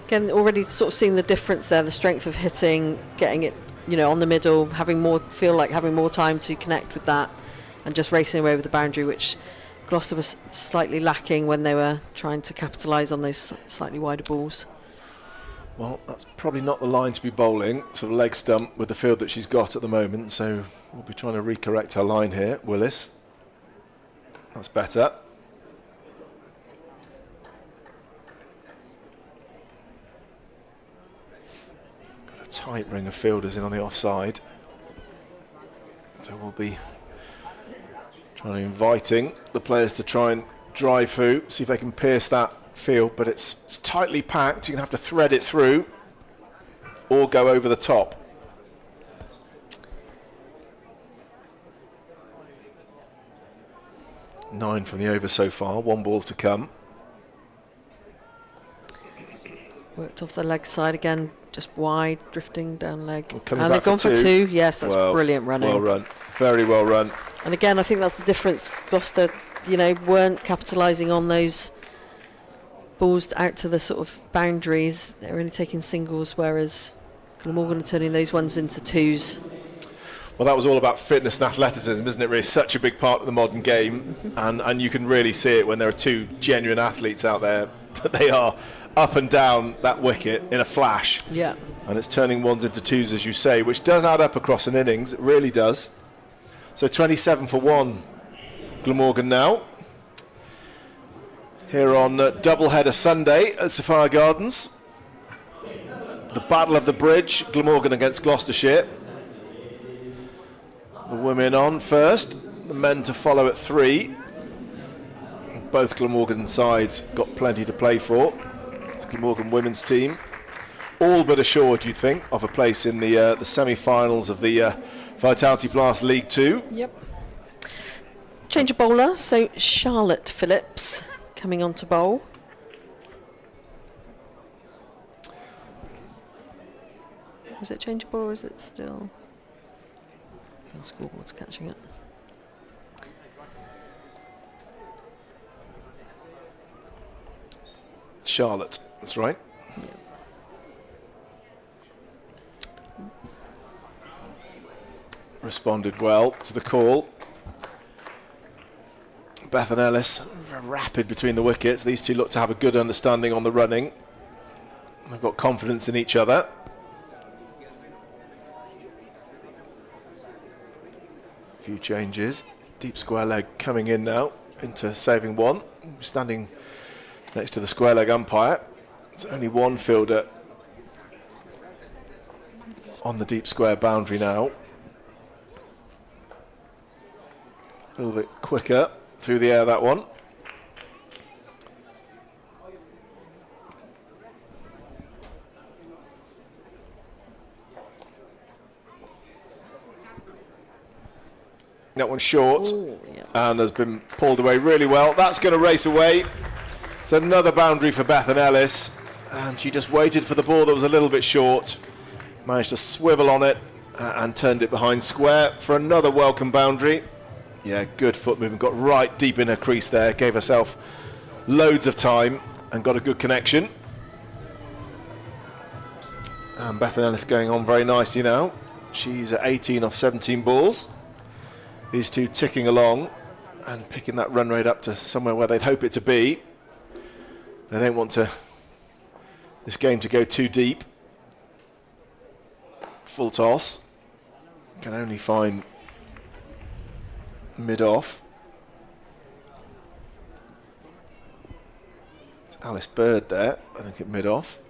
Again, already sort of seeing the difference there, the strength of hitting, getting it, on the middle, having more time to connect with that and just racing away with the boundary, which Gloucester was slightly lacking when they were trying to capitalise on those slightly wider balls. Well, that's probably not the line to be bowling, sort of leg stump with the field that she's got at the moment, so we'll be trying to recorrect her line here, Willis. That's better. Got a tight ring of fielders in on the offside. So we'll be inviting the players to try and drive through, see if they can pierce that field, but it's tightly packed. You're going to have to thread it through or go over the top. Nine from the over so far, 1 ball to come. Worked off the leg side again, just wide, drifting down leg. And they've gone for 2. Yes, that's brilliant running. Well run, very well run. And again, I think that's the difference. Gloucester, weren't capitalising on those balls out to the sort of boundaries. They were only taking singles, whereas Glamorgan are turning those ones into 2s. Well, that was all about fitness and athleticism, isn't it? Really, such a big part of the modern game, and you can really see it when there are 2 genuine athletes out there. That they are up and down that wicket in a flash. Yeah. And it's turning 1s into 2s, as you say, which does add up across an innings. It really does. So 27 for 1, Glamorgan now. Here on doubleheader Sunday at Sapphire Gardens. The Battle of the Bridge, Glamorgan against Gloucestershire. The women on first, the men to follow at 3. Both Glamorgan sides got plenty to play for. It's Glamorgan women's team all but assured, you think, of a place in the semi-finals of the Vitality Blast League 2. Yep. Change of bowler, so Charlotte Phillips coming on to bowl. Is it changeable or is it still? The scoreboard's catching it. Charlotte, that's right. Responded well to the call. Beth and Ellis, rapid between the wickets. These two look to have a good understanding on the running. They've got confidence in each other. A few changes. Deep square leg coming in now into saving one. Standing next to the square leg umpire. It's only one fielder on the deep square boundary now. A little bit quicker through the air, that one. That one's short. Ooh, yeah. And has been pulled away really well. That's going to race away. It's another boundary for Beth and Ellis. And she just waited for the ball that was a little bit short. Managed to swivel on it and turned it behind square for another welcome boundary. Yeah, good foot movement. Got right deep in her crease there. Gave herself loads of time and got a good connection. And Beth and Ellis going on very nicely now. She's at 18 off 17 balls. These two ticking along and picking that run rate up to somewhere where they'd hope it to be. They don't want this game to go too deep. Full toss. Can only find mid-off. It's Alice Bird there, I think, at mid-off.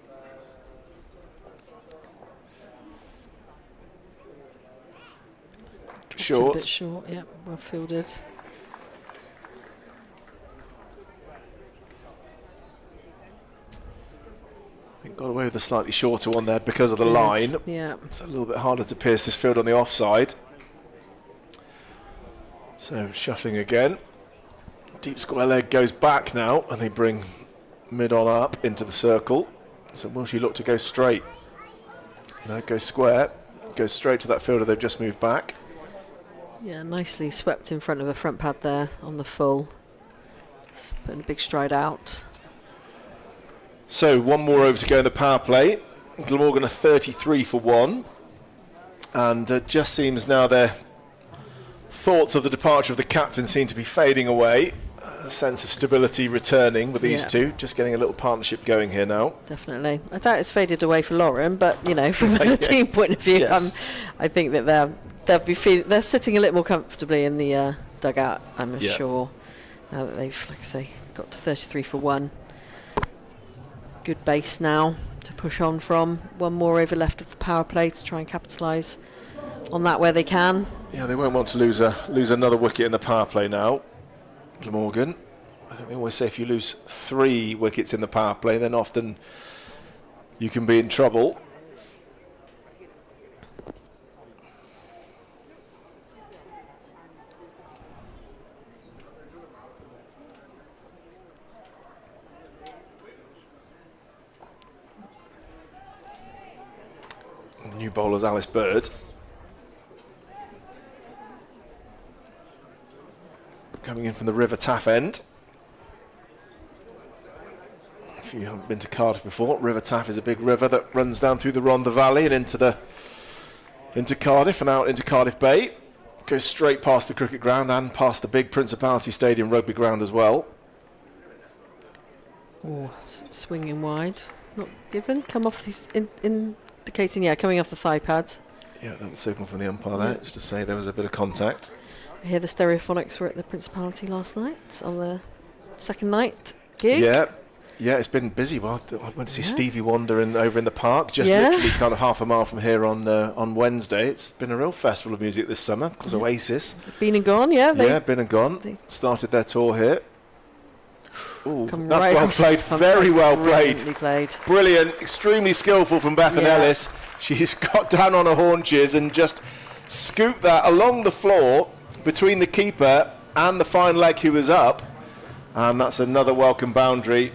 Short. A bit short, yeah, well fielded. I think got away with a slightly shorter one there because of the line. Yeah. It's a little bit harder to pierce this field on the offside. So shuffling again. Deep square leg goes back now and they bring mid on up into the circle. So will she look to go straight? No, goes square. Goes straight to that fielder they've just moved back. Yeah, nicely swept in front of a front pad there on the full. Just putting a big stride out. So one more over to go in the power play. Glamorgan are 33 for 1. And it just seems now their thoughts of the departure of the captain seem to be fading away. A sense of stability returning with these two. Just getting a little partnership going here now. Definitely. I doubt it's faded away for Lauren, but, you know, from a team point of view, Yes. I think that they're sitting a little more comfortably in the dugout, I'm sure, now that they've, like I say, got to 33 for 1. Good base now to push on from. One more over left of the power play to try and capitalise on that where they can. Yeah, they won't want to lose another wicket in the power play now. Glamorgan. I think we always say if you lose 3 wickets in the power play, then often you can be in trouble. New bowler's Alice Bird. Coming in from the River Taff end. If you haven't been to Cardiff before, River Taff is a big river that runs down through the Rhondda Valley and into Cardiff and out into Cardiff Bay. Goes straight past the cricket ground and past the big Principality Stadium rugby ground as well. Oh, swinging wide. Not given. Come off these indicating, coming off the thigh pad. Yeah, that's the signal from the umpire there, just to say there was a bit of contact. I hear the Stereophonics were at the Principality last night on the second night gig. Yeah, it's been busy. Well, I went to see Stevie Wonder over in the park, just literally kind of half a mile from here on Wednesday. It's been a real festival of music this summer because Oasis. Been and gone, been and gone. Started their tour here. Ooh, Come that's right well across the played, stump. very That's well brilliantly played. Brilliant, extremely skillful from Bethan Yeah. Ellis. She's got down on her haunches and just scooped that along the floor between the keeper and the fine leg who was up. And that's another welcome boundary.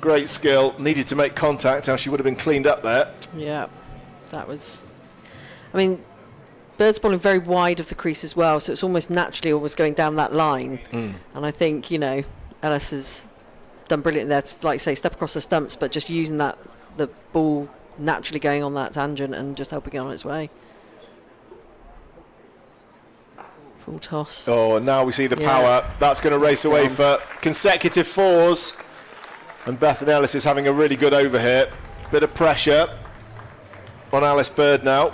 Great skill, needed to make contact, how she would have been cleaned up there. Yeah, that was... I mean, Bird's bowling very wide of the crease as well, so it's almost naturally almost going down that line. And I think, you know, Ellis has done brilliant there to, like you say, step across the stumps, but just using that, the ball naturally going on that tangent and just helping it on its way. Full toss. Oh, and now we see the power. That's going to race away for consecutive fours. And Bethan Ellis is having a really good over here. Bit of pressure on Alice Bird now.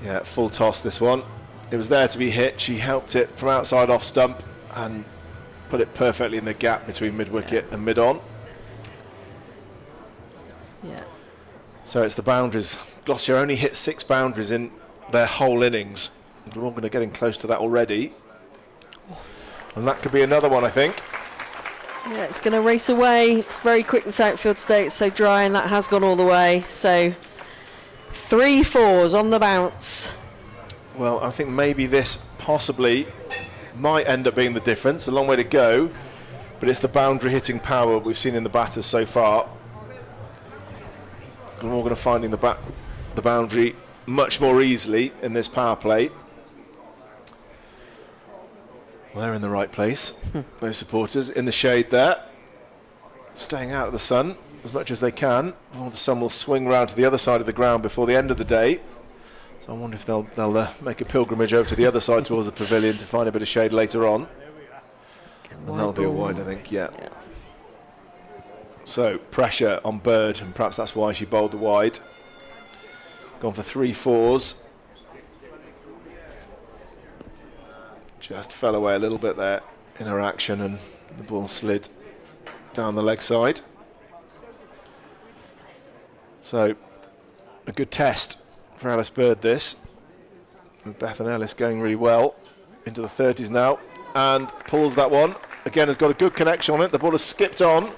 Yeah, full toss this one. It was there to be hit. She helped it from outside off stump and put it perfectly in the gap between mid-wicket and mid-on. Yeah. So it's the boundaries. Gloucestershire only hit 6 boundaries in their whole innings. Glamorgan are getting close to that already. And that could be another one, I think. Yeah, it's going to race away. It's very quick, this outfield today. It's so dry, and that has gone all the way. So 3 fours on the bounce. Well, I think maybe this possibly might end up being the difference. A long way to go, but it's the boundary hitting power we've seen in the batters so far. Glamorgan are finding the boundary much more easily in this power play. Well, they're in the right place, those supporters, in the shade there, staying out of the sun as much as they can. Well, the sun will swing round to the other side of the ground before the end of the day. So I wonder if they'll make a pilgrimage over to the other side towards the pavilion to find a bit of shade later on. And that'll be a wide, I think, yeah. So pressure on Bird, and perhaps that's why she bowled the wide. Gone for 3 fours. Just fell away a little bit there in her action, and the ball slid down the leg side. So a good test for Alice Bird this. And Bethan Ellis going really well into the 30s now, and pulls that one. Again, has got a good connection on it. The ball has skipped on.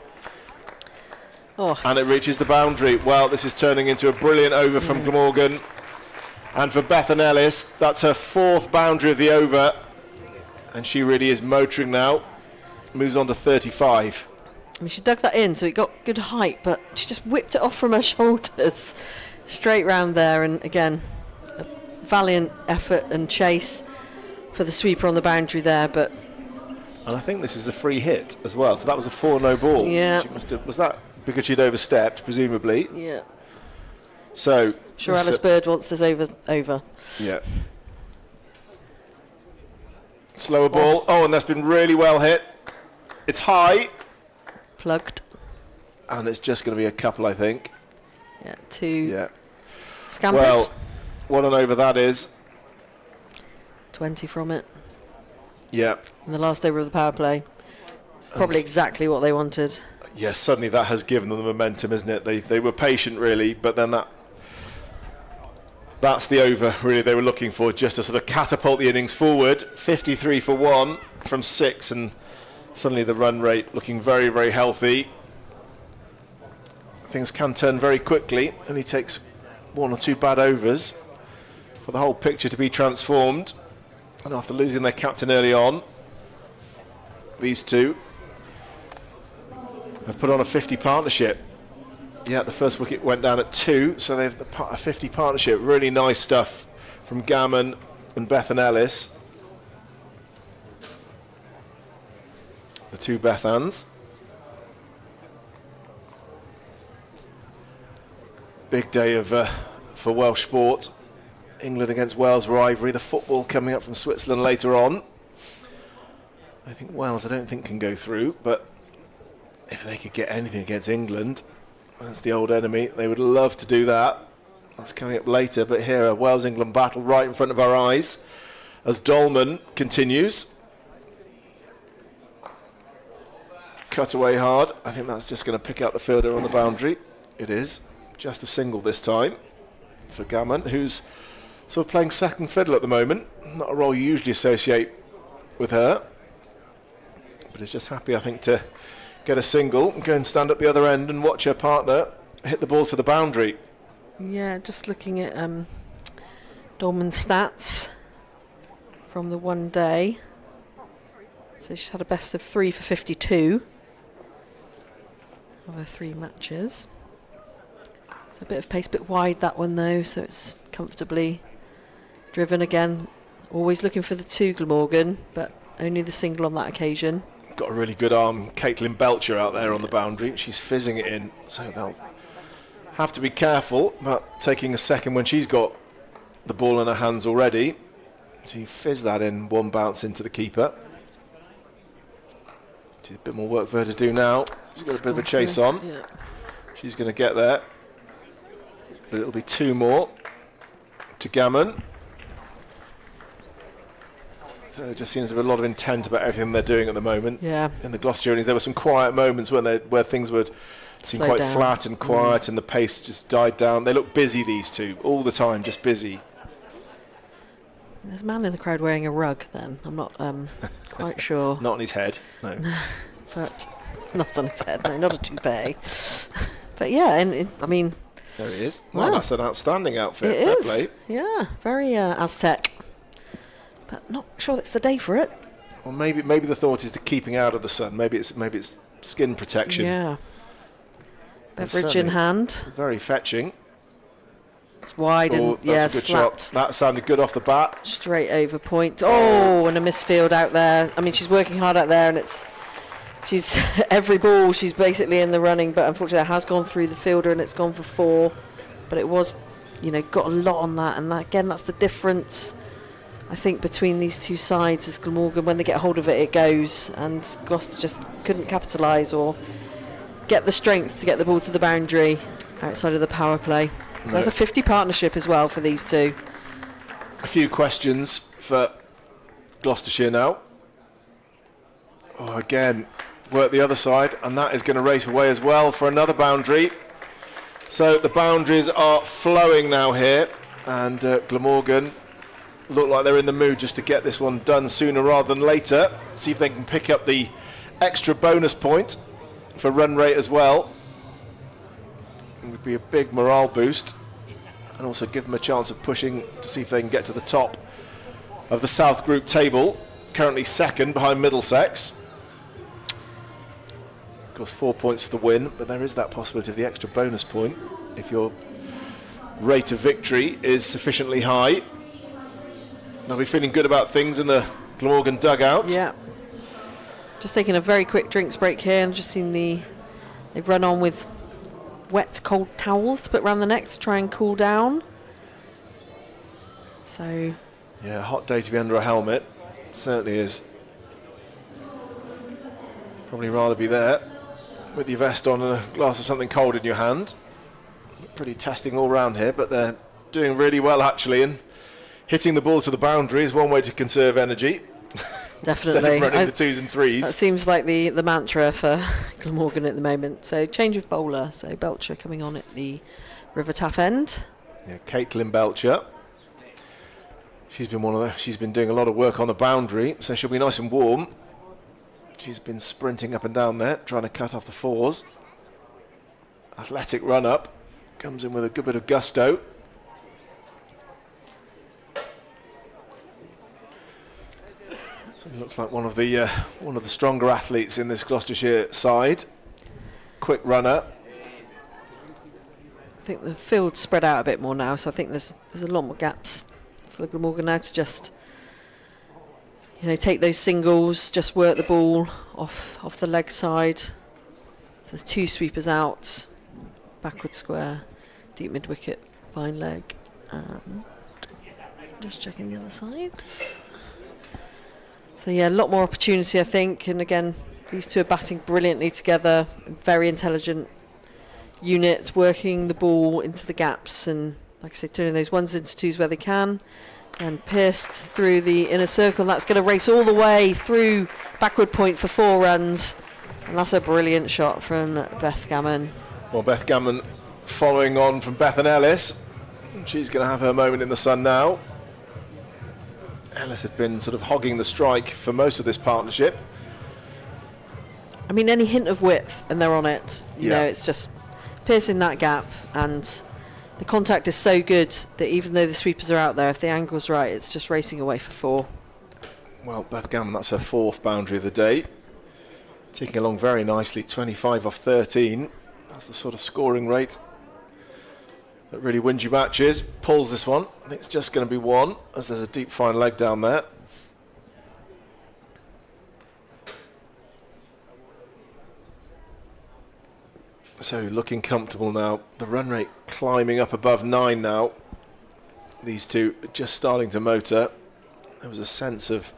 Oh, and it reaches the boundary. Well, this is turning into a brilliant over from Glamorgan. And for Bethan Ellis, that's her 4th boundary of the over. And she really is motoring now. Moves on to 35. I mean, she dug that in, so it got good height, but she just whipped it off from her shoulders. Straight round there, and again, a valiant effort and chase for the sweeper on the boundary there, but... And I think this is a free hit as well, so that was a 4-no ball. Yeah. She must have, was that because she'd overstepped, presumably? Yeah. So... Sure, Alice Bird wants this over. Yeah. Slower ball. Oh, and that's been really well hit. It's high. Plugged. And it's just going to be a couple, I think. Yeah, 2. Yeah. Scampered. Well, what an over that is. 20 from it. Yeah. In the last over of the power play. Probably exactly what they wanted. Yes, suddenly that has given them the momentum, isn't it? They were patient, really, but then that's the over, really, they were looking for, just to sort of catapult the innings forward. 53 for 1 from 6, and suddenly the run rate looking very, very healthy. Things can turn very quickly. Only takes 1 or 2 bad overs for the whole picture to be transformed. And after losing their captain early on, these two have put on a 50 partnership. Yeah, the first wicket went down at 2, so they've a 50 partnership. Really nice stuff from Gammon and Bethan Ellis. The 2 Bethans. Big day for Welsh sport. England against Wales for Ivory. The football coming up from Switzerland later on. I think Wales, I don't think, can go through, but if they could get anything against England, that's the old enemy, they would love to do that. That's coming up later, but here a Wales-England battle right in front of our eyes as Dolman continues. Cut away hard. I think that's just going to pick out the fielder on the boundary. It is. Just a single this time for Gammon, who's sort of playing second fiddle at the moment. Not a role you usually associate with her. But is just happy, I think, to get a single and go and stand at the other end and watch her partner hit the ball to the boundary. Yeah, just looking at Dolman's stats from the one day. So she's had a best of 3 for 52 of her 3 matches. So a bit of pace, a bit wide that one though, so it's comfortably driven again. Always looking for the 2 Glamorgan, but only the single on that occasion. Got a really good arm, Caitlin Belcher out there on the boundary. She's fizzing it in, so they'll have to be careful about taking a second when she's got the ball in her hands already. She fizzed that in, one bounce into the keeper. She's a bit more work for her to do now. She's got a bit of a chase on. Yeah. She's going to get there, but it'll be 2 more to Gammon. So it just seems to be a lot of intent about everything they're doing at the moment. Yeah. In the Gloucestershire innings, there were some quiet moments where things would seem Slow quite down. flat and quiet, and the pace just died down. They look busy, these two, all the time, just busy. There's a man in the crowd wearing a rug then. I'm not quite sure. Not on his head, no. But not on his head, no, not a toupee. But yeah, and I mean... There he is. Well, Wow. that's an outstanding outfit. It Fair is. play. Yeah, very Aztec. But not sure that's the day for it. Well, maybe the thought is to keeping out of the sun. Maybe it's skin protection. Yeah. Well, Beverage in certainly hand. Very fetching. It's wide Oh, and yeah, that's a good slapped shot. That sounded good off the bat. straight over point. Oh, and a misfield out there. I mean, she's working hard out there, and she's every ball she's basically in the running, but unfortunately it has gone through the fielder and it's gone for 4. But it was, got a lot on that, and that, again, that's the difference, I think, between these two sides. As Glamorgan, when they get hold of it, it goes, and Gloucester just couldn't capitalise or get the strength to get the ball to the boundary outside of the power play. No. There's a 50 partnership as well for these two. A few questions for Gloucestershire now. Oh, again, work the other side, and that is going to race away as well for another boundary. So the boundaries are flowing now here, and Glamorgan look like they're in the mood just to get this one done sooner rather than later. See if they can pick up the extra bonus point for run rate as well. It would be a big morale boost, and also give them a chance of pushing to see if they can get to the top of the South Group table, currently second behind Middlesex. Of course, 4 points for the win, but there is that possibility of the extra bonus point if your rate of victory is sufficiently high. They'll be feeling good about things in the Glamorgan dugout. Yeah. Just taking a very quick drinks break here, and just seen they've run on with wet, cold towels to put around the neck to try and cool down. So, Yeah, a hot day to be under a helmet. It certainly is. Probably rather be there with your vest on and a glass of something cold in your hand. Pretty testing all round here, but they're doing really well actually, and hitting the ball to the boundary is one way to conserve energy. definitely. Instead of running the 2s and 3s. That seems like the mantra for Glamorgan at the moment. So, change of bowler. So, Belcher coming on at the River Taff end. Yeah, Caitlin Belcher. She's been doing a lot of work on the boundary, so she'll be nice and warm. She's been sprinting up and down there, trying to cut off the 4s. Athletic run up, comes in with a good bit of gusto. So it looks like one of the stronger athletes in this Gloucestershire side. Quick runner. I think the field's spread out a bit more now, so I think there's a lot more gaps for Glamorgan now to just take those singles, just work the ball off the leg side. So there's 2 sweepers out, backward square, deep mid wicket, fine leg, and just checking the other side. So yeah, a lot more opportunity I think, and again these two are batting brilliantly together, very intelligent unit, working the ball into the gaps, and like I say, turning those 1s into 2s where they can. And pierced through the inner circle. That's going to race all the way through backward point for 4 runs. And that's a brilliant shot from Beth Gammon. Well, Beth Gammon following on from Bethan Ellis. She's going to have her moment in the sun now. Ellis had been sort of hogging the strike for most of this partnership. I mean, any hint of width and they're on it. You know, it's just piercing that gap, and the contact is so good that even though the sweepers are out there, if the angle's right, it's just racing away for 4. Well, Beth Gammon, that's her 4th boundary of the day. Ticking along very nicely, 25 off 13. That's the sort of scoring rate that really wins you matches. Pulls this one. I think it's just going to be 1, as there's a deep fine leg down there. So looking comfortable now. The run rate climbing up above 9 now. These two just starting to motor. There was a sense of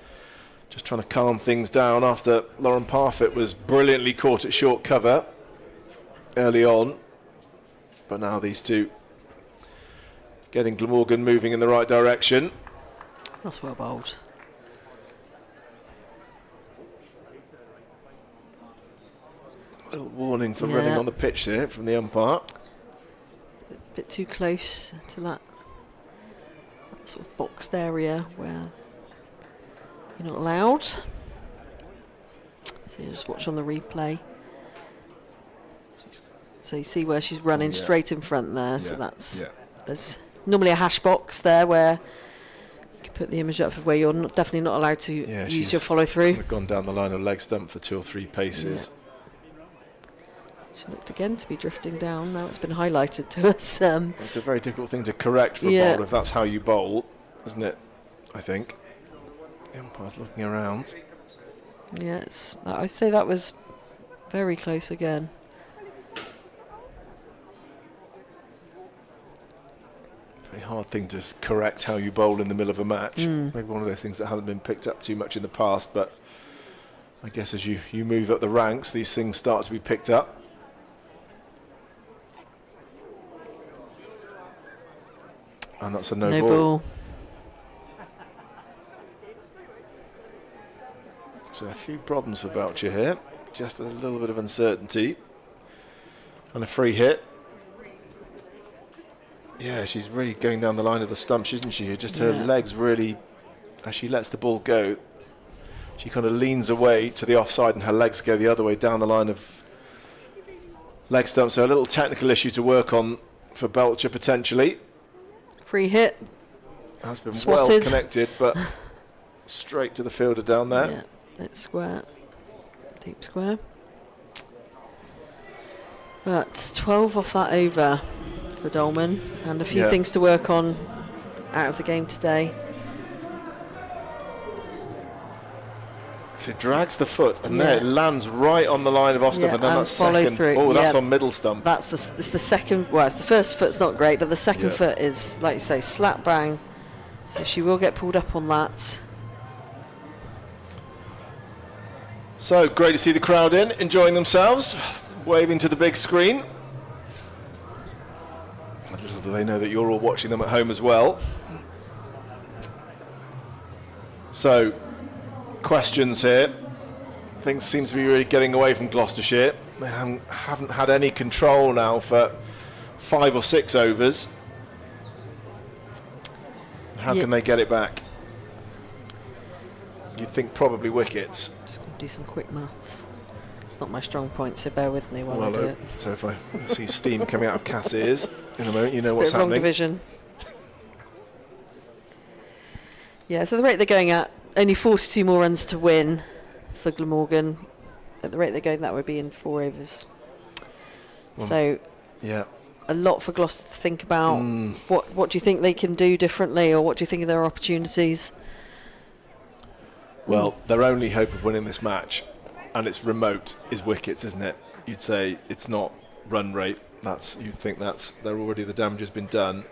just trying to calm things down after Lauren Parfitt was brilliantly caught at short cover early on. But now these two getting Glamorgan moving in the right direction. That's well bowled. A little warning for running on the pitch there from the umpire. A bit too close to that sort of boxed area where you're not allowed. So you just watch on the replay. So you see where she's running straight in front there. So that's there's normally a hash box there where you can put the image up of where you're definitely not allowed to use your follow through. Gone down the line of leg stump for 2 or 3 paces. She looked again to be drifting down. Now it's been highlighted to us. It's a very difficult thing to correct for a bowler if that's how you bowl, isn't it? I think. The umpire's looking around. Yes, I'd say that was very close again. Very hard thing to correct how you bowl in the middle of a match. Maybe one of those things that hasn't been picked up too much in the past, but I guess as you move up the ranks, these things start to be picked up. And that's a no ball. So a few problems for Boucher here. Just a little bit of uncertainty. And a free hit. Yeah, she's really going down the line of the stumps, isn't she? Just her legs really, as she lets the ball go, she kind of leans away to the offside and her legs go the other way down the line of leg stump. So a little technical issue to work on for Belcher potentially. Free hit. Has been Swatted. well connected, but straight to the fielder down there. Yeah, it's square. Deep square. But 12 off that over for Dolman, and a few things to work on out of the game today. So it drags the foot, and there it lands right on the line of off stump, and then that second. Through. Oh, that's on middle stump. It's the second. Well, it's the first foot's not great, but the second foot is, like you say, slap bang. So she will get pulled up on that. So great to see the crowd enjoying themselves, waving to the big screen. Little do they know that you're all watching them at home as well. So, questions here. Things seem to be really getting away from Gloucestershire. They haven't had any control now for 5 or 6 overs. How can they get it back? You'd think probably wickets. Just going to do some quick maths. It's not my strong point, so bear with me while I do it. So if I see steam coming out of Kat's ears in a moment, you know what's happening. Wrong division. Yeah, so the rate they're going at, only 42 more runs to win for Glamorgan. At the rate they're going, that would be in 4 overs. So a lot for Gloucester to think about. What do you think they can do differently, or what do you think of their opportunities? Well, their only hope of winning this match, and it's remote, is wickets, isn't it? You'd say it's not run rate. You'd think they're already, the damage has been done.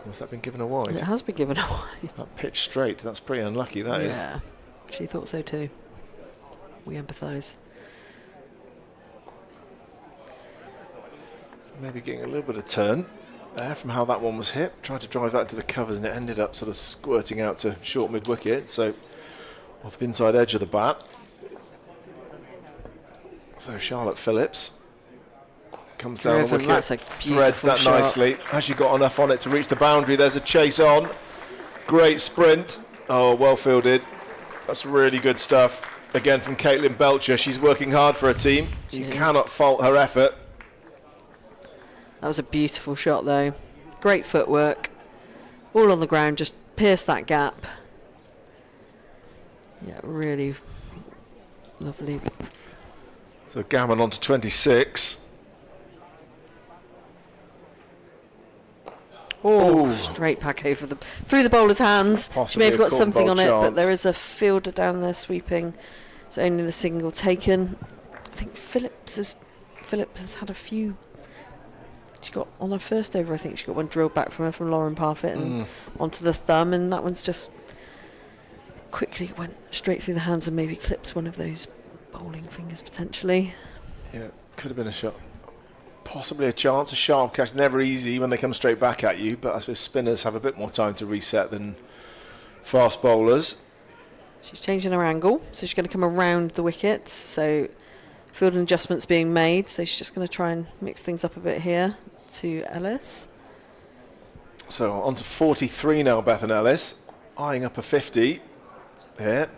Has that been given a wide? It has been given a wide. That pitch straight, that's pretty unlucky, that is. Yeah, she thought so too. We empathise. So maybe getting a little bit of turn there from how that one was hit. Tried to drive that into the covers and it ended up sort of squirting out to short mid-wicket, so off the inside edge of the bat. So Charlotte Phillips comes down the wicket, That's a threads that shot. nicely. Has she got enough on it to reach the boundary? There's a chase on. Great sprint. Oh, well fielded. That's really good stuff. Again from Caitlin Belcher. She's working hard for her team. You cannot fault her effort. That was a beautiful shot, though. Great footwork. All on the ground, just pierced that gap. Yeah, really lovely. So Gammon on to 26. Oh, straight back over through the bowler's hands. Possibly she may have got something on it, but chance. there is a fielder down there sweeping. It's only the single taken. I think Phillips has had a few. She got on her first over. I think she got one drilled back from her from Lauren Parfitt and onto the thumb, and that one's just quickly went straight through the hands and maybe clipped one of those bowling fingers potentially. Yeah, could have been a shot. Possibly a chance, a sharp catch. Never easy when they come straight back at you, but I suppose spinners have a bit more time to reset than fast bowlers. She's changing her angle, so she's going to come around the wickets. So fielding adjustments being made, so she's just going to try and mix things up a bit here to Ellis. So on to 43 now, Bethan Ellis, eyeing up a 50 here.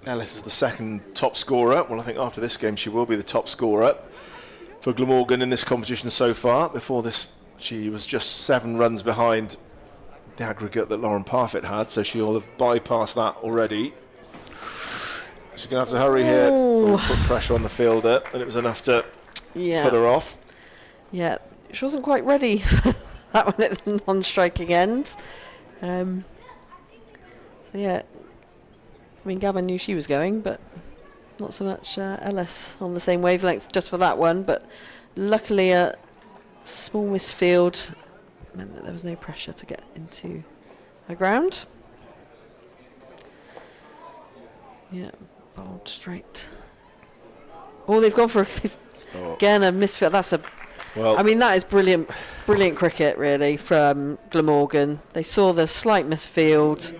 Ellis is the second top scorer. Well, I think after this game she will be the top scorer for Glamorgan in this competition so far. Before this, she was just 7 runs behind the aggregate that Lauren Parfitt had, so she'll have bypassed that already. She's going to have to hurry here. Put pressure on the fielder, and it was enough to put her off. Yeah, she wasn't quite ready for that one at the non-striking end. So yeah, I mean, Gavin knew she was going, but not so much Ellis on the same wavelength just for that one. But luckily, a small misfield meant that there was no pressure to get into the ground. Yeah, bowled straight. Oh, they've gone for again a misfield. That's a. Well, I mean, that is brilliant cricket, really, from Glamorgan. They saw the slight misfield.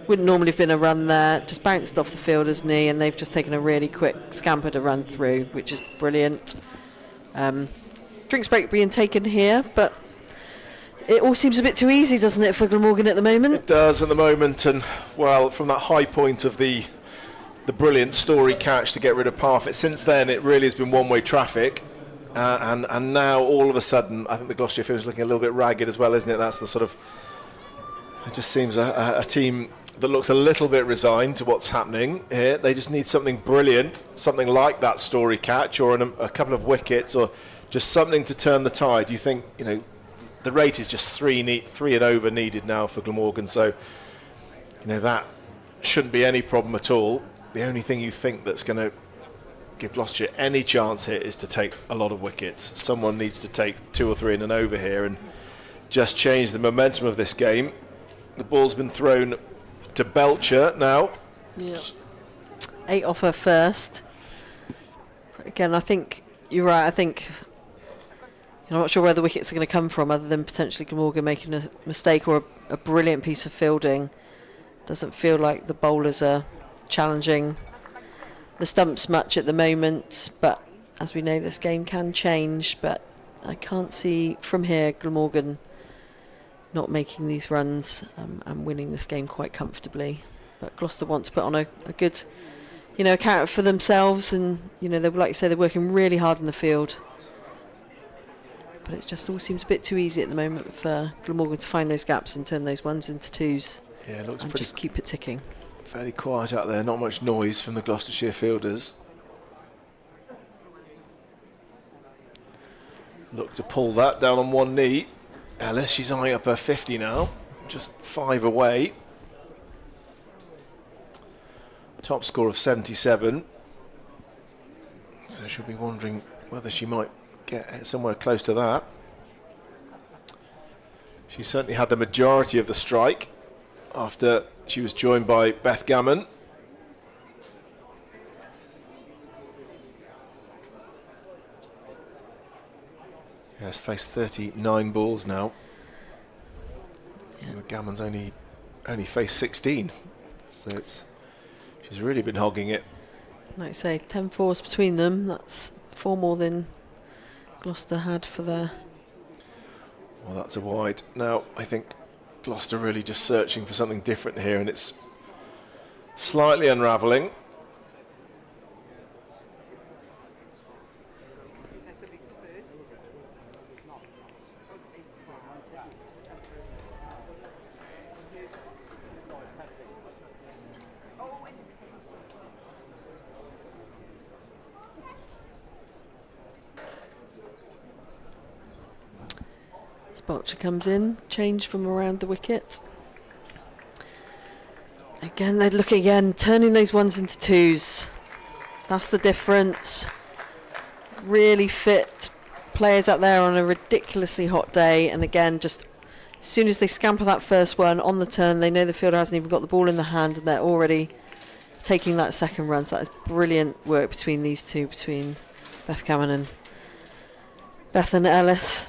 Wouldn't normally have been a run there, just bounced off the fielder's knee, and they've just taken a really quick scamper to run through, which is brilliant. Drinks break being taken here, but it all seems a bit too easy, doesn't it, for Glamorgan at the moment? It does at the moment, and well, from that high point of the brilliant story catch to get rid of Parfitt, since then it really has been one-way traffic, and now all of a sudden, I think the Gloucestershire field is looking a little bit ragged as well, isn't it? That's the sort of, it just seems a team that looks a little bit resigned to what's happening here. They just need something brilliant, something like that story catch, or a couple of wickets, or just something to turn the tide. You think, the rate is just three and over needed now for Glamorgan, so that shouldn't be any problem at all. The only thing you think that's going to give Gloucestershire any chance here is to take a lot of wickets. Someone needs to take 2 or 3 in and over here and just change the momentum of this game. The ball's been thrown to Belcher now. Yeah. 8 off her first. Again, I think you're right. I think I'm not sure where the wickets are going to come from, other than potentially Glamorgan making a mistake or a brilliant piece of fielding. Doesn't feel like the bowlers are challenging the stumps much at the moment, but as we know, this game can change. But I can't see from here Glamorgan not making these runs and winning this game quite comfortably. But Gloucester want to put on a good, account for themselves, and they, like you say, they're working really hard in the field. But it just all seems a bit too easy at the moment for Glamorgan to find those gaps and turn those ones into twos. Yeah, it looks and pretty, just keep it ticking. Fairly quiet out there. Not much noise from the Gloucestershire fielders. Look to pull that down on one knee. Ellis, she's eyeing up her 50 now, just 5 away. Top score of 77. So she'll be wondering whether she might get somewhere close to that. She certainly had the majority of the strike after she was joined by Beth Gammon. Has faced 39 balls now. Yeah. Gammon's only faced 16, so She's really been hogging it. Like I say, 10 fours between them. That's 4 more than Gloucester had for their... Well, that's a wide. Now, I think Gloucester really just searching for something different here, and it's slightly unravelling. Botcher comes in, change from around the wicket. Again, they'd look again, turning those ones into twos. That's the difference. Really fit players out there on a ridiculously hot day. And again, just as soon as they scamper that first one on the turn, they know the fielder hasn't even got the ball in the hand and they're already taking that second run. So that is brilliant work between these two, between Beth Gammon and Bethan Ellis.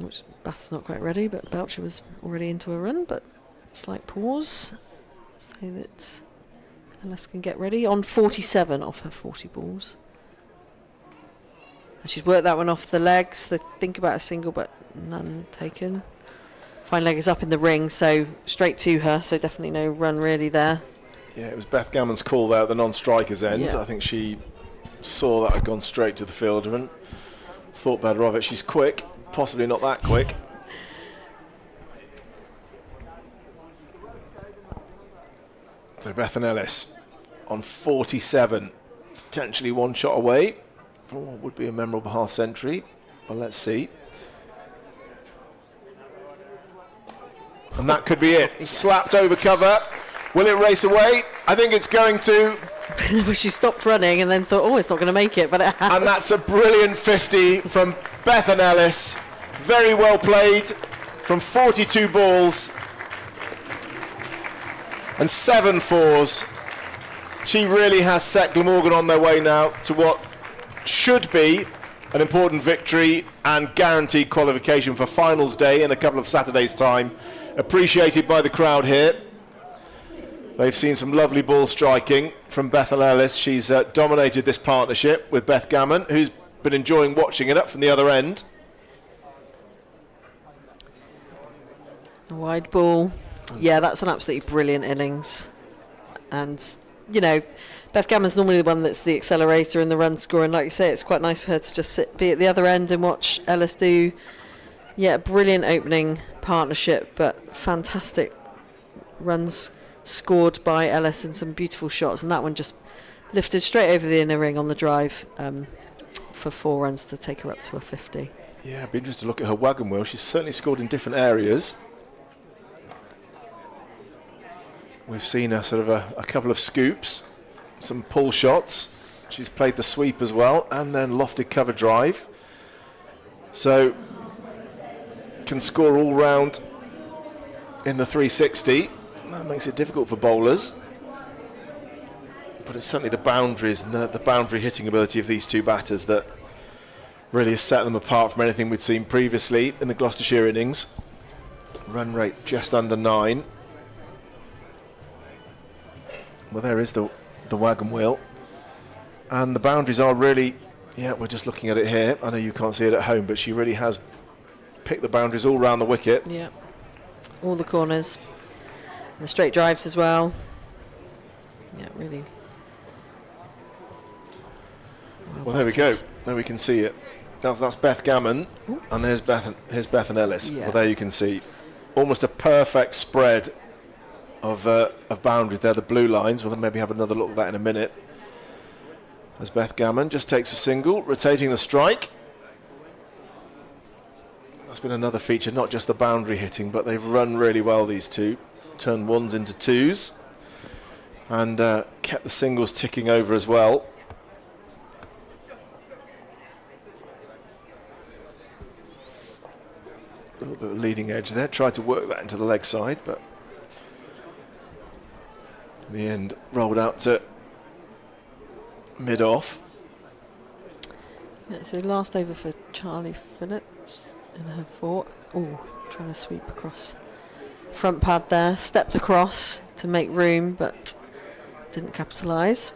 Which Bath's not quite ready, but Belcher was already into a run, but slight pause so that Ellis can get ready on 47 off her 40 balls. And she's worked that one off the legs. They think about a single, but none taken. Fine leg is up in the ring, so straight to her, so definitely no run really there. Yeah, it was Beth Gammon's call there at the non-striker's end. Yeah. I think she saw that had gone straight to the fielder and thought better of it. She's quick. Possibly not that quick. So Bethan Ellis on 47, potentially one shot away from what would be a memorable half century, but let's see. And that could be it. Slapped over cover. Will it race away? I think it's going to. Well, she stopped running and then thought, oh, it's not going to make it, but it has. And that's a brilliant 50 from Bethan Ellis. Very well played from 42 balls and 7 fours. She really has set Glamorgan on their way now to what should be an important victory and guaranteed qualification for finals day in a couple of Saturdays' time. Appreciated by the crowd here. They've seen some lovely ball striking from Bethan Ellis. She's dominated this partnership with Beth Gammon, who's been enjoying watching it up from the other end. A wide ball. Yeah, that's an absolutely brilliant innings. And, you know, Beth Gammon's normally the one that's the accelerator and the run scorer. And like you say, it's quite nice for her to just be at the other end and watch Ellis do, yeah, a brilliant opening partnership, but fantastic runs scored by Ellis and some beautiful shots. And that one just lifted straight over the inner ring on the drive for 4 runs to take her up to a 50. Yeah, it'd be interesting to look at her wagon wheel. She's certainly scored in different areas. We've seen her sort of a couple of scoops, some pull shots. She's played the sweep as well, and then lofted cover drive. So can score all round in the 360. That makes it difficult for bowlers. But it's certainly the boundaries and the boundary hitting ability of these two batters that really has set them apart from anything we'd seen previously in the Gloucestershire innings. Run rate just under 9. Well, there is the wagon wheel. And the boundaries are really, yeah, we're just looking at it here. I know you can't see it at home, but she really has picked the boundaries all round the wicket. Yeah, all the corners. And the straight drives as well. Yeah, really. Well, there we go. There we can see it. Now that's Beth Gammon. Ooh. And here's Bethan Ellis. Yeah. Well, there you can see almost a perfect spread of boundaries there, the blue lines. We'll maybe have another look at that in a minute. As Beth Gammon just takes a single, rotating the strike. That's been another feature, not just the boundary hitting, but they've run really well, these two. Turned ones into twos and kept the singles ticking over as well. A little bit of leading edge there. Tried to work that into the leg side, but in the end rolled out to mid-off. Yeah, so last over for Charlie Phillips in her 4. Oh, trying to sweep across. Front pad there, stepped across, to make room, but didn't capitalise.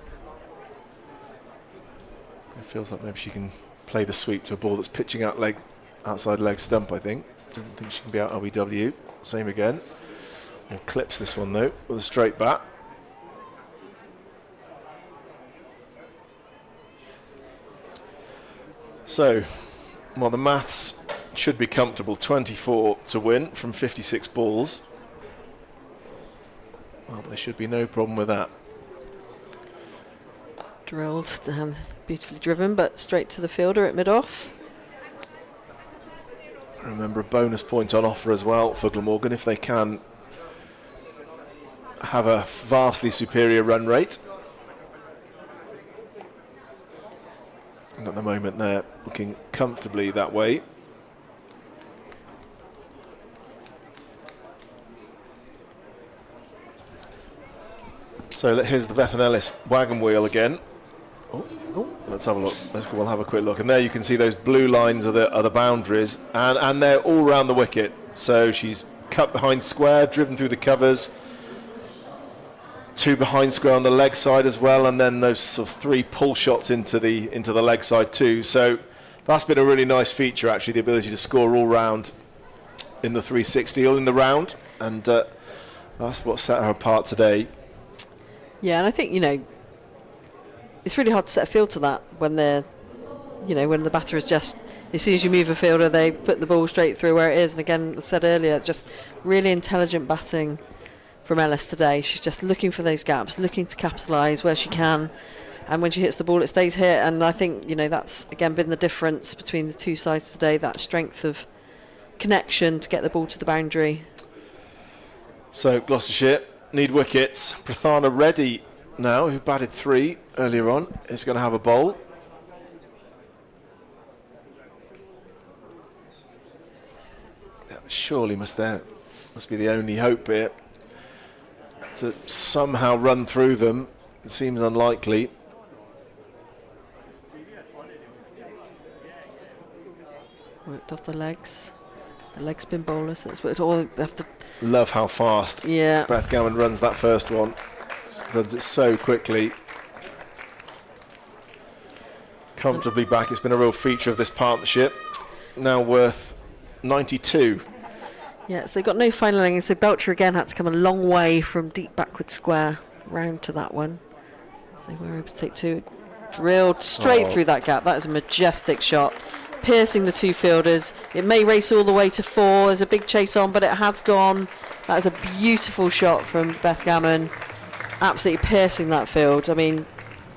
It feels like maybe she can play the sweep to a ball that's pitching out outside leg stump, I think. Doesn't think she can be out LBW. Same again. And clips this one though with a straight bat. So, well, the maths should be comfortable. 24 to win from 56 balls. Well, there should be no problem with that. Drilled down, beautifully driven, but straight to the fielder at mid-off. Remember, a bonus point on offer as well for Glamorgan if they can have a vastly superior run rate. And at the moment they're looking comfortably that way. So here's the Bethan Ellis wagon wheel again. Let's have a look. We'll have a quick look. And there you can see those blue lines are the boundaries, and they're all around the wicket. So she's cut behind square, driven through the covers, 2 behind square on the leg side as well, and then those sort of 3 pull shots into the leg side too. So that's been a really nice feature, actually, the ability to score all round in the 360, all in the round, and that's what set her apart today. Yeah, and I think, it's really hard to set a field to that when they're, when the batter is just, as soon as you move a fielder, they put the ball straight through where it is. And again, as I said earlier, just really intelligent batting from Ellis today. She's just looking for those gaps, looking to capitalise where she can. And when she hits the ball, it stays hit. And I think, that's, again, been the difference between the two sides today, that strength of connection to get the ball to the boundary. So Gloucestershire need wickets. Prathana Reddy now, who batted 3 earlier on, is going to have a bowl. That surely must be the only hope here. To somehow run through them, it seems unlikely. Worked off the legs. The leg spin bowler, so it's worked all. Have to. Love how fast Beth Gammon runs that first one. Runs it so quickly. Comfortably back. It's been a real feature of this partnership. Now worth 92. Yeah, so they got no final leg, so Belcher again had to come a long way from deep backward square round to that one. So they were able to take 2. Drilled straight through that gap. That is a majestic shot, piercing the 2 fielders. It may race all the way to 4. There's a big chase on, but it has gone. That is a beautiful shot from Beth Gammon, absolutely piercing that field. I mean,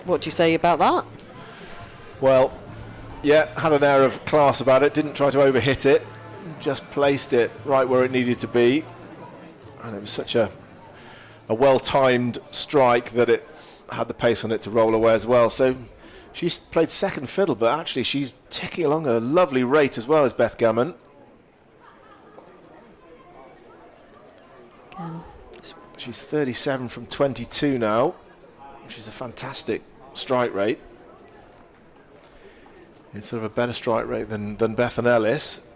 what do you say about that? Well, yeah, had an air of class about it. Didn't try to overhit it. Just placed it right where it needed to be. And it was such a well-timed strike that it had the pace on it to roll away as well. So she's played second fiddle, but actually she's ticking along at a lovely rate as well as Beth Gammon. Again. She's 37 from 22 now, which is a fantastic strike rate. It's sort of a better strike rate than Bethan Ellis.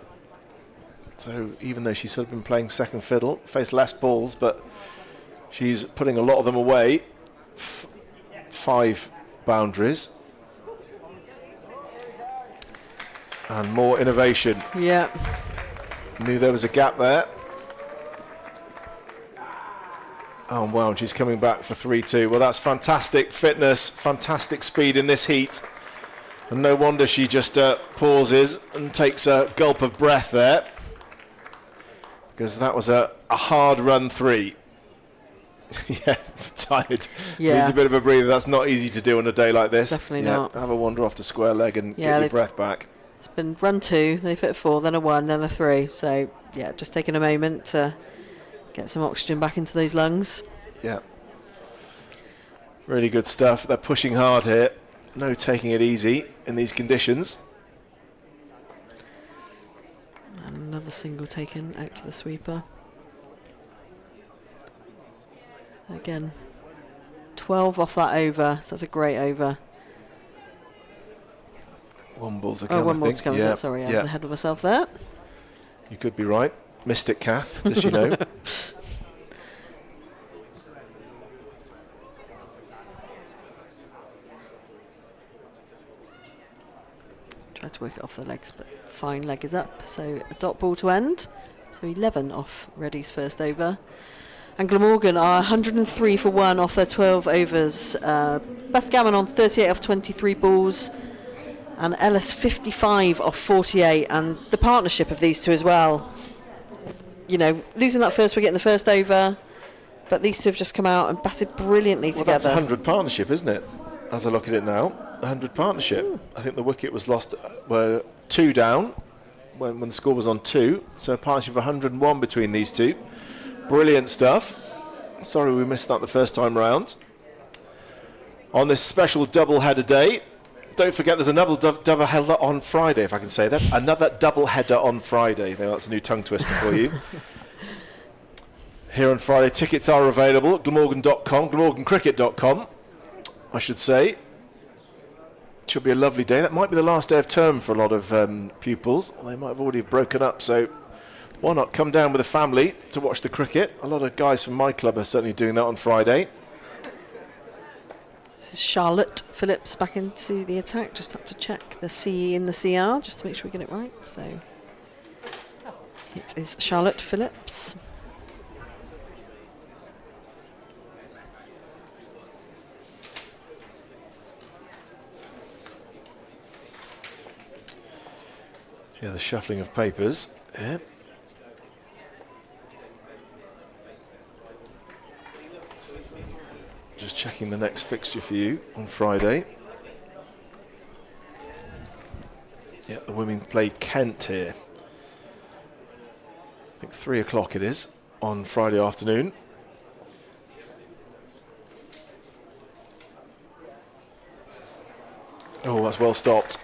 So even though she's sort of been playing second fiddle, faced less balls, but she's putting a lot of them away. 5 boundaries. And more innovation. Yeah. Knew there was a gap there. Oh, wow, she's coming back for 3-2. Well, that's fantastic fitness, fantastic speed in this heat. And no wonder she just pauses and takes a gulp of breath there. Because that was a hard run 3. Yeah, tired. Yeah. Needs a bit of a breather. That's not easy to do on a day like this. Definitely not. Have a wander off to square leg and get your breath back. It's been run 2, they've hit 4, then a 1, then a 3. So, yeah, just taking a moment to get some oxygen back into those lungs. Yeah. Really good stuff. They're pushing hard here. No taking it easy in these conditions. And another single taken out to the sweeper. Again, 12 off that over, so that's a great over. 1 ball to come. 1 ball to come, is it? Sorry, I was ahead of myself there. You could be right. Mystic Kath, does she know? get off the legs, but fine, leg is up. So a dot ball to end. So 11 off Reddy's first over. And Glamorgan are 103 for 1 off their 12 overs. Beth Gammon on 38 off 23 balls. And Ellis 55 off 48. And the partnership of these two as well. You know, losing that first wicket in the first over. But these two have just come out and batted brilliantly together. That's a 100 partnership, isn't it? As I look at it now, 100 partnership. I think the wicket was lost, were 2 down when the score was on 2. So a partnership of 101 between these two. Brilliant stuff. Sorry we missed that the first time round. On this special double-header day, don't forget there's another double-header on Friday, if I can say that. Another double-header on Friday. Now that's a new tongue twister for you. Here on Friday, tickets are available at glamorgan.com, glamorgancricket.com, I should say. Should be a lovely day. That might be the last day of term for a lot of pupils. They might have already broken up, so why not come down with a family to watch the cricket? A lot of guys from my club are certainly doing that on Friday. This is Charlotte Phillips back into the attack. Just have to check the CE in the CR just to make sure we get it right. So it is Charlotte Phillips. Yeah, the shuffling of papers. Yeah. Just checking the next fixture for you on Friday. Yeah, the women play Kent here. I think 3 o'clock it is on Friday afternoon. Oh, that's well stopped.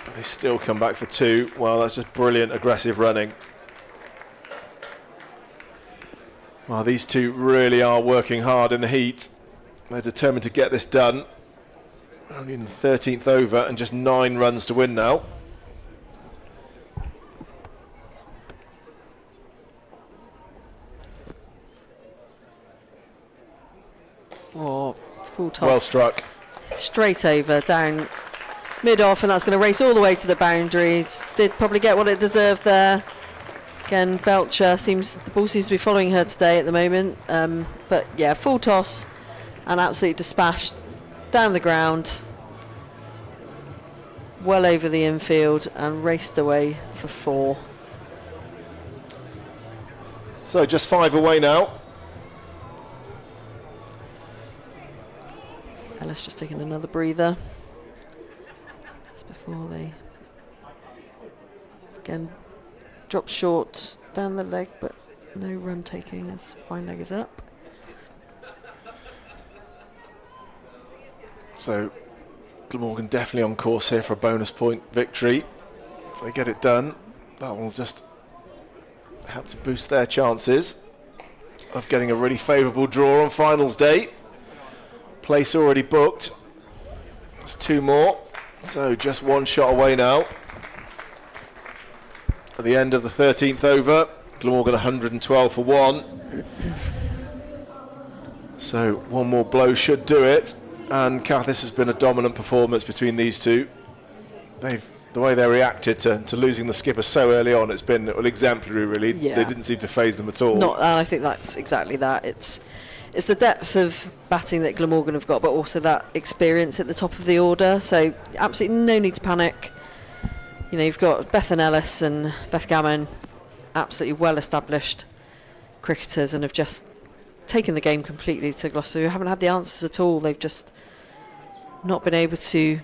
But they still come back for 2. Well, that's just brilliant aggressive running. Well, these two really are working hard in the heat. They're determined to get this done. Only in the 13th over and just 9 runs to win now. Oh, full toss. Well struck. Straight over, down mid-off, and that's going to race all the way to the boundaries. Did probably get what it deserved there. Again, Belcher the ball seems to be following her today at the moment. But yeah, full toss and absolutely dispatched down the ground, well over the infield, and raced away for 4. So just 5 away now. Ellis just taking another breather just before they again drop short down the leg, but no run taking as fine leg is up. So Glamorgan definitely on course here for a bonus point victory. If they get it done, that will just help to boost their chances of getting a really favourable draw on finals day. Place already booked. There's 2 more, so just 1 shot away now. At the end of the 13th over, Glamorgan 112 for 1. So 1 more blow should do it. And Kath, this has been a dominant performance between these two. The way they reacted to losing the skipper so early on, it's been exemplary, really. Yeah. They didn't seem to faze them at all. I think that's exactly that. It's the depth of batting that Glamorgan have got, but also that experience at the top of the order. So absolutely no need to panic. You know, you've got Beth and Ellis and Beth Gammon, absolutely well-established cricketers, and have just taken the game completely to Gloucester, who haven't had the answers at all. They've just not been able to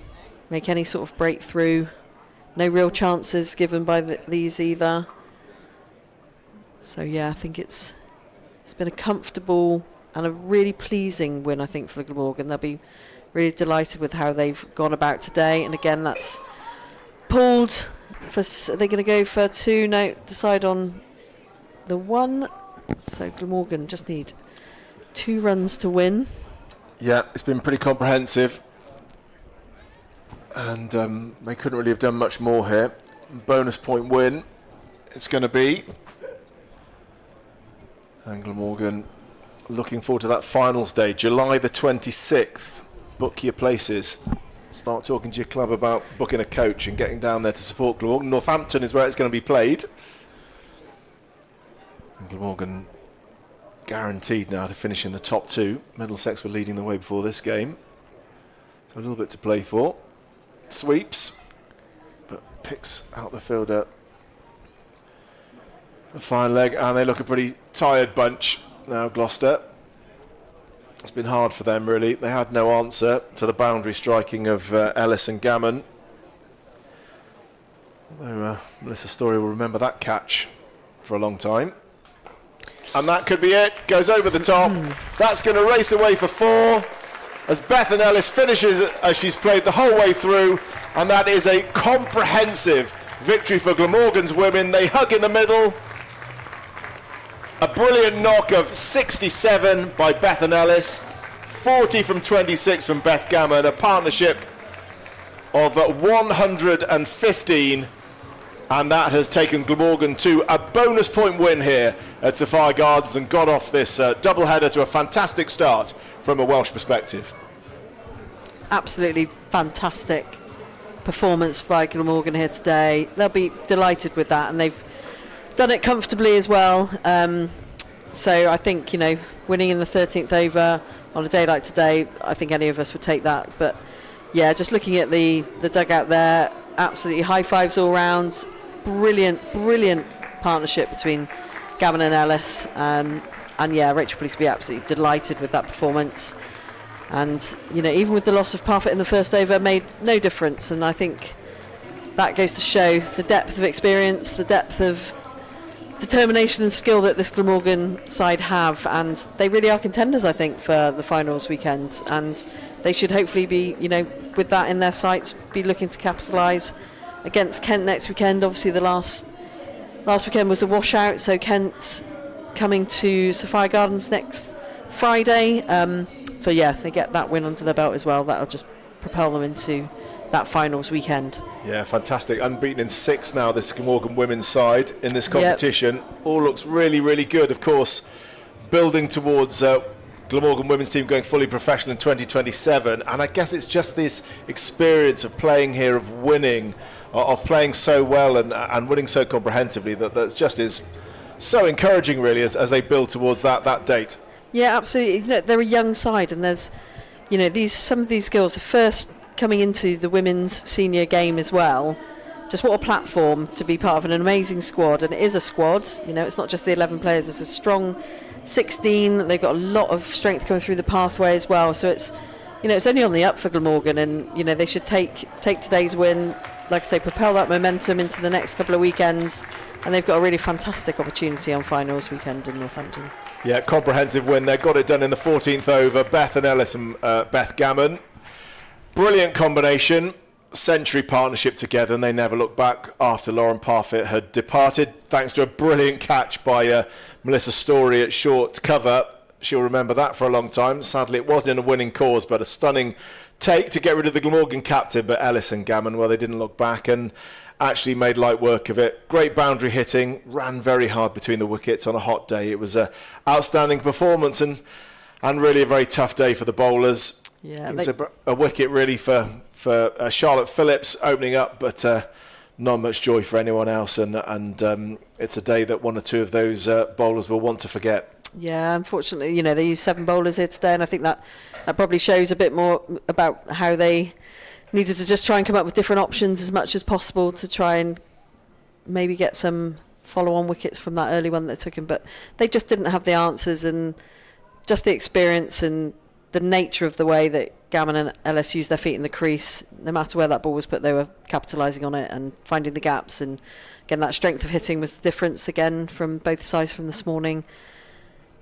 make any sort of breakthrough. No real chances given by these either. So yeah, I think it's been a comfortable and a really pleasing win, I think, for Glamorgan. They'll be really delighted with how they've gone about today. And again, that's pulled for. Are they going to go for 2? No, decide on the 1. So Glamorgan just need 2 runs to win. Yeah, it's been pretty comprehensive. And they couldn't really have done much more here. Bonus point win it's going to be. And Glamorgan looking forward to that finals day, July the 26th. Book your places. start talking to your club about booking a coach and getting down there to support Glamorgan. Northampton is where it's going to be played. And Glamorgan guaranteed now to finish in the top 2. Middlesex were leading the way before this game. So a little bit to play for. Sweeps, but picks out the fielder. A fine leg, and they look a pretty tired bunch now, Gloucester. It's been hard for them, really. They had no answer to the boundary striking of Ellis and Gammon. Although Melissa Story will remember that catch for a long time. And that could be it. Goes over the top. That's going to race away for 4 as Bethan Ellis finishes as she's played the whole way through. And that is a comprehensive victory for Glamorgan's women. They hug in the middle. A brilliant knock of 67 by Bethan Ellis, 40 from 26 from Beth Gammon, a partnership of 115, and that has taken Glamorgan to a bonus point win here at Sophia Gardens and got off this doubleheader to a fantastic start from a Welsh perspective. Absolutely fantastic performance by Glamorgan here today. They'll be delighted with that, and they've done it comfortably as well. So I think, winning in the 13th over on a day like today, I think any of us would take that. But yeah, just looking at the dugout there, absolutely high fives all round. Brilliant partnership between Gammon and Ellis. And yeah, Rachel Police will be absolutely delighted with that performance. And, even with the loss of Parfitt in the first over, made no difference. And I think that goes to show the depth of experience, the depth of determination and skill that this Glamorgan side have, and they really are contenders, I think, for the finals weekend, and they should hopefully be, with that in their sights, be looking to capitalise against Kent next weekend. Obviously the last weekend was a washout, so Kent coming to Sophia Gardens next Friday, so yeah, if they get that win under their belt as well, that'll just propel them into that finals weekend. Yeah, fantastic. Unbeaten in 6 now, this Glamorgan women's side in this competition. Yep. All looks really, really good. Of course, building towards Glamorgan women's team going fully professional in 2027. And I guess it's just this experience of playing here, of winning, of playing so well and winning so comprehensively that just is so encouraging, really, as they build towards that date. Yeah, absolutely. They're a young side, and there's, some of these girls are first coming into the women's senior game as well. Just what a platform to be part of an amazing squad, and it is a squad. It's not just the 11 players. It's a strong 16. They've got a lot of strength coming through the pathway as well. So it's, it's only on the up for Glamorgan, and they should take today's win, like I say, propel that momentum into the next couple of weekends, and they've got a really fantastic opportunity on finals weekend in Northampton. Yeah, comprehensive win. They got it done in the 14th over. Bethan Ellis and Beth Gammon. Brilliant combination, century partnership together, and they never looked back after Lauren Parfitt had departed, thanks to a brilliant catch by Melissa Story at short cover. She'll remember that for a long time. Sadly, it wasn't in a winning cause, but a stunning take to get rid of the Glamorgan captain. But Ellis and Gammon, well, they didn't look back and actually made light work of it. Great boundary hitting, ran very hard between the wickets on a hot day. It was an outstanding performance and really a very tough day for the bowlers. Yeah, it's a wicket really for Charlotte Phillips opening up, but not much joy for anyone else, and it's a day that one or two of those bowlers will want to forget. Yeah, unfortunately, they used 7 bowlers here today, and I think that probably shows a bit more about how they needed to just try and come up with different options as much as possible to try and maybe get some follow-on wickets from that early one that took him, but they just didn't have the answers, and just the experience and the nature of the way that Gammon and Ellis used their feet in the crease, no matter where that ball was put, they were capitalising on it and finding the gaps. And again, that strength of hitting was the difference again from both sides from this morning.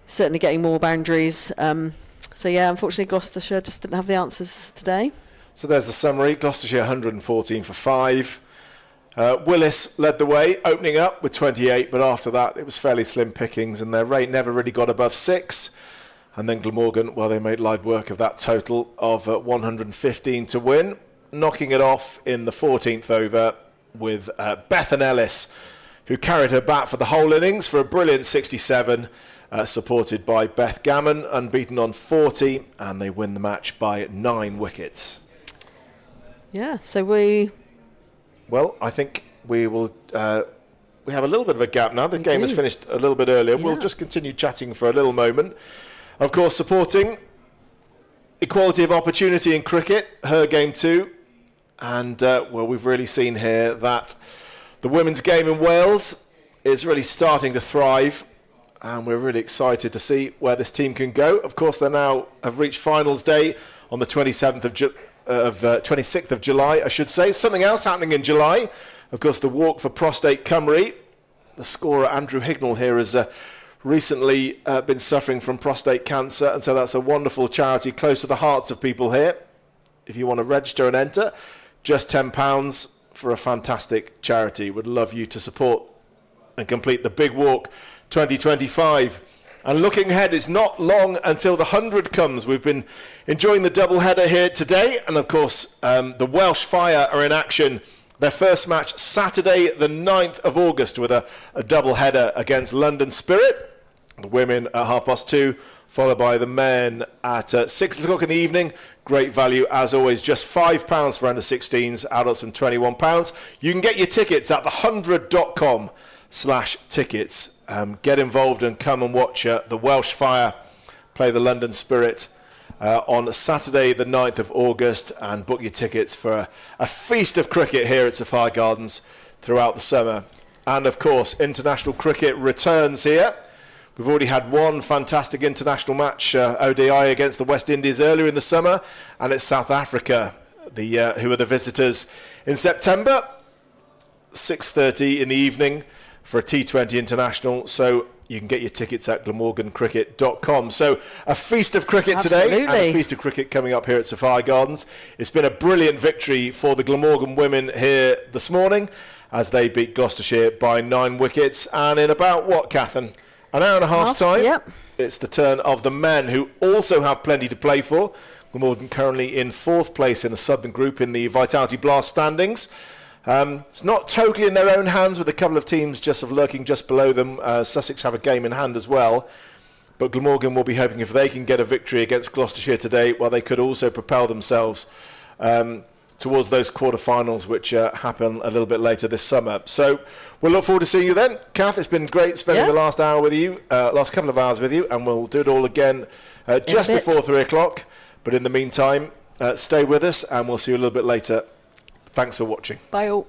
Certainly getting more boundaries. So yeah, unfortunately Gloucestershire just didn't have the answers today. So there's the summary. Gloucestershire 114 for 5. Willis led the way, opening up with 28, but after that it was fairly slim pickings, and their rate never really got above 6. And then Glamorgan, well, they made light work of that total of 115 to win, knocking it off in the 14th over with Bethan Ellis, who carried her bat for the whole innings for a brilliant 67, supported by Beth Gammon, unbeaten on 40, and they win the match by 9 wickets. Yeah, so we Well, I think we will. We have a little bit of a gap now. The game has do. finished a little bit earlier. Yeah. We'll just continue chatting for a little moment. Of course, supporting equality of opportunity in cricket, her game too. And, well, we've really seen here that the women's game in Wales is really starting to thrive. And we're really excited to see where this team can go. Of course, they now have reached finals day on the 26th of July, I should say. Something else happening in July. Of course, the Walk for Prostate Cymru. The scorer, Andrew Hignell, here has recently been suffering from prostate cancer. And so that's a wonderful charity close to the hearts of people here. If you want to register and enter, just £10 for a fantastic charity. Would love you to support and complete the Big Walk 2025. And looking ahead, it's not long until the 100 comes. We've been enjoying the double header here today. And of course, the Welsh Fire are in action. Their first match Saturday, the 9th of August, with a double header against London Spirit. The women at 2:30, followed by the men at 6 o'clock in the evening. Great value, as always, just £5 for under 16s, adults from £21. You can get your tickets at the100.com/tickets. Get involved and come and watch the Welsh Fire play the London Spirit on Saturday the 9th of August, and book your tickets for a feast of cricket here at Sapphire Gardens throughout the summer. And of course, international cricket returns here. We've already had one fantastic international match, ODI against the West Indies earlier in the summer, and it's South Africa who are the visitors in September, 6:30 in the evening for a T20 international. So you can get your tickets at glamorgancricket.com. So a feast of cricket today, and a feast of cricket coming up here at Sapphire Gardens. It's been a brilliant victory for the Glamorgan women here this morning as they beat Gloucestershire by 9 wickets. And in about, what, Catherine? An hour and a half's time, yep. It's the turn of the men, who also have plenty to play for. Glamorgan currently in 4th place in the Southern Group in the Vitality Blast standings. It's not totally in their own hands, with a couple of teams just lurking just below them. Sussex have a game in hand as well. But Glamorgan will be hoping, if they can get a victory against Gloucestershire today, well, they could also propel themselves towards those quarterfinals, which happen a little bit later this summer. So we'll look forward to seeing you then. Kath, it's been great spending the last hour with you, last couple of hours with you, and we'll do it all again just before 3 o'clock. But in the meantime, stay with us, and we'll see you a little bit later. Thanks for watching. Bye all.